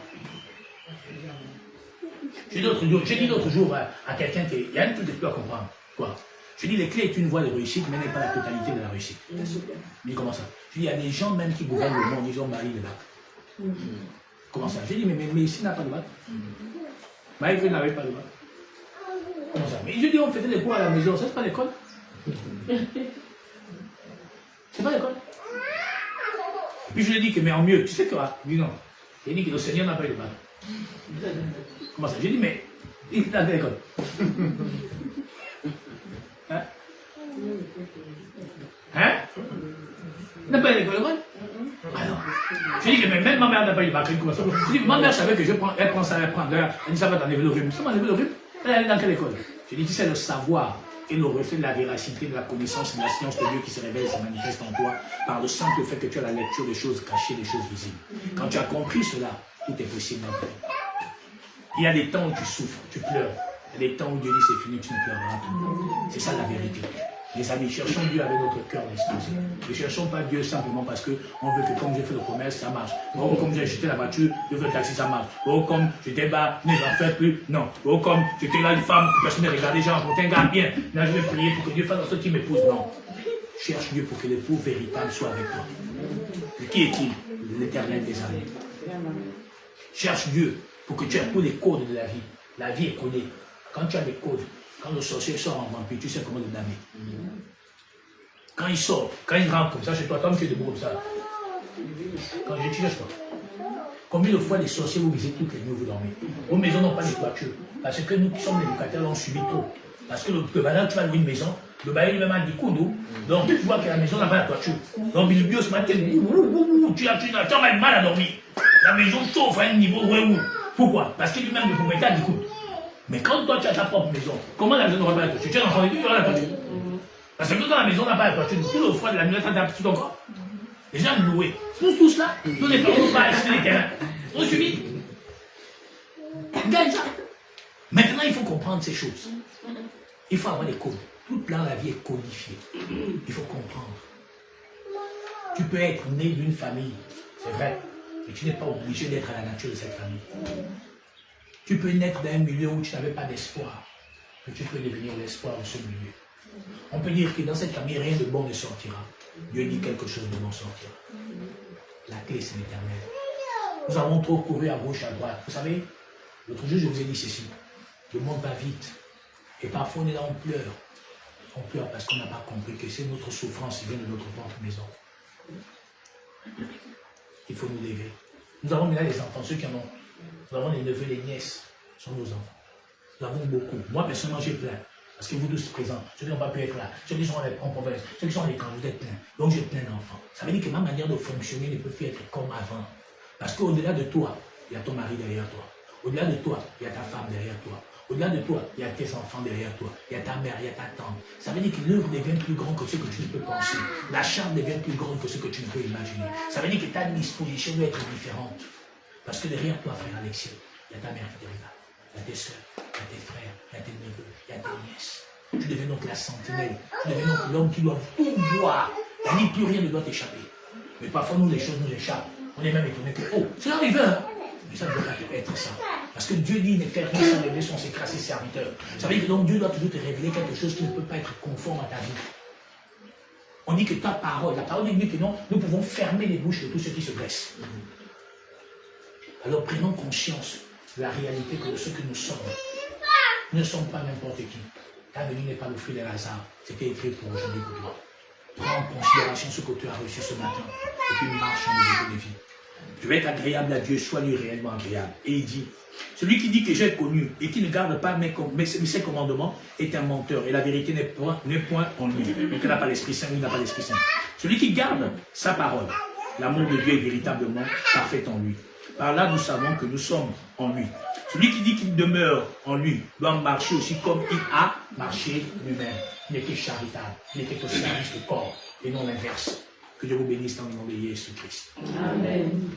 J'ai dit l'autre jour à quelqu'un qu'il y a un truc que tu dois comprendre. Quoi? Je dis, les clés est une voie de réussite, mais n'est pas la totalité de la réussite. Je dis, comment ça? Je dis, il y a des gens même qui gouvernent le monde, ils ont marié les bacs. Comment ça? J'ai dit, mais ici, n'a pas de bac. Maïgre n'avait pas de bac. Comment ça? Mais je dis, on faisait les cours à la maison, ça, c'est pas l'école. C'est pas l'école. Et puis je lui ai dit que, mais en mieux, tu sais quoi? Il dit non. Il dit que le Seigneur n'a pas eu de bac. Comment ça? J'ai dit, mais il n'a pas l'école. Hein? Hein? Il n'a pas eu l'école, alors, j'ai dit que même ma mère n'a pas eu de bac. Comment ça? J'ai dit, ma mère savait que elle prend ça, elle prend l'air, elle dit ça va t'enlever le rhume. Ça m'enlever le rhume? Elle est allée dans quelle école? J'ai dit, tu sais, le savoir et le reflet de la véracité, de la connaissance et de la science de Dieu qui se révèle et se manifeste en toi par le simple fait que tu as la lecture des choses cachées, des choses visibles. Quand tu as compris cela, tout est possible dans ta vie. Il y a des temps où tu souffres, tu pleures. Il y a des temps où Dieu dit c'est fini, tu ne pleureras plus. C'est ça la vérité. Les amis, cherchons Dieu avec notre cœur disposé. Ne cherchons pas Dieu simplement parce qu'on veut que comme j'ai fait le commerce, ça marche. Oh, comme j'ai acheté la voiture, je veux le taxi, ça marche. Oh, comme j'étais bas, ne va faire plus. Non. Oh, comme j'étais là, une femme, personne ne regardait, j'ai rencontré un gars bien. Là, je vais prier pour que Dieu fasse en sorte qu'il m'épouse. Non. Cherche Dieu pour que l'époux véritable soit avec toi. Et qui est-il? L'Éternel des armées. Cherche Dieu pour que tu aies tous les codes de la vie. La vie est codée. Quand tu as des codes, quand le sorcier sort en vampire, tu sais comment le damer. Quand il sort, quand il rentre comme ça chez toi, comme tu es debout comme ça. Quand je cherche quoi? Combien de fois les sorciers vous visitez toutes les nuits, vous dormez? Vos maisons n'ont pas de toiture. Parce que nous qui sommes les locataires, l'ont subi trop. Parce que le bailleur, tu vas louer une maison, le bailleur lui-même a dit nous. Donc tu vois que la maison n'a pas de toiture. Donc il bio ce matin, tu as mal à dormir. La maison chauffe à un niveau où. Pourquoi? Parce que lui-même le propriétaire dit mais quand toi tu as ta propre maison, comment la maison n'aura pas la toiture? Tu es enfant de Dieu, tu auras la toiture. Parce que quand la maison n'a pas la toiture, tout le froid de la nuit, tu as tout ton corps. Les gens loués. Nous tous là, nous les parents n'ont pas acheté les terrains. On subit. Gagne ça. Maintenant, il faut comprendre ces choses. Il faut avoir les codes. Toute la vie est codifiée. Il faut comprendre. Tu peux être né d'une famille, c'est vrai, mais tu n'es pas obligé d'être à la nature de cette famille. Tu peux naître dans un milieu où tu n'avais pas d'espoir, mais tu peux devenir l'espoir de ce milieu. On peut dire que dans cette famille, rien de bon ne sortira. Dieu dit quelque chose de bon sortira. La clé, c'est l'Éternel. Nous avons trop couru à gauche, à droite. Vous savez, l'autre jour, je vous ai dit ceci. Le monde va vite. Et parfois, on est là, on pleure. On pleure parce qu'on n'a pas compris que c'est notre souffrance qui vient de notre propre maison. Il faut nous lever. Nous avons maintenant les enfants, ceux qui en ont. Nous avons les neveux, les nièces, sont nos enfants. Nous avons beaucoup. Moi, personnellement, j'ai plein. Parce que vous tous présents, ceux qui n'ont pas pu être là, ceux qui sont en province, ceux qui sont à l'écran, vous êtes plein. Donc j'ai plein d'enfants. Ça veut dire que ma manière de fonctionner ne peut plus être comme avant. Parce qu'au-delà de toi, il y a ton mari derrière toi. Au-delà de toi, il y a ta femme derrière toi. Au-delà de toi, il y a tes enfants derrière toi. Il y a ta mère, il y a ta tante. Ça veut dire que l'œuvre devient plus grande que ce que tu ne peux penser. La charge devient plus grande que ce que tu ne peux imaginer. Ça veut dire que ta disposition doit être différente. Parce que derrière toi, frère Alexis, il y a ta mère qui te regarde. Il y a tes soeurs, il y a tes frères, il y a tes neveux, il y a tes nièces. Tu deviens donc la sentinelle. Tu deviens donc l'homme qui doit tout voir. Il n'y a plus rien ne doit t'échapper. Mais parfois, nous, les choses nous échappent. On est même étonné que, oh, c'est arrivé, hein? Mais ça ne doit pas être ça. Parce que Dieu dit, ne fait rien sans révéler son secret à ses serviteurs. Ça veut dire que donc Dieu doit toujours te révéler quelque chose qui ne peut pas être conforme à ta vie. On dit que ta parole, la parole dit que non, nous pouvons fermer les bouches de tous ceux qui se blessent. Alors prenons conscience de la réalité de ce que nous sommes. Nous ne sommes pas n'importe qui. Ta venue n'est pas le fruit d'un hasard. C'était écrit pour aujourd'hui pour toi. Prends en considération ce que tu as reçu ce matin. Et puis marche en nouveauté de vie. Tu veux être agréable à Dieu, sois-lui réellement agréable. Et il dit, celui qui dit que j'ai connu et qui ne garde pas ses commandements est un menteur. Et la vérité n'est point en lui. Donc il n'a pas l'Esprit Saint, il n'a pas l'Esprit Saint. Celui qui garde sa parole, l'amour de Dieu est véritablement parfait en lui. Par là, nous savons que nous sommes en lui. Celui qui dit qu'il demeure en lui doit marcher aussi comme il a marché lui-même. Il était charitable, il était au service du corps et non l'inverse. Que Dieu vous bénisse dans le nom de Jésus-Christ. Amen.